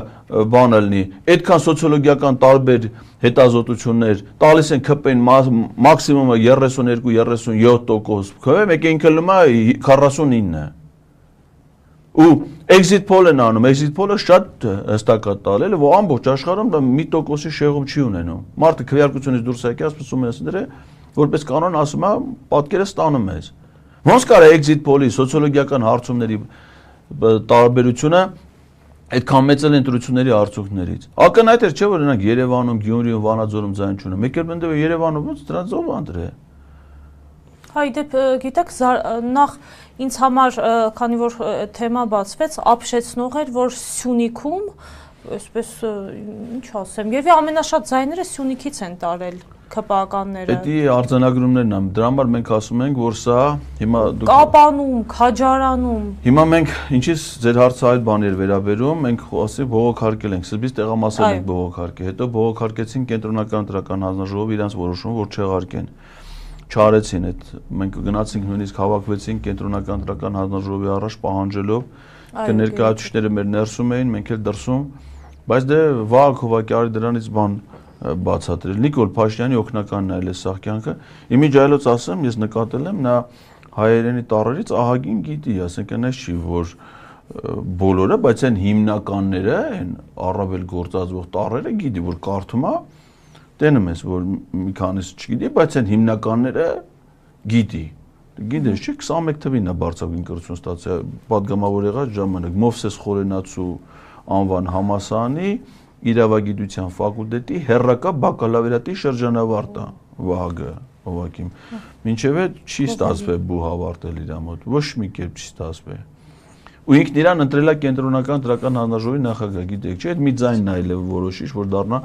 բանը լինի, այդքան սոցիոլոգիական տարբեր հետազոտություններ տալիս են ԿՊ-ին մաքսիմումը 32-37%, մեկ ինքը լումա 49։ Ու exit poll են անում, exit poll-ը շատ հստակ է տալել, որ ամբողջ աշխարհում դա 1%-ի շեղում չի ունենում։ Մարդը քվեարկությունից դուրս եկի, ասում են դրա, որպես կանոն ասում է, պատկերը ստանում ես։ Ոնց կարա exit poll-ի սոցիոլոգիական հարցումների տարբերությունը այդքան մեծ էլ ընտրությունների արդյունքներից։ Ակնհայտ էր, չէ՞ որ նրանք Երևանում, Գյումրիում, Վանաձորում ձայն չունեն։ Մեկ էլ բնդը Երևանում ոնց դրանց ով անդրե։ Հայդեպ գիտեք նախ ինձ համար քանի որ թեմա բացվեց ապշեցնող էր որ Սյունիքում այսպես ինչ ասեմ եւ ամենաշատ ձայները Սյունիքից են տարել ԿՊԱ-ականները։ Դա արձանագրումներն են, դրա համար մենք ասում ենք որ սա հիմա Կապանում, Քաջարանում։ Հիմա մենք ինչից ձեր հարցը այլ բան էր վերաբերում, մենք ասի բողոքարկել ենք, սկզբից տեղամասել ենք բողոքարկել, հետո բողոքարկեցին կենտրոնական ընտրական հանձնաժողովը իրենց որոշումը որ չեղարկեն։ Չարեցին այդ մենք գնացինք նույնիսկ հավաքվեցինք կենտրոնական ընտրական հանձնաժողովի առաջ պահանջելով կներկայացուցիչները մեր ներսում էին մենք էլ դրսում բայց դե Վահագ Հովակյարի դրանից բան բացատրել Նիկոլ Փաշինյանի օգնականն է սա կյանքը իմիջայլոց ասեմ ես նկատել եմ նա հայերենի տառերից ահագին գիտի ասենք այնպես չի որ բոլորը բայց այն հիմնականները այն առավել գործածվող տառերը գիտի որ կարդում է Տենում ես, որ մի քանիսը չգիտի, բայց այն հիմնականները գիտի։ Գիտես, չէ, 21 թվին է բարձրագույն կրթություն ստացել, պատգամավոր եղած ժամանակ Մովսես Խորենացու անվան համալսարանի իրավագիտության ֆակուլտետի հերրակա բակալավրիատի շրջանավարտ է Վահագը Հովակիմ։ Մինչև այդ չի ստացվել բու հավարտել իր մոտ, ոչ մի կերպ չի ստացվել։ Ու ինքն իրան ընտրել է կենտրոնական ընտրական հանձնաժողովի նախագահ, գիտեք, չէ, այդ մի ձայնն է այլև որոշիչ, որ դառնա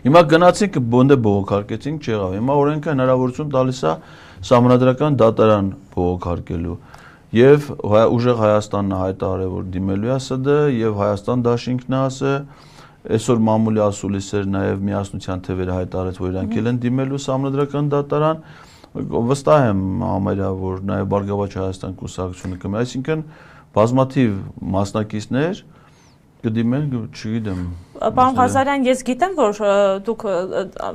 Հիմա գնացինք բոնդը բողոքարկեցինք չեղավ։ Հիմա օրենքը հնարավորություն տալիս է սահմանադրական դատարան բողոքարկելու եւ ուժեղ Հայաստանն հայտարարել որ դիմելու է ՍԴ եւ Հայաստան դաշինքն է ասը այսօր մամուլի ասուլիսեր նաեւ միասնության թվերը հայտարարեց որ իրանք են դիմելու սահմանադրական դատարան վստահ եմ համարյա որ նաեւ Բարգավաճ Հայաստան կուսակցությունը կմի այսինքն բազմաթիվ մասնակիցներ կդիմեն չգիտեմ Պարոն Ղազարյան, ես գիտեմ, որ դուք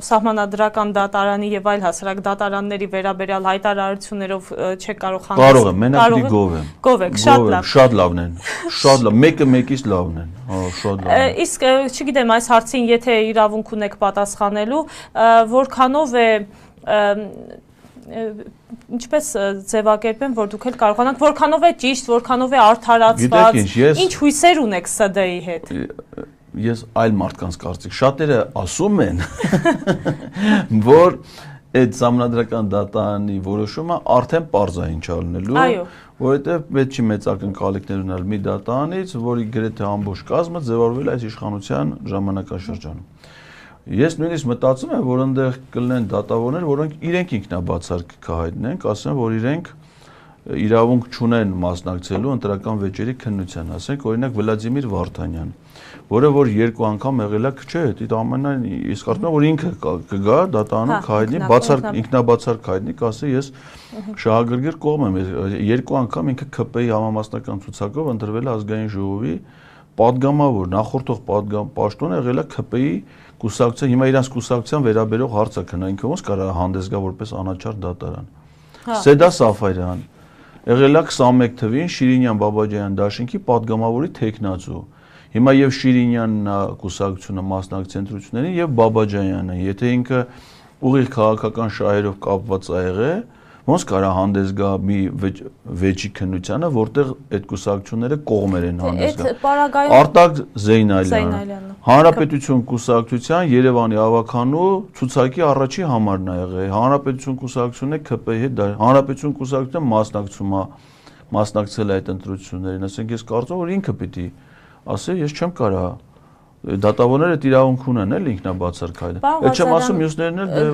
սահմանադրական դատարանի եւ այլ հասարակ դատարանների վերաբերյալ հայտարարություններով չեք կարող հանդես։ Կարող եմ, մենակ դի գով եմ։ Գով եք, շատ լավ։ Շատ լավն են։ Շատ լավ, մեկը մեկից լավն են։ Հա, շատ լավ։ Իսկ չգիտեմ, այս հարցին եթե իրավունք ունեք պատասխանելու, որքանով է ինչպես ձևակերպեմ, որ դուք էլ կարողանաք, որքանով է ճիշտ, որքանով է արդարացված, ինչ հույսեր ունեք ՍԴ-ի հետ։ Ես այլ մարդկանց կարծիք շատերը ասում են որ այդ սահմանադրական դատարանի որոշումը արդեն պարզ է ինչ ալնելու որովհետև պետք չի մեծ ակնկալիքներ ունենալ մի դատարանից որի գրեթե ամբողջ կազմը ձևավորվել է այս իշխանության ժամանակաշրջանում Ես նույնիսկ մտածում եմ որ այնտեղ կլինեն դատավորներ որոնք իրենք ինքնաբացարկ կհայտնեն ասեն որ իրենք իրավունք չունեն մասնակցելու ընտրական վեճերի քննության ասենք օրինակ Վլադիմիր Վարդանյան որը որ երկու անգամ եղել է չէ, դա ամենայն ես կարծում եմ որ ինքը կգա դատարանում կհայտնի, բացառ ինքնաբացառ կհայտնի, կասի ես շահագրգիռ կողմ եմ, երկու անգամ ինքը ԿՊ-ի համամասնական ցուցակով ընտրվել է ազգային ժողովի պատգամավոր, նախորդող պաշտոնը եղել է ԿՊ-ի կուսակցության, հիմա իրանց կուսակցության վերաբերող հարց է քննա, ինքը ոնց կարա հանդես գա որպես անաչառ դատարան։ Սեդա Սաֆարյան եղել է 21 թվին Շիրինյան Բաբաջանյան դաշինքի պատգամավորի թեկնածու Հիմա եւ Շիրինյանն է կուսակցությունը մասնակցի ընտրություններին եւ Բաբաջանյանը, եթե ինքը ուղիղ քաղաքական շահերով կապված է եղել, ոնց կարա հանդես գա մի վեճի քննությանը, որտեղ այդ կուսակցությունները կողմեր են հանդես գա։ Արտակ Զեյնալյանը, Հանրապետություն կուսակցության Երևանի ավականու ցուցակի առաջի համարն է եղել։ Հանրապետություն կուսակցությունը ԿՊ-ի հետ Հանրապետություն կուսակցությունը մասնակցել է այդ ընտրություններին, ասենք ես կարծում որ ինքը պիտի ասել ես չեմ կարա դատավորները իրավունք ունեն էլ ինքնաբացառ քայլել։ Այդ չեմ ասում մյուսներն էլ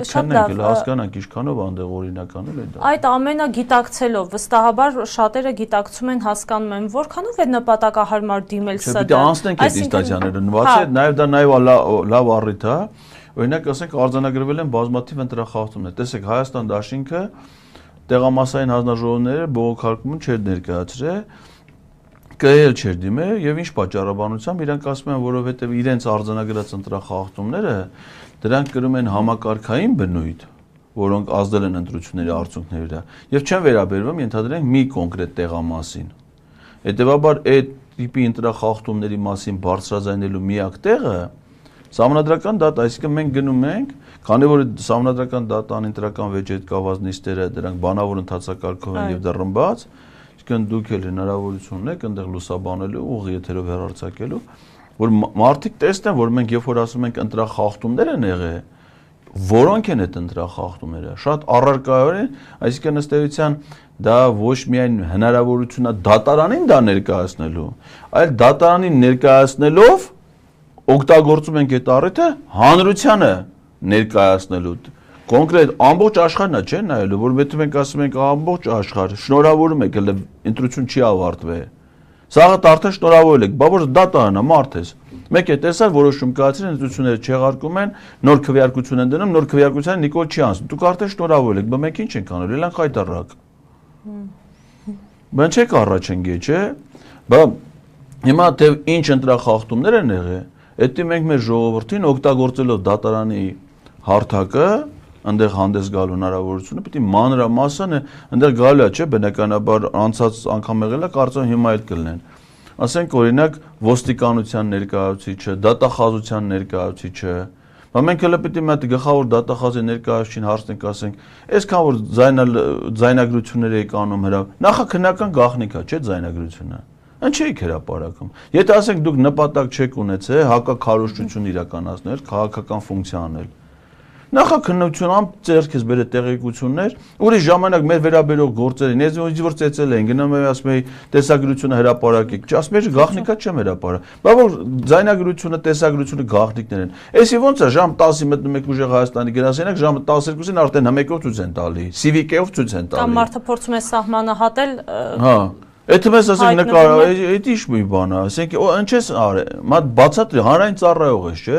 չնենք հասկանանք ինչքանով անդեղ օրինական էլ է դա։ Այդ ամենը գիտակցելով վստահաբար շատերը գիտակցում են հասկանում են որքանով է նպատակահարմար դիմել ՍԴ։ Պիտի անցնենք այդ ինստանցիաները նվացի նաև դա նաև լավ առիթ է օրինակ ասենք արձանագրվել են բազմաթիվ ընտրախախտումներ տեսեք Հայաստան դաշինքը տեղամասային հանձնաժողովները բողոքարկում չէր ներկայացրել կայել չէր դիմել եւ ինչ պատճառաբանությամբ իրանք ասում են որովհետեւ իրենց արձանագրած ընտրախախտումները դրանք կրում են համակարգային բնույթ որոնք ազդել են ընտրությունների արդյունքների վրա եւ չեն վերաբերվում ենթադրենք մի կոնկրետ տեղամասին Հետևաբար այդ տիպի ընտրախախտումների մասին բարձրաձայնելու միակ տեղը Սահմանադրական դատ, այսինքն մենք գնում ենք, քանի որ Սահմանադրական դատան ընտրական վեճի հետ կապված նիստերը դրանք բանավոր ընթացակարգով են եւ դեռնբաց, այսինքն դուք էլ հնարավորություն ունեք այնտեղ լուսաբանելու, ուղի եթերով հեռարձակելու, որ մարդիկ տեսնեն, որ մենք երբ որ ասում ենք ընտրախախտումներ են եղել, որոնք են այդ ընտրախախտումները, շատ առարկայորեն, այսինքն ըստ էության դա ոչ միայն հնարավորություն է դատարանին դա ներկայացնելու, այլ դատարանին ներկայացնելով օգտագործում ենք այդ առիթը հանրությանը ներկայացնելու կոնկրետ ամբողջ աշխարհն է չէ նայելու որ եթե մենք ասում ենք ամբողջ աշխարհ շնորհավորում եք հələ ընտրություն չի ավարտվել սաղը արդեն շնորհավորել եք բա որ դատարանն է մարդ ես մեկ է տեսար որոշում կայացրել ընտրությունները չեղարկում են նոր քվեարկություն են դնում նոր քվեարկության նիկոլ չի անցնում դուք արդեն շնորհավորել եք բա մենք ինչ ենք անելու ելան խայտարակ բան չեք առաջ ընկե չէ բա հիմա թե ինչ ընտրախախտումներ են եղել Էդի մենք մեր ժողովրդին օգտագործելով դատարանի հարթակը, այնտեղ հանդես գալու հնարավորությունը, պիտի մանրամասն այնտեղ գալու է, չէ, բնականաբար անցած անգամ եղել է, կարծում հիմա էլ կլինեն։ Ասենք օրինակ ոստիկանության ներկայացուցիչը, դատախազության ներկայացուցիչը, բայց մենք հələ պիտի մի հատ գլխավոր դատախազի ներկայացուցիչին հարցնենք, ասենք, այսքան որ ձայնագրություններ եք անում հրա, նախաքննական գաղտնիք է, չէ, ձայնագրությունը։ Ինչ եք հրապարակում։ Եթե ասենք դուք նպատակ չեք ունեցել հակաքարոզչություն իրականացնել, քաղաքական ֆունկցիա անել։ Նախաքննություն ձեռքից բերել տեղեկություններ, ուրիշ ժամանակ մեր վերաբերող գործերին, ես որ ծեծել են, գնում եմ ասում եմ տեսագրությունը հրապարակեք, չասում եմ գաղտնիքա չեմ հրապարակ։ Բա որ ձայնագրությունը, տեսագրությունը գաղտնիքներ են։ Էսի ոնց է ժամ 10-ի մտնում եք ուժեղ Հայաստանի գրասենյակ, ժամը 12-ին արդեն հմեկով ցույց են տալի, CV-կով ցույց են տալի։ Կամ մարդը փորձում է սահմանահատել Հա Եթե մեզ ասենք նկար, այդ ինչ մի բան է, ասենք ինչ ես արել, մատ բացատրի, հանրային ծառայող ես, չէ՞։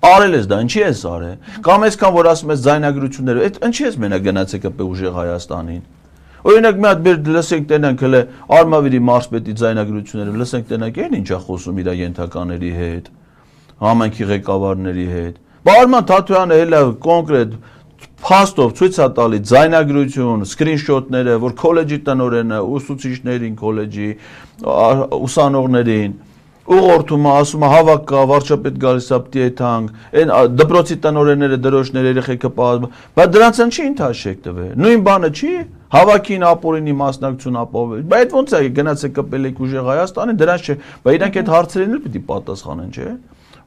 Արել ես դա, ինչի ես արել։ Կամ այսքան որ ասում ես ձայնագրությունները, այդ ինչի ես մենակ գնացեք ըպե ուժեղ Հայաստանին։ Օրինակ մի հատ բեր լսենք տենանք հələ Արմավիրի մարզպետի ձայնագրությունները, լսենք տենանք այն ինչա խոսում իր ենթակաների հետ, համայնքի ղեկավարների հետ։ Բա Արման Թաթոյանը հələ կոնկրետ Փաստով ցույց է տալի ձայնագրություն, սկրինշոթները, որ քոլեջի տնօրենը, ուսուցիչներին, քոլեջի ուսանողներին ուղղորդում է, ասում է հավաք կա, վարչապետ գալիս է պիտի այդանք, այն դպրոցի տնօրենները, դրոշները, երեխեքը պահած, բայց դրանցն չի ընթաշեք տվել։ Նույն բանը չի, հավաքին ապօրինի մասնակցություն ապահովել։ Բայց այդ ոնց է գնացեք կպել եք ուժեղ Հայաստանին, դրանց չէ, բայց իրանք այդ հարցերին էլ պիտի պատասխանեն, չէ։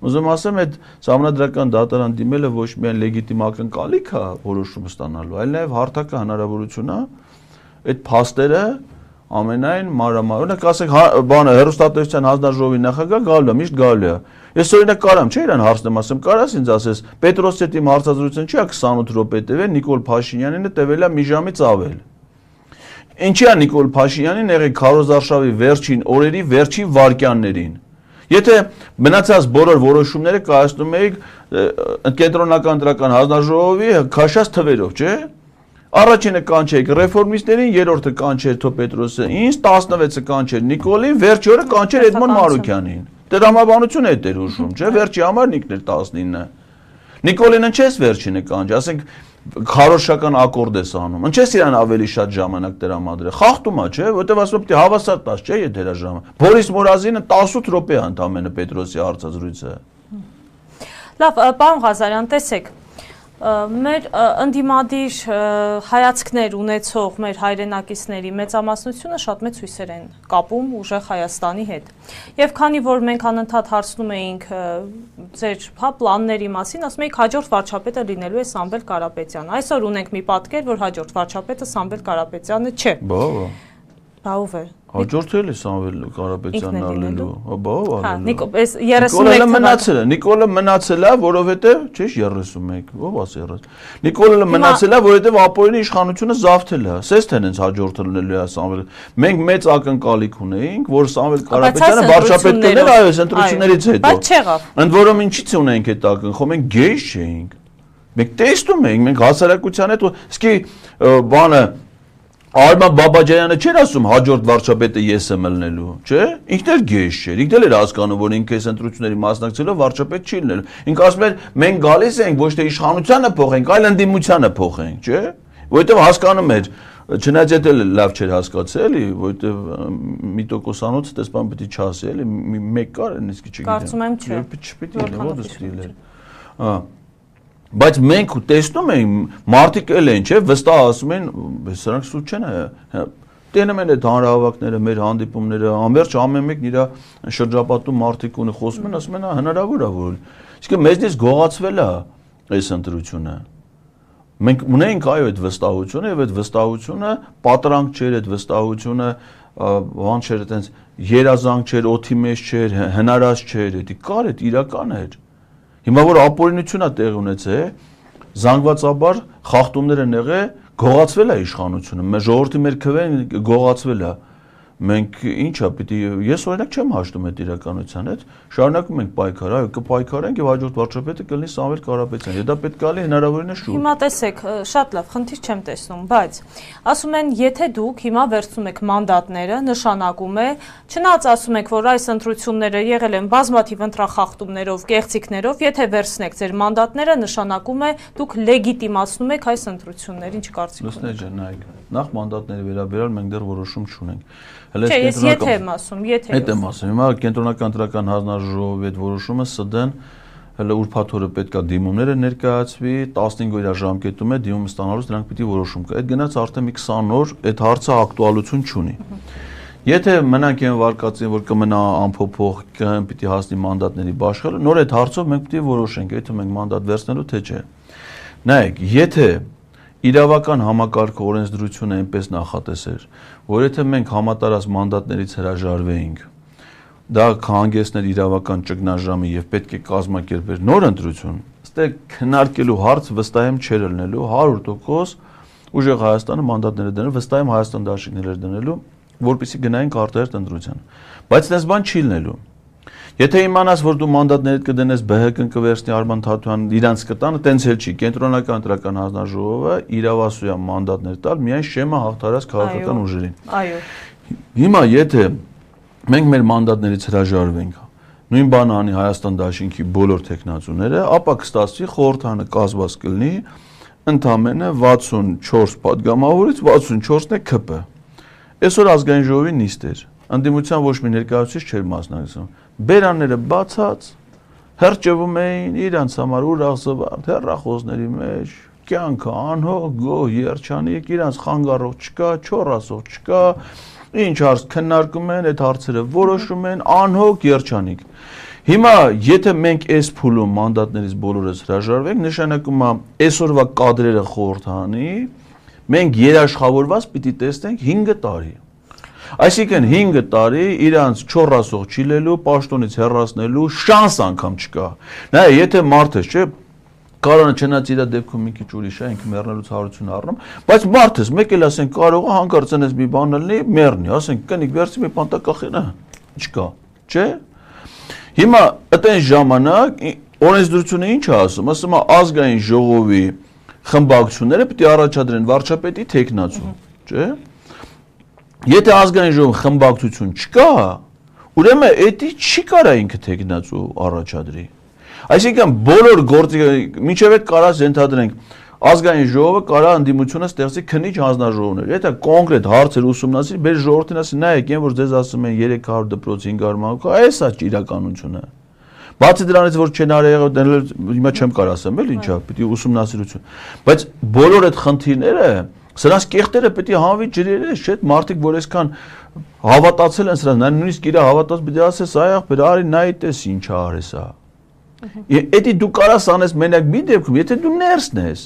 Ուզում ասեմ, այդ Սահմանադրական դատարան դիմելը ոչ միայն լեգիտիմ ակնկալիք է որոշում ստանալու, այլ նաև հարթակը հնարավորություն է այդ փաստերը ամենայն մանրամասն, ասենք բանը հեռուստատեսության հանձնաժողովի նախագահ գալու է, միշտ գալու է։ Ես օրինակ կարամ, չէ՞ իրան հարցնեմ, ասեմ, կարաս ինձ ասես, Պետրոսյանի իմ հարցազրույցն չի 28 րոպե տևել, Նիկոլ Փաշինյանինը տևել է մի ժամից ավել։ Ինչի է Նիկոլ Փաշինյանին եղել քարոզարշավի վերջին օրերի վերջին վայրկյաններին։ Եթե մնացած բոլոր որոշումները կայացնում էիք կենտրոնական ընտրական հանձնաժողովի քաշած թվերով, չէ՞։ Առաջինը կանչեիք ռեֆորմիստներին, երրորդը կանչեր Թոպետրոսը, ինձ 16-ը կանչեր Նիկոլին, վերջի օրը կանչեր Էդմոն Մարուկյանին։ Տրամաբանություն է դեր ուժում, չէ՞, վերջի համարն ինքն էր 19-ը։ Նիկոլինը չես վերջինը կանչ, ասենք քարոշական ակորդ ես անում։ Ինչես իրան ավելի շատ ժամանակ տրամադրել։ Խախտում է, չէ՞, որտեվ ասում պիտի հավասար տաս, չէ՞, եթե դրա ժամանակ։ Բորիս Մորազինը 18 րոպե է ընդամենը Պետրոսի հարցազրույցը։ Լավ, պարոն Ղազարյան, տեսեք, մեր ընդդիմադիր հայացքներ ունեցող մեր հայրենակիցների մեծամասնությունը շատ մեծ հույսեր են կապում ուժեղ Հայաստանի հետ։ Եվ քանի որ մենք անընդհատ հարցնում էինք ձեր պլանների մասին, ասում էինք հաջորդ վարչապետը լինելու է Սամվել Կարապետյանը։ Այսօր ունենք մի պատկեր, որ հաջորդ վարչապետը Սամվել Կարապետյանը չէ։ Բա ով է։ Հաջորդը էլ է Սամվել Կարապետյանն ալելու, բա ով ալելու։ Այս 31 մնացել է, Նիկոլը մնացել է, որովհետև, չէ՞, 31, ով ասի 30։ Նիկոլը մնացել է, որովհետև ապօրինի իշխանությունը զավթել է։ Սես թե հենց հաջորդը լինելու է Սամվել։ Մենք մեծ ակնկալիք ունեինք, որ Սամվել Կարապետյանը վարչապետ կներ այո, ընտրություններից հետո։ Բայց չեղավ։ Ընդ որում ինչի՞ց ունենք այդ ակնկալիք, մենք գեյ չէինք։ Մենք տեսնում էինք, մենք հասարակության հետ, իսկի բանը Արման Բաբաջանյանը չէր ասում հաջորդ վարչապետը ես եմ ելնելու, չէ՞։ Ինքն էլ գեշ չէր, ինքն էլ էր հասկանում, որ ինքը այս ընտրությունների մասնակցելով վարչապետ չի լինելու։ Ինքը ասում էր մենք գալիս ենք ոչ թե իշխանությանը փոխենք, այլ ընդդիմությանը փոխենք, չէ՞։ Որովհետև հասկանում էր Չնայած դա լավ չէր հասկացել, էլի, որովհետև մի տոկոսանոց տեսփան պետք է չասի, էլի, մեկ կար, նույնիսկ չգիտեմ։ Կարծում եմ չէ։ Չպետք է ո՞ր ստիլեր։ Բայց մենք տեսնում ենք մարդիկ էլ են, չէ, վստահ ասում են, սրանք սուտ չեն, տենում են այդ հանրահավաքները, մեր հանդիպումները, անverջ ամեն մեկն իր շրջապատում մարդիկ ունի խոսում են, ասում են, հնարավոր է որ։ Իսկ մեզնից գողացվել է այս ընտրությունը։ Մենք ունենք այո այդ վստահությունը եւ այդ վստահությունը պատրանք չէր, այդ վստահությունը ոնց չէր, այտենց երազանք չէր, օթի մեջ չէր, հնարած չէր, դա կար, այդ իրական էր։ Հիմա որ ապօրինությունա տեղ ունեցե, զանգվածաբար խախտումներ են եղել, գողացվել է իշխանությունը, մեր ժողովրդի մեր քվեն գողացվել է։ Մենք ինչա պիտի ես օրինակ չեմ հաշտում այդ իրականության հետ, շարունակում ենք պայքար, այո, կպայքարենք եւ հաջորդ վարչապետը կլինի Սամվել Կարապետյանը։ Դա պետք է լինի հնարավորինս շուտ։ Հիմա տեսեք, շատ լավ, խնդիր չեմ տեսնում, բայց ասում են, եթե դուք հիմա վերցնում եք մանդատները, նշանակում է, չնայած ասում եք, որ այս ընտրությունները եղել են բազմաթիվ ընտրախախտումներով, կեղծիքներով, եթե վերցնեք ձեր մանդատները, նշանակում է դուք լեգիտիմացնում եք այս ընտրությունները, ինչ կարծիք ունեք։ Լուսնե ջան, նայեք, նախ մանդատների վերաբերյալ մենք դեռ որոշում չունենք։ Չէ, ես եթե եմ ասում, եթե։ Այդ եմ ասում, հիմա կենտրոնական ընտրական հանձնաժողովի այդ որոշումը ՍԴ-ն հələ ուրբաթ օրը պետքա դիմումները ներկայացվի, 15 օրյա ժամկետում է դիմում ստանալուց դրանք պիտի որոշում կա։ Այդ գնաց արդեն մի 20 օր այդ հարցը ակտուալություն չունի։ Եթե մնանք այն վարկածին, որ կմնա անփոփոխ, պիտի հասնի մանդատների բաշխելը, նոր այդ հարցով մենք պիտի որոշենք, եթե մենք մանդատ վերցնելու թե չէ։ Նայեք, եթե իրավական համակարգ օրենսդրությունը այնպես նախատեսեր, որ եթե մենք համատարած մանդատներից հրաժարվեինք, դա կհանգեցներ իրավական ճգնաժամի եւ պետք է կազմակերպեր նոր ընտրություն, այստեղ քննարկելու հարց վստահ եմ չէր լինելու 100% ուժեղ Հայաստանը մանդատները դնել, վստահ եմ Հայաստան դաշինքներ դնելու, որպեսզի գնային արտահերթ ընտրության։ Բայց այդպես բան չի լինելու։ Եթե իմանաս, որ դու մանդատներիդ կդնես ԲՀԿ-ն կվերցնի Արման Թաթույանն իրանց կտան, տենց էլ չի։ Կենտրոնական ընտրական հանձնաժողովը իրավասու է մանդատներ տալ միայն շեմը հաղթարած քաղաքական ուժերին։ Այո։ Հիմա եթե մենք մեր մանդատներից հրաժարվենք, նույն բանը անի Հայաստան դաշինքի բոլոր տեխնացուները, ապա կստացվի խորհրդանը կազմված կլինի ընդամենը 64 падգամավորից 64-ն է ԿՊ։ Այսօր ազգային ժողովի նիստ էր։ Անդիմության ոչ մի ներկայացուցիչ չէր մասնակցում։ Բերանները բացած հրճվում էին իրանց համար ուրախ զվարթ հեռախոսների մեջ, կյանքը անհոգ, գոհ, երջանիկ, իրանց խանգարող չկա, չորասող չկա, ինչ հարց քննարկում են, այդ հարցերը որոշում են, անհոգ, երջանիկ։ Հիմա եթե մենք այս փուլում մանդատներից բոլորս հրաժարվենք, նշանակում է այսօրվա կադրերը խորհրդանի, մենք երաշխավորված պիտի տեսնենք 5 տարի։ Այսինքն 5 տարի իրանց չորասող չիլելու, պաշտոնից հեռացնելու շանս անգամ չկա։ Նայ, եթե մարդը, չէ, Կարանը չնայած իր դեպքում մի քիչ ուրիշ է, ինքը մեռնելու ցավություն առնում, բայց մարդս մեկ էլ ասեն կարող է հանկարծ այնպես մի բան լինի, մեռնի, ասեն կնիկ վերցի մի պանտակախինը, չկա, չէ։ Հիմա այդեն ժամանակ օրենսդրությունը ինչ է ասում է ազգային ժողովի խմբակցությունները պետք է առաջադրեն վարչապետի տեխնացու, չէ։ Եթե ազգային ժողովի խմբակցություն չկա, ուրեմն էդի չի կարա ինքը տեխնացու առաջադրի։ Այսինքն բոլոր գործիքը մինչև այդ կարած ենթադրենք ազգային ժողովը կարա անդիմությունը ստեղծի քննիչ հանձնաժողովներ։ Եթե կոնկրետ հարցեր ուսումնասիրի, բեր ժողովրդին ասի, նայեք, այն որ ձեզ ասում են 300 դպրոց 500 մանուկ, այսա չի իրականությունը։ Բացի դրանից որ չեն արել դնել, հիմա չեմ կարող ասեմ, էլ ինչա, պիտի ուսումնասիրություն։ Բայց բոլոր այդ խնդիրները, սրանց կեղտերը պետք է հանվի ջրերից, չէ՞, մարդիկ որ այսքան հավատացել են սրանց, նույնիսկ իր հավատաց պիտի ասես, այ ախպեր, արի նայ տես ինչա արես ա։ Եթե դու կարաս անես մենակ մի դեպքում, եթե դու ներսն ես։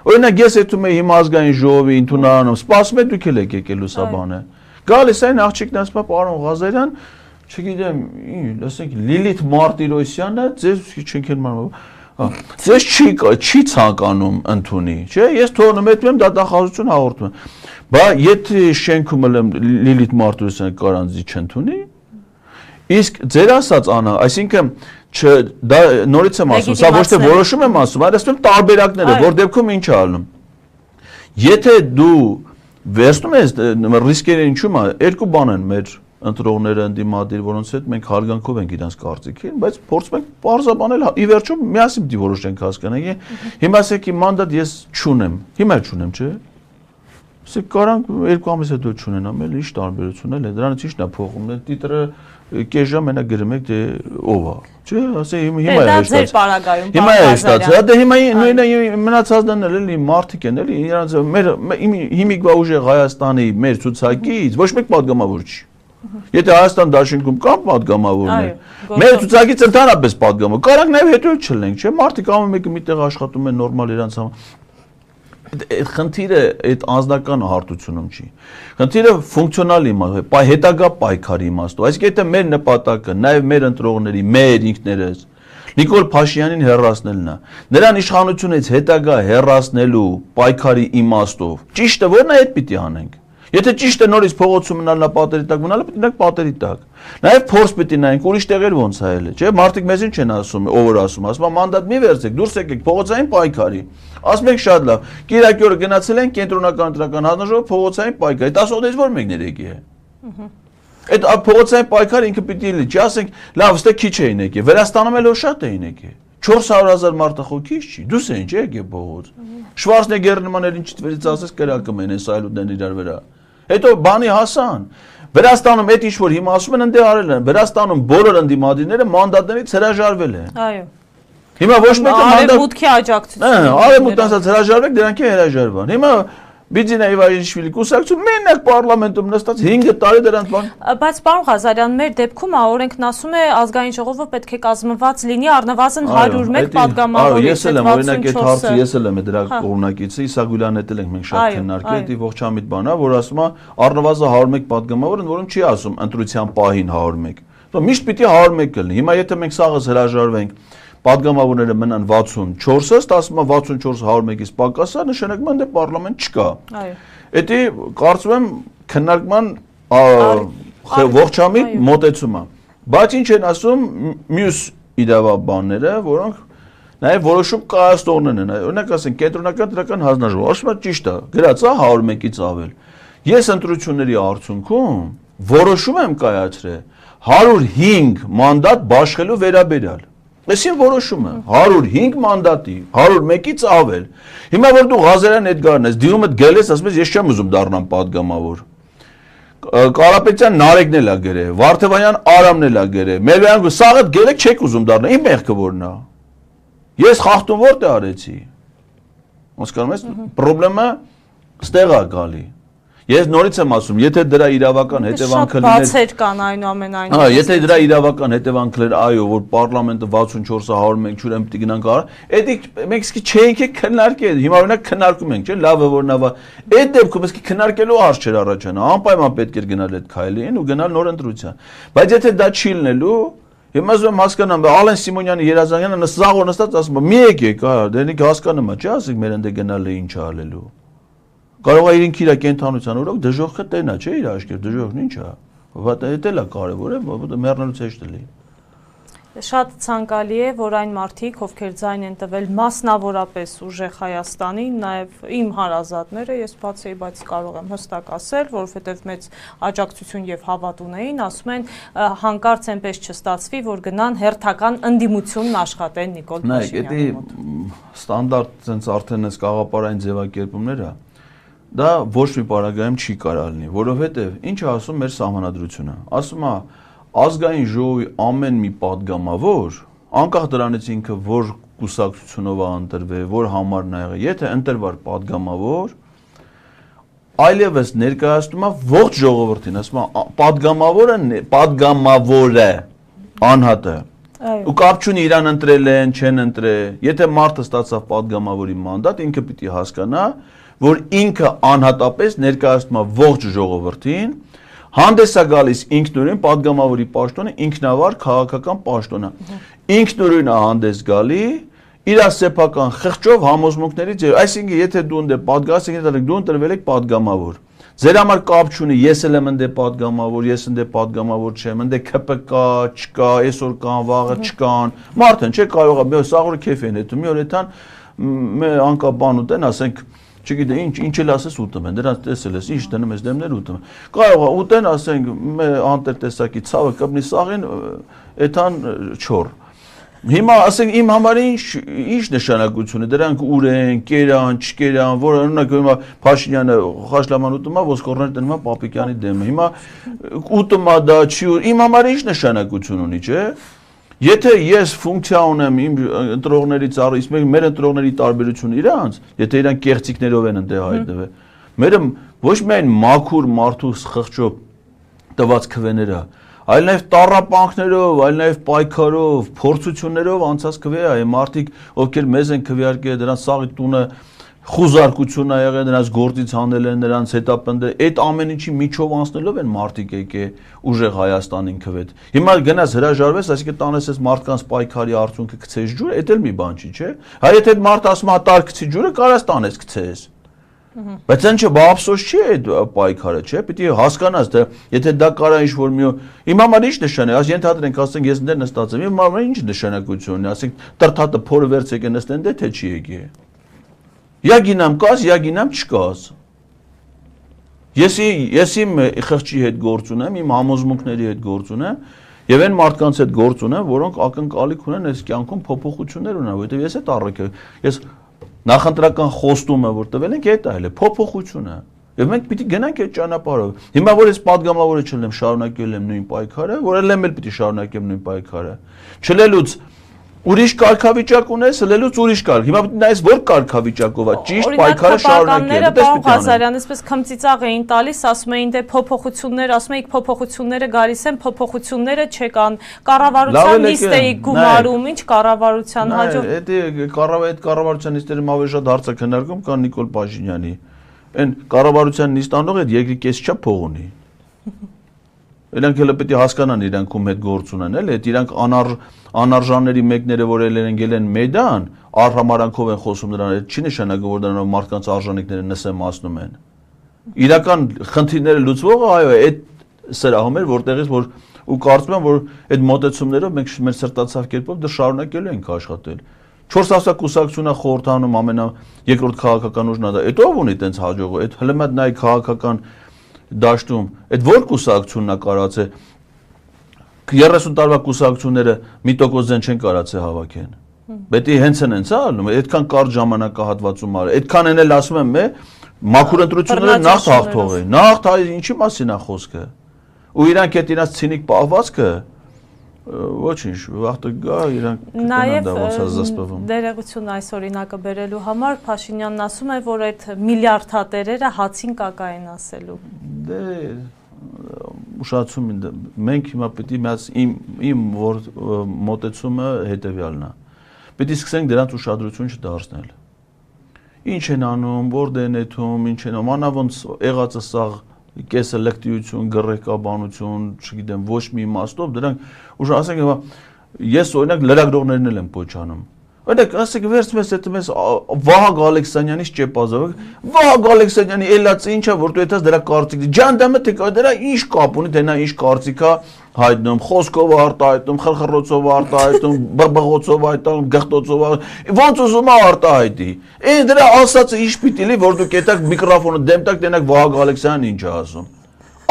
Օրինակ ես ետում եմ հիմա ազգային ժողովի ընդունարանում, սպասում եմ դուք եք եկելու սա բանը։ Գալիս այն աղջիկն ասում է պարոն Ղազարյան, չգիտեմ, ասենք Լիլիթ Մարտիրոսյանը ձեզ չընկերման ձեզ չի ցանկանում ընդունի, չէ՞, ես թողնում եմ դատախազություն հաղորդում եմ։ Բա եթե շենքում եմ Լիլիթ Մարտիրոսյանը կարանձի չընդունի, իսկ ձեր ասած անա, այսինքն դա նորից եմ ասում, սա ոչ թե որոշում եմ ասում, այլ ասում եմ տարբերակները, որ դեպքում ինչ է ալնում։ Եթե դու վերցնում ես ռիսկերը ինչու՞մ է, երկու բան են մեր ընտրողները ընդդիմադիր, որոնց հետ մենք հարգանքով ենք իրանց կարծիքին, բայց փորձում ենք պարզաբանել, ի վերջո միասին պիտի որոշենք հասկանանք։ Հիմա ասեք իմ մանդատ ես չունեմ, հիմա չունեմ, չէ՞։ Իսկ կարանք 2 ամիս հետո չունենամ, էլ ինչ տարբերություն է, դրանից ի՞նչն է փոխում։ Տիտրը կես ժամ մենակ գրում եք թե ով է։ Չէ, ասե հիմա է հեշտացել։ Հիմա է հեշտացել։ Դե հիմա նույնը մնացածն էլ էլի մարդիկ են էլի, իրանց մեր հիմիկվա ուժեղ Հայաստանի մեր ցուցակից ոչ մեկ падգամավոր չի։ Եթե Հայաստան դաշինքում կան падգամավորներ, մեր ցուցակից ընդհանրապես падգամավոր, կարանք նաև հետո չլինենք, չէ՞, մարդիկ ամեն մեկը միտեղ աշխատում են նորմալ իրանց Այդ խնդիրը այդ անձնական հարթությունում չի։ Խնդիրը ֆունկցիոնալ իմաստով, հետագա պայքարի իմաստով։ Այսինքն եթե մեր նպատակը նաև մեր ընտրողների, մեր ինքներս Նիկոլ Փաշինյանին հեռացնելն է, նրան իշխանությունից հետագա հեռացնելու պայքարի իմաստով, ճիշտը ո՞րն է այդ պիտի անենք։ Եթե ճիշտ է նորից փողոցում մնալն է պատերի տակ մնալը, պիտի նայենք պատերի տակ։ Նաև փորձ պիտի նայենք, ուրիշ տեղեր ոնց է ել, չէ՞, մարդիկ մեզ ինչ են ասում, ով որ ասում, մանդատ մի վերցեք, դուրս եկեք փողոցային պայքարի։ Ասում եք շատ լավ։ Կիրակի օրը գնացել են կենտրոնական ընտրական հանձնաժողով փողոցային պայքարի։ 10 օրից ո՞ր մեկն էր եկել։ Այդ փողոցային պայքարը ինքը պիտի լինի, չի ասենք, լավ, ստե քիչ էին եկել, Վրաստանում էլ շատ էին եկել։ 400,000 մարդախոհ քիչ չի, դուս են չէ եկել փողոց։ Շվարցնեգերը նմաներ ինչ վերից ասես կրակում են սայլուտներն իրար վրա։ Հետո բանի հասան։ Վրաստանում այդ ինչ որ հիմա ասում են ընդե արել են, Վրաստանում բոլոր ընդդիմադիրները մանդատներից հրաժարվել են։ Այո։ Հիմա ոչ մեկը մանդատ Արևմուտքի աջակցություն։ Արևմուտք ասած հրաժարվեք, դրանք է հրաժարվան։ Հիմա Բիձինա Իվանիշվիլի կուսակցություն մենակ պարլամենտում նստած 5 տարի դրանց բան։ Բայց պարոն Ղազարյան, մեր դեպքում օրենքն ասում է ազգային ժողովը պետք է կազմված լինի առնվազն 101 падգամավորից։ Ես էլ եմ օրինակ այդ հարցը ես էլ եմ դրա կողմնակիցը, Իսա Գուլյանն էլ ենք մենք շատ քննարկել, դա ողջամիտ բան է, որ ասում է առնվազն 101 падգամավոր, որում չի ասում ընտրության պահին 101։ Միշտ պիտի 101 լինի։ Հիմա եթե մենք սաղս հրաժարվենք Պատգամավորները մնան 64-ը, ասում է 64-ը 101-ից պակաս է, նշանակում է դե պարլամենտ չկա։ Այո։ Էդի կարծում եմ քննարկման ողջամիտ մոտեցում է։ Բայց ինչ են ասում մյուս իրավաբանները, որոնք նաև որոշում կայացնողներն են։ Օրինակ ասենք կենտրոնական դրական հանձնաժողով, ասում է ճիշտ է, գրած է 101-ից ավել։ Ես ընտրությունների արդյունքում որոշում եմ կայացրել 105 մանդատ բաշխելու վերաբերյալ։ Այսին որոշում է 105 մանդատի 101-ից ավել։ Հիմա որ դու Ղազարյան Էդգարն ես, դիմում ես գել ես, ասում ես ես չեմ ուզում դառնամ падգամավոր։ Կարապետյան Նարեկն էլ է գրել, Վարդևանյան Արամն էլ է գրել, Մելոյան սաղը գերեք չեք ուզում դառնալ, իմ մեղքը որն է։ Ես խախտում որտե արեցի։ Հասկանում ես, խնդրեմը ստեղ է գալի։ Ես նորից եմ ասում, եթե դրա իրավական հետևանքը լիներ, բացեր կան այնուամենայնիվ։ Հա, եթե դրա իրավական հետևանքը լիներ, այո, որ պարլամենտը 64-ը 101 չուրեմ պիտի գնանք արա, դա մենք իսկի չէինք քննարկել, հիմա օրինակ քննարկում ենք, չէ՞, լավը որ նավա։ Այդ դեպքում իսկի քննարկելու հարց չէր առաջանա, անպայման պետք էր գնալ այդ քայլին ու գնալ նոր ընտրության։ Բայց եթե դա չի լինելու, հիմա զում հասկանամ, Ալեն Սիմոնյանի Երազանյանը սաղ նստած ասում է՝ «Մի եկեք, հա, դրանք հասկանում է, չէ՞, ասենք մեր ընդ գնալ է ինչ ալելու»։ Կարող է իրենք իր կենթանության օրոք դժոխքը տենա, չէ՞ իր աշկեր, դժոխքն ինչ է։ Բայց դա էլ է կարևոր, որովհետեւ մեռնելուց հեշտ է։ Շատ ցանկալի է, որ այն մարդիկ, ովքեր ձայն են տվել մասնավորապես ուժեղ Հայաստանին, նաև իմ հարազատները, ես բաց էի, բայց կարող եմ հստակ ասել, որովհետև մեծ աջակցություն եւ հավատ ունեին, ասում են հանկարծ այնպես չստացվի, որ գնան հերթական ընդդիմությունն աշխատեն Նիկոլ Փաշինյանի մոտ։ Դա ստանդարտ sense արդեն այս կաղապարային ձևակերպումները դա ոչ մի պարագայում չի կարող լինի, որովհետև ինչ է ասում մեր սահմանադրությունը։ Ասում է ազգային ժողովի ամեն մի падգամավոր, անկախ դրանից ինքը որ կուսակցությունով է ընտրվել, որ համարն է եղել, եթե ընտրվար падգամավոր, այլևս ներկայացնում է ողջ ժողովրդին, ասում է падգամավորը անհատը։ Ու կապ չունի իրան ընտրել են, չեն ընտրել, եթե մարդը ստացավ падգամավորի մանդատ, ինքը պիտի հասկանա, որ ինքը անհատապես ներկայացնում է ողջ ժողովրդին, հանդես է գալիս ինքնուրույն падգամավորի պաշտոնը, ինքնավար քաղաքական պաշտոնը։ Ինքնուրույն է հանդես գալի իր սեփական խղճով համոզմունքների ձեր, այսինքն եթե դու ընդ падգամավոր, դու ընտրվել եք падգամավոր։ Ձեր համար կապ չունի, ես էլ եմ ընդ падգամավոր, ես ընդ падգամավոր չեմ, ընդ ԿՊԿ չկա, այսօր կան, վաղը չկան։ Մարդն չէ կարող է, սաղորը քեֆ են հետո, մի օր այդան անկա բան ուտեն, ասենք չգիտեմ ինչ էլ ասես ուտում են, դրանց տեսել ես, ինչ դնում ես դեմներ ուտում են։ Կարող է ուտեն, ասենք անտեր տեսակի ցավը կպնի սաղին, այդան չոր։ Հիմա ասենք իմ համար ինչ նշանակություն է դրանք ուր են, կերան, չկերան, որ օրինակ հիմա Փաշինյանը խաշլաման ուտում է, ոսկորներ դնում է Պապիկյանի դեմը։ Հիմա ուտում է դա չի, իմ համար ինչ նշանակություն ունի, չէ՞։ Եթե ես ֆունկցիա ունեմ իմ ընտրողների ծառայից, մեր ընտրողների տարբերությունը իրանց, եթե իրանք կեղծիքներով են ընդ հայտնվել, մերը ոչ միայն մաքուր մարդու խղճով տված քվեները, այլ նաև տառապանքներով, այլ նաև պայքարով, փորձություններով անցած քվե է, այն մարդիկ, ովքեր մեզ են քվեարկել, դրանց սաղի տունը խուզարկություն ա եղել, նրանց գործից հանել են, նրանց հետապնդել, այդ ամեն ինչի միջով անցնելով են մարդիկ եկել ուժեղ Հայաստանին քվետ։ Հիմա գնաս հրաժարվես, այսինքն տանես այս մարդկանց պայքարի արդյունքը գցես ջուրը, այդ էլ մի բան չի, չէ՞։ Հայ եթե այդ մարդը ասում է տար գցի ջուրը, կարաս տանես գցես։ Բայց այն չէ, բա ափսոս չի այդ պայքարը, չէ՞, պիտի հասկանաս, թե եթե դա կարա ինչ-որ մի իմ համար ինչ նշան է, ասենք ենթադրենք, ասենք ես ընդ նստած եմ, իմ համար ինչ նշանակություն ունի, ասենք տրթատը փորը վերց եկե նստեն, դե թե չի եկե։ Յա գինամ կաս, յա գինամ չկաս։ Ես իմ խղճի հետ գործ ունեմ, իմ համոզմունքների հետ գործ ունեմ, եւ այն մարդկանց հետ գործ ունեմ, որոնք ակնկալիք ունեն այս կյանքում փոփոխություններ ունենալ, որովհետեւ ես այդ առիթ ես նախընտրական խոստումը, որ տվել ենք, այդ այլ է, փոփոխությունը։ Եվ մենք պիտի գնանք այդ ճանապարհով։ Հիմա որ ես падգամավորը չլեմ, շարունակել եմ նույն պայքարը, որ ելեմ էլ պիտի շարունակեմ նույն պայքարը։ Չլելուց ուրիշ կարգավիճակ ունես, լելուց ուրիշ կարգ։ Հիմա պիտի նայես որ կարգավիճակով է, ճիշտ պայքարը շարունակել։ Պարոն Ղազարյան, այսպես քմծիծաղ էին տալիս, ասում էին դե փոփոխություններ, ասում էիք փոփոխությունները գալիս են, փոփոխությունները չեկան։ Կառավարության նիստ էիք գումարում, ինչ կառավարության հաջող։ Այդ կառավարության նիստերը ավելի շատ հարց է քննարկում կան Նիկոլ Փաշինյանի։ Այն կառավարության նիստ անող այդ երկրի կես չափ փող ունի։ Իրանք հələ պետք է հասկանան իրանք ում հետ գործ ունեն, էլ այդ իրանք անարժանների մեկները, որ ելել են մեդան, արհամարանքով են խոսում նրան, այդ չի նշանակում, որ դրանով մարդկանց արժանինքները նսեմացնում են։ Իրական խնդիրները լուծվողը այո, այդ սրահում էր, որտեղից որ ու կարծում եմ, որ այդ մոտեցումներով մենք մեր սրտացավ կերպով դեռ շարունակելու ենք աշխատել։ 4 ասա կուսակցությունա խորհրդանում ամենա երկրորդ քաղաքական ուժն է, այդ ով ունի տենց հաջողը, այդ հələ մատ նայ քաղաքական դաշտում, այդ որ կուսակցությունն է կարացել 30 տարվա կուսակցությունները մի տոկոսեն չեն կարացել հավաքեն։ Պետք է հենց են հենց ալնում, այդքան կարճ ժամանակահատվածում արել, այդքան են էլ ասում եմ, մաքուր ընտրությունները նախ հաղթող են, նախ ինչի մասին է խոսքը։ Ու իրանք այդ իրաց ցինիկ պահվածքը ոչինչ, վաղտը գա իրանք կգնան դա ոնց է զսպվում։ Դերեղություն այս օրինակը բերելու համար Փաշինյանն ասում է, որ այդ միլիարդատերերը հացին կակա են ասելու։ Դե ուշացում մենք հիմա պետք է իմ որ մոտեցումը հետեւյալն է։ Պետք է սկսենք դրանց ուշադրություն չդարձնել։ Ինչ են անում, որտեղ են եթում, ինչ են անում, անավոնց եղածը սաղ կեսը լկտիություն, գռեհկաբանություն, չգիտեմ, ոչ մի իմաստով, դրանք ուժ ասենք ես օրինակ լրագրողներն էլ եմ փոչանում։ Օրինակ ասենք վերցնես այդ մեզ Վահագ Ալեքսանյանից ճեպազով, Վահագ Ալեքսանյանի էլացը ինչա, որ դու այդպես դրա կարծիք, ջանդամը թե դրա ինչ կապ ունի, թե նա ինչ կարծիք է հայտնում, խոսքով արտահայտում, խրխռոցով արտահայտում, բղբղոցով հայտնում, գղտոցով, ոնց ուզում է արտահայտի։ Այն դրա ասածը ինչ պիտի լի, որ դուք այդակ միկրոֆոնը դեմ տակ տենակ Վահագ Ալեքսանյանն ինչ է ասում։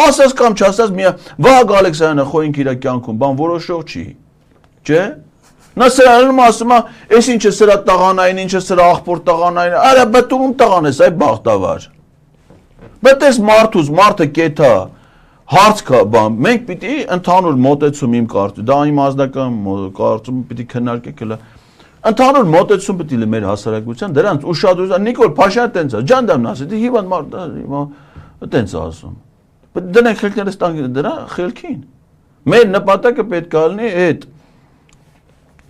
Ասած կամ չասած մի Վահագ Ալեքսանյանը խոյինք իր կյանքում բան որոշող չի։ Չէ՞։ Նա սրանում ասում է, այս ինչը սրա տղանային, ինչը սրա աղբոր տղանային, արա բա ում տղան ես, այ բախտավար։ Բայց այս մարդը կեթա, հարց կա, բան, մենք պիտի ընդհանուր մոտեցում իմ կարծում, դա իմ ազնական կարծում պիտի քննարկենք հələ։ Ընդհանուր մոտեցում պիտի լի մեր հասարակության, դրանց ուշադրություն, Նիկոլ Փաշինյանը տենց է, ջանդամն ասի, դե հիվանդ մարդ հիմա տենց ասում։ Բայց դրանք խելքները ստանք դրա խելքին։ Մեր նպատակը պետք է լինի այդ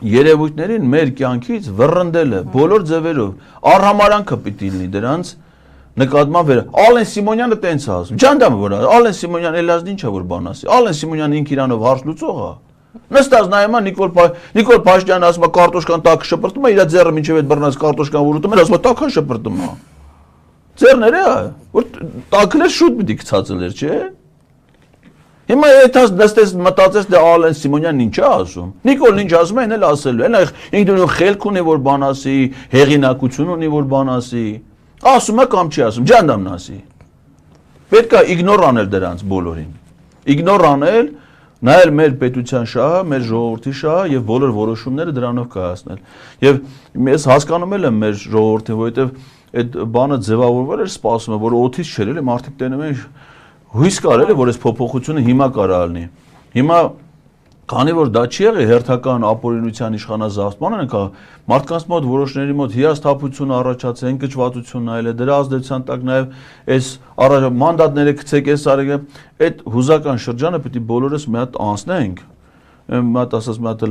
երևույթներին մեր կյանքից վռնդելը բոլոր ձևերով արհամարանքը պիտի լինի դրանց նկատմամբ վեր Ալեն Սիմոնյանը տենց է ասում ջանդամը որ Ալեն Սիմոնյան Էլազն ինչա որ բան ասի Ալեն Սիմոնյանը ինք իրանով հարց լուծող է նստած նայում է Նիկոլ Փաշինյանը ասում է կարտոշկան տակ շպրտում է իր ձեռը մինչև այդ բռնած կարտոշկան որ ուտում է ասում է տակը շպրտում է ձեռները որ տակը շուտ պիտի գցածել էր չէ Հիմա այդպես դստես մտածես դե Ալեն Սիմոնյանն ինչ է ասում։ Նիկոլն ինչ ասում է, այն էլ ասելու է։ Ինքն խելք ունի որ բան ասի, հեղինակություն ունի որ բան ասի։ Ասում է կամ չի ասում, ջանդամն ասի։ Պետք է իգնոր անել դրանց բոլորին։ Իգնոր անել, Նա էլ մեր պետության շահը, մեր ժողովրդի շահը եւ բոլոր որոշումները դրանով կայացնել։ Եվ ես հասկանում եմ մեր ժողովրդին, որովհետեւ այդ բանը ձևավորվել էր, սպասում եմ, որ օթից չէր էլի, մարդիկ տենում են հույս կար էլի, որ այս փոփոխությունը հիմա կարա լինի։ Հիմա քանի որ դա չի եղել հերթական ապօրինության իշխանազավթմանը, մարդկանց մոտ որոշների մոտ հիասթափություն առաջացել, ընկճվածություն նայել է, դրա ազդեցության տակ նաև այս մանդատները գցեք, այս արեք, այդ հուզական շրջանը պետք է բոլորս մի հատ անցնենք, մի հատ ասած մի հատ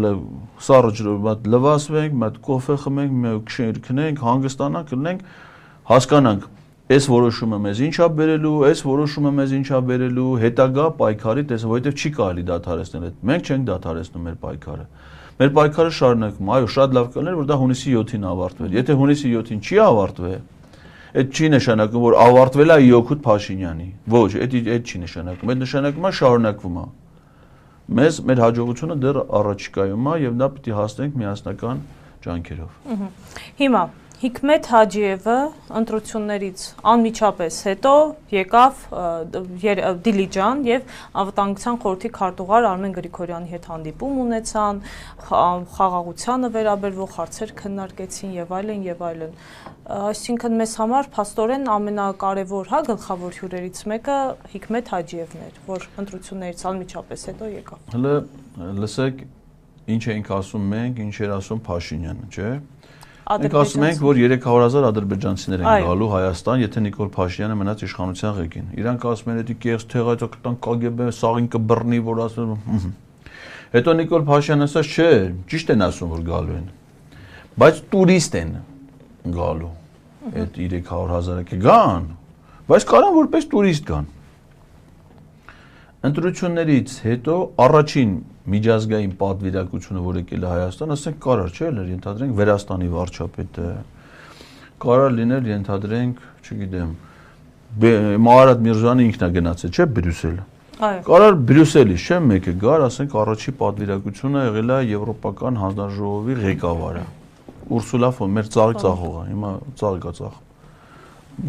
սառը ջրով մի հատ լվացվենք, մի հատ կոֆե խմենք, մի հատ քշենք, քնենք, հանգստանանք, լինենք, հասկանանք այս որոշումը մեզ ինչա բերելու, այս որոշումը մեզ ինչա բերելու, հետագա պայքարի տեսը, որովհետև չի կարելի դադարեցնել այդ։ Մենք չենք դադարեցնում մեր պայքարը։ Մեր պայքարը շարունակվում, այո, շատ լավ կլիներ, որ դա հունիսի 7-ին ավարտվեր։ Եթե հունիսի 7-ին չի ավարտվել, այդ չի նշանակում, որ ավարտվել է Իոքուտ Փաշինյանի։ Ոչ, այդ չի նշանակում։ Այդ նշանակում է շարունակվում է։ Մեզ մեր հաջողությունը դեռ առաջիկայում է եւ դա պիտի հասնենք միասնական ջանքերով։ Հիմա Հիկմետ Հաջիևը ընտրություններից անմիջապես հետո եկավ Դիլիջան եւ Անվտանգության խորհրդի քարտուղար Արմեն Գրիգորյանի հետ հանդիպում ունեցան, խաղաղությանը վերաբերող հարցեր քննարկեցին եւ այլն եւ այլն։ Այսինքն մեզ համար փաստորեն ամենակարևոր, գլխավոր հյուրերից մեկը Հիկմետ Հաջիևն էր, որ ընտրություններից անմիջապես հետո եկավ։ Հələ լսեք, ինչ էինք ասում մենք, ինչ էր ասում Փաշինյանը, չէ՞։ Մենք ասում ենք, որ 300,000 ադրբեջանցիներ են գալու Հայաստան, եթե Նիկոլ Փաշինյանը մնաց իշխանության ղեկին։ Իրանք ասում են, դա կեղծ թեղած կտան KGB սաղին կբռնի, որ ասում։ Հետո Նիկոլ Փաշինյանը ասաց, չէ, ճիշտ են ասում, որ գալու են։ Բայց տուրիստ են գալու։ Այդ 300,000-ը կգան, բայց կարան որպես տուրիստ գան։ Ընտրություններից հետո առաջին միջազգային պատվիրակությունը, որ եկել է Հայաստան, ասենք կարար չէ, ենթադրենք Վրաստանի վարչապետը, կարար լինել, ենթադրենք, չգիտեմ, Մարատ Միրզոյանը ինքն է գնացել, չէ, Բրյուսել։ Կարար Բրյուսելից, չէ, մեկը գար, ասենք առաջի պատվիրակությունը եղել է Եվրոպական հանձնաժողովի ղեկավարը։ Ուրսուլա ֆոն, մեր ծաղի ծախողը, հիմա ծաղ կա ծախ։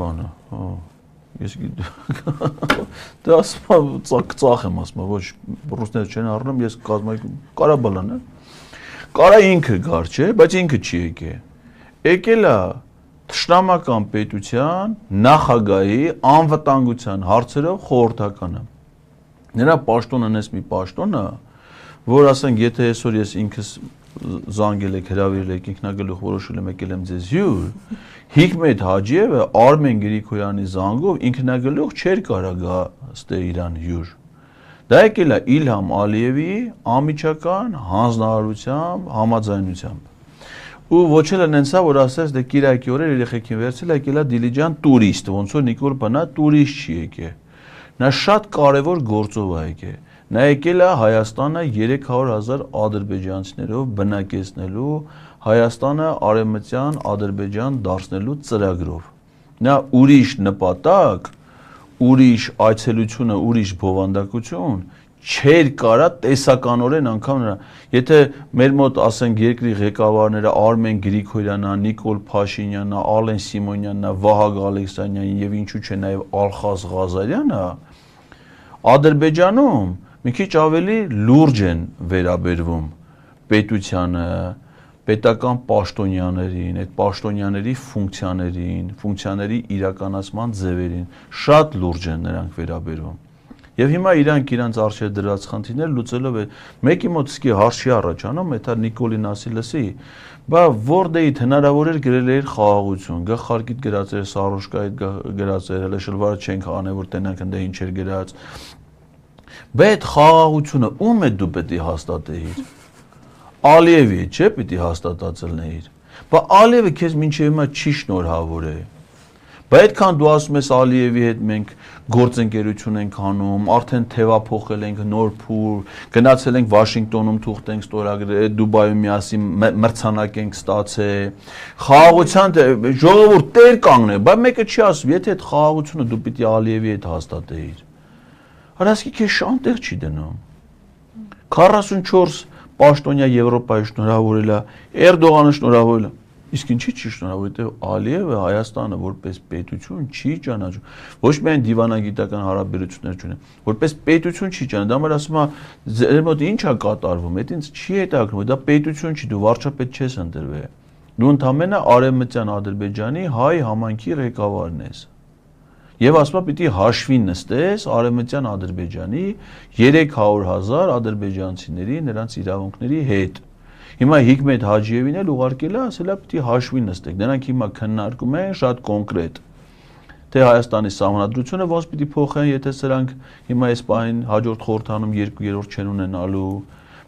Բանը, ես դա ասում ծախ եմ ասում, ոչ ռուսները չեն առնում, ես կազմակերպում Կարաբալան է։ Կարա ինքը գար, չէ, բայց ինքը չի եկել։ Եկել է թշնամական պետության նախագահի անվտանգության հարցերով խորհրդականը։ Նրա պաշտոնն էս մի պաշտոն է, որ ասենք, եթե այսօր ես ինքս զանգել եք, հրավիրել եք, ինքնագլուխ որոշել եմ եկել եմ ձեզ հյուր, Հիկմետ Հաջիևը Արմեն Գրիգորյանի զանգով ինքնագլուխ չէր կարա գա ստե իրան հյուր։ Դա եկել է Իլհամ Ալիևի անմիջական հանձնարարությամբ, համաձայնությամբ։ Ու ոչել են հենցա, որ ասես դե կիրակի օրեր երեխեքին վերցել եկել է Դիլիջան տուրիստ, ոնց որ Նիկոլ բնա տուրիստ չի եկել։ Նա շատ կարևոր գործով է եկել։ Նա եկել է Հայաստանը 300,000 ադրբեջանցիներով բնակեցնելու, Հայաստանը արևմտյան Ադրբեջան դարձնելու ծրագրով։ Նա ուրիշ նպատակ, ուրիշ այցելությունը, ուրիշ բովանդակություն չէր կարա տեսականորեն անգամ նրա։ Եթե մեր մոտ ասենք երկրի ղեկավարները Արմեն Գրիգորյանը, Նիկոլ Փաշինյանը, Ալեն Սիմոնյանը, Վահագ Ալեքսանյանը եւ ինչու՞ չէ նաեւ Ալխազ Ղազարյանը Ադրբեջանում մի քիչ ավելի լուրջ են վերաբերվում պետությանը, պետական պաշտոնյաներին, այդ պաշտոնյաների ֆունկցիաների իրականացման ձևերին, շատ լուրջ են նրանք վերաբերվում։ Եվ հիմա իրանք արժե դրած խնդիրներ լուծելով է, մեկի մոտ սկի հարց չի առաջանում, դա Նիկոլին ասի լսի, բա որտեղից հնարավոր էր գրել էր խաղաղություն, գլխարկիդ գրած էր Սարոշկայիդ գրած էր, հələ շլվարը չենք անել, որ տենանք ընդ ինչ էր գրած։ Բա այդ խաղաղությունը ում է դու պետք է հաստատեիր։ Ալիևի, չէ՞ պիտի հաստատած լինեիր։ Բա Ալիևը քեզ մինչև հիմա չի շնորհավոր է։ Բա այդքան դու ասում ես Ալիևի հետ մենք գործընկերություն ենք անում, արդեն թևափոխել ենք նոր փուլ, գնացել ենք Վաշինգտոնում թուղթ ենք ստորագրել, Դուբայում միասին մրցանակ ենք ստացել։ Խաղաղության ժողովուրդ տեր կանգնե, բա մեկը չի ասում, եթե այդ խաղաղությունը դու պիտի Ալիևի հետ հաստատեիր։ Հարասկի քեզ շանտեղ չի դնում։ 44 պաշտոնյա Եվրոպայի շնորհավորել է, Էրդողանը շնորհավորել է։ Իսկ ինչի՞ չի շնորհավորում, որովհետև Ալիևը Հայաստանը որպես պետություն չի ճանաչում։ Ոչ միայն դիվանագիտական հարաբերություններ չունեն, որպես պետություն չի ճանաչում։ Դա մար ասում է, ձեր մոտ ի՞նչ է կատարվում, դա ինձ չի հետաքրքրում, դա պետություն չի, դու վարչապետ չես ընտրվել։ Դու ընդամենը Արևմտյան Ադրբեջանի հայ համայնքի ղեկավարն ես։ Եվ ասում է պիտի հաշվի նստես Արևմտյան Ադրբեջանի 300,000 ադրբեջանցիների նրանց իրավունքների հետ։ Հիմա Հիկմետ Հաջիևին էլ ուղարկել է, ասել է պիտի հաշվի նստեք։ Նրանք հիմա քննարկում են շատ կոնկրետ, թե Հայաստանի սահմանադրությունը ոնց պիտի փոխեն, եթե սրանք հիմա այս պահին հաջորդ խորհրդանում 2/3 չեն ունենալու։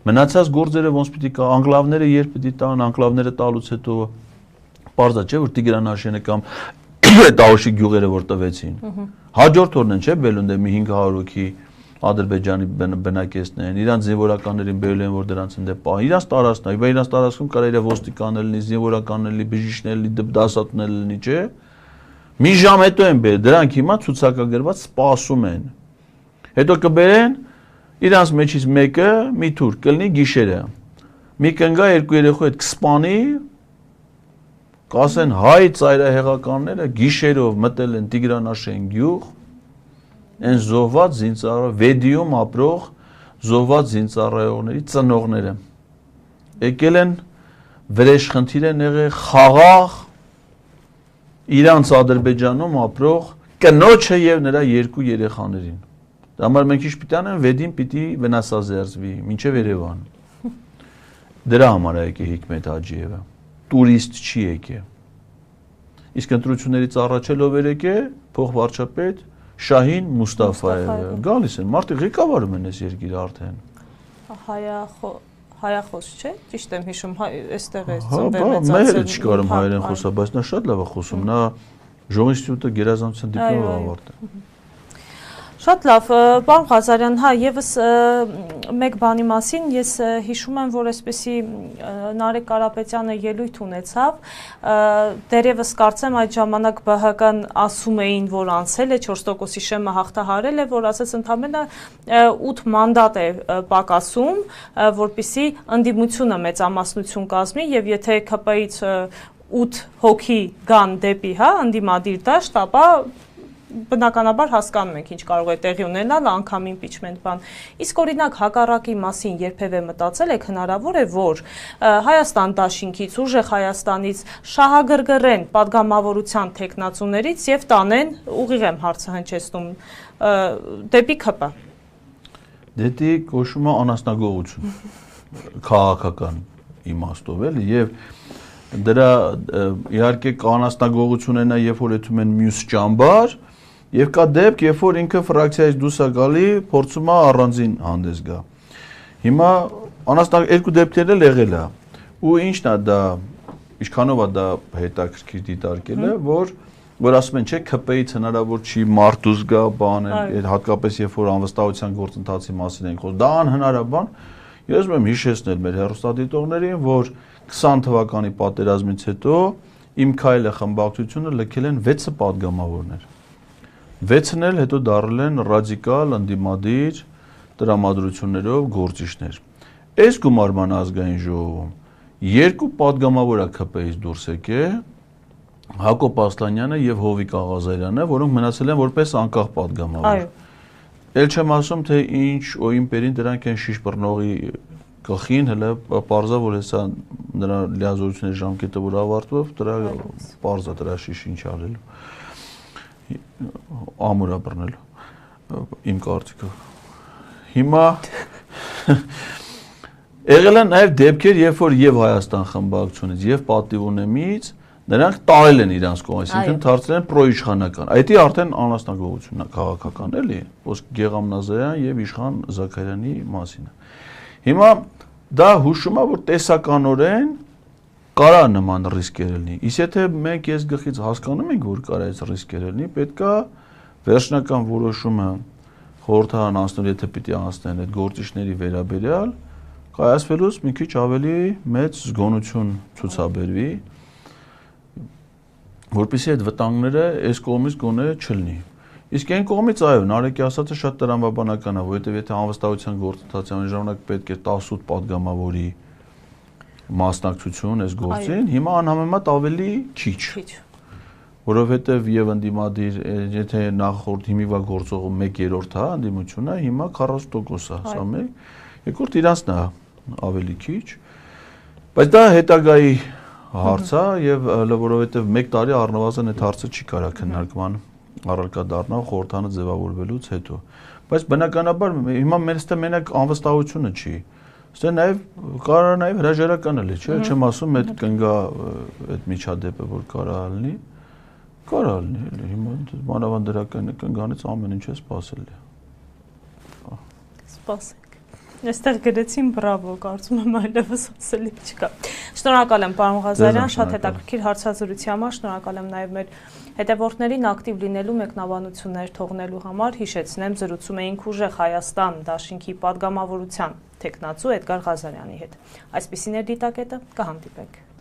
Մնացած գործերը ոնց պիտի կա, անկլավները երբ պիտի տան, անկլավները տալուց հետո պարզ է, չէ, որ Տիգրանաշենը կամ Տաուշի գյուղերը որ տվեցին։ Հաջորդ օրն են, չէ, բերել դե մի 500 հոգի Ադրբեջանի բնակիչներն, իրանց զինվորականներին բերել են, որ դրանց ընդ է պահ, իրանց տարածքն է, իրանց տարածքում կարող է ոստիկաններ լինի, զինվորականներ լինի, բժիշկներ լինի, դասատուներ լինի, չէ։ Մի ժամ հետո են բերել, դրանք հիմա ցուցակագրված սպասում են։ Հետո կբերեն իրանց մեջից մեկը մի թուր կլինի գիշերը։ Մի կնգա երկու երեխու հետ կսպանի, կասեն հայ ծայրահեղականները գիշերով մտել են Տիգրանաշեն գյուղ, այն զոհված զինծառայող վեդիում ապրող զոհված զինծառայողների ծնողները եկել են վրեժխնդիր են եղել խաղաղ իրանց Ադրբեջանում ապրող կնոջը եւ նրա երկու երեխաներին։ Դա համար մենք ինչ պիտի անեն, վեդին պիտի վնասազերծվի մինչեւ Երևան։ Դրա համար է եկել Հիկմետ Հաջիևը, տուրիստ չի եկել։ Իսկ ընտրություններից առաջելով եկել փոխվարչապետ Շահին Մուստաֆայևը, գալիս են, մարդիկ ղեկավարում են այս երկիրը արդեն։ Հայախոս չէ, ճիշտ եմ հիշում, այստեղ է ծնվել մեծացել։ Մեր հետ չկարում հայերեն խոսա, բայց նա շատ լավ է խոսում, նա ժողովրդի գերազանցության դիպլոմ է ավարտել։ Շատ լավ, պարոն Ղազարյան, հա, եւս մեկ բանի մասին ես հիշում եմ, որ այսպեսի Նարեկ Կարապետյանը ելույթ ունեցավ, դերևս կարծեմ այդ ժամանակ ԲՀԿ-ն ասում էին, որ անցել է 4%-ի շեմը հաղթահարել է, որ ասած ընդամենը 8 մանդատ է պակասում, որպեսզի ընդդիմությունը մեծամասնություն կազմի եւ եթե ԿՊ-ից 8 հոգի գան դեպի, հա, ընդդիմադիր դաշտ, ապա բնականաբար հասկանում ենք ինչ կարող է տեղի ունենալ անգամ impeachment բան։ Իսկ օրինակ հակառակի մասին երբևէ մտածել եք հնարավոր է որ Հայաստան դաշինքից, ուժեղ Հայաստանից շահագրգռեն падգամավորության տեխնացուներից եւ տանեն ուղիղ եմ հարցը հնչեցնում դեպի ԿՊ։ Դետի կոչվում է անասնագողություն քաղաքական իմաստով էլի եւ դրա իհարկե կանասնագողություն է նա երբ որ ետում են մյուս ճամբար եւ կա դեպք երբ որ ինքը ֆրակցիայից դուրս է գալի փորձում է առանձին հանդես գա հիմա անասնագ երկու դեպքեր էլ եղել է ու ինչն է դա ինչքանով է դա հետաքրքիր դիտարկել է որ ասում են չէ ԿՊ-ից հնարավոր չի մարտուզ գա բան հատկապես երբ որ անվստահության գործընթացի մասին ենք խոսում դա անհնարաբան ես ուզում եմ հիշեցնել մեր հեռուստադիտողներին որ 20 թվականի պատերազմից հետո Իմ քայլը խմբակցությունը լքել են 6 падգամավորներ։ 6-ն էլ հետո դառել են ռադիկալ ընդդիմադիր տրամադրություններով գործիչներ։ Այս գումարման ազգային ժողովում 2 падգամավոր է ԿՊ-ից դուրս եկել, Հակոբ Ասլանյանը եւ Հովիկ Աղազարյանը, որոնք մնացել են որպես անկախ падգամավոր։ Էլ չեմ ասում թե ինչ օիմպերին դրանք են շիշ բռնողի գլխին հələ պարզա որ հեսա նրա լիազորությունների ժամկետը որ ավարտվով դրա պարզա դրա շիշ ինչ արելու ամուրա բռնելու իմ կարծիքով հիմա եղել են նաև դեպքեր երբ որ եւ Հայաստան խմբակցությունից եւ Պատիվ ունեմից նրանք տարել են իրանց կողմից, այսինքն դարձել են պրոիշխանական։ Այդի արդեն անասնագողությունն է քաղաքական էլի, ոսկ Գեգամ Նազարյան եւ Իշխան Զաքարյանի մասին։ Հիմա դա հուշում է, որ տեսականորեն կարա նման ռիսկեր լինի։ Իսկ եթե մենք ես գլխից հասկանում ենք, որ կարա այս ռիսկեր լինի, պետքա վերջնական որոշումը խորհրդարան անցնել, եթե պիտի անցնեն այդ գործիչների վերաբերյալ, կայացվելուց մի քիչ ավելի մեծ զգոնություն ցուցաբերվի, որպեսզի այդ վտանգները այս կողմից գոնե չլինի։ Իսկ այն կողմից այո, Նարեկի ասածը շատ տրամաբանական է, որովհետև եթե անվստահության գործընթացի ժամանակ պետք է 18 падգամավորի մասնակցություն այս գործին, հիմա անհամեմատ ավելի քիչ։ Որովհետև եւ ընդդիմադիր, եթե նախորդ հիմիկվա գործողը 1/3 է ընդդիմությունը, հիմա 40% է, սա մեկ, երկրորդ իրանցն է ավելի քիչ, բայց դա հետագայի հարց է եւ որովհետև 1 տարի առնվազն այդ հարցը չի կարա քննարկման առարկա դառնալ խորհրդանը ձևավորվելուց հետո, բայց բնականաբար հիմա մեզ մենակ անվստահությունը չի, ստե նաեւ կարա նաեւ հրաժարական լինի, չէ՞, չեմ ասում այդ կնգա այդ միջադեպը որ կարա լինի, կարա լինի, հիմա մանավանդ դրական կնգանից ամեն ինչ է սպասելի։ Սպասենք։ Այստեղ գրեցին բրավո, կարծում եմ այլևս ասելի չկա։ Շնորհակալ եմ, պարոն Ղազարյան, շատ հետաքրքիր հարցազրույցի համար, շնորհակալ եմ նաև մեր հետևորդներին ակտիվ լինելու մեկնաբանություններ թողնելու համար։ Հիշեցնեմ, զրուցում էինք Ուժեղ Հայաստան դաշինքի падգամավորության թեկնածու Էդգար Ղազարյանի հետ։ Այսպիսին էր դիտակետը, կհանդիպենք։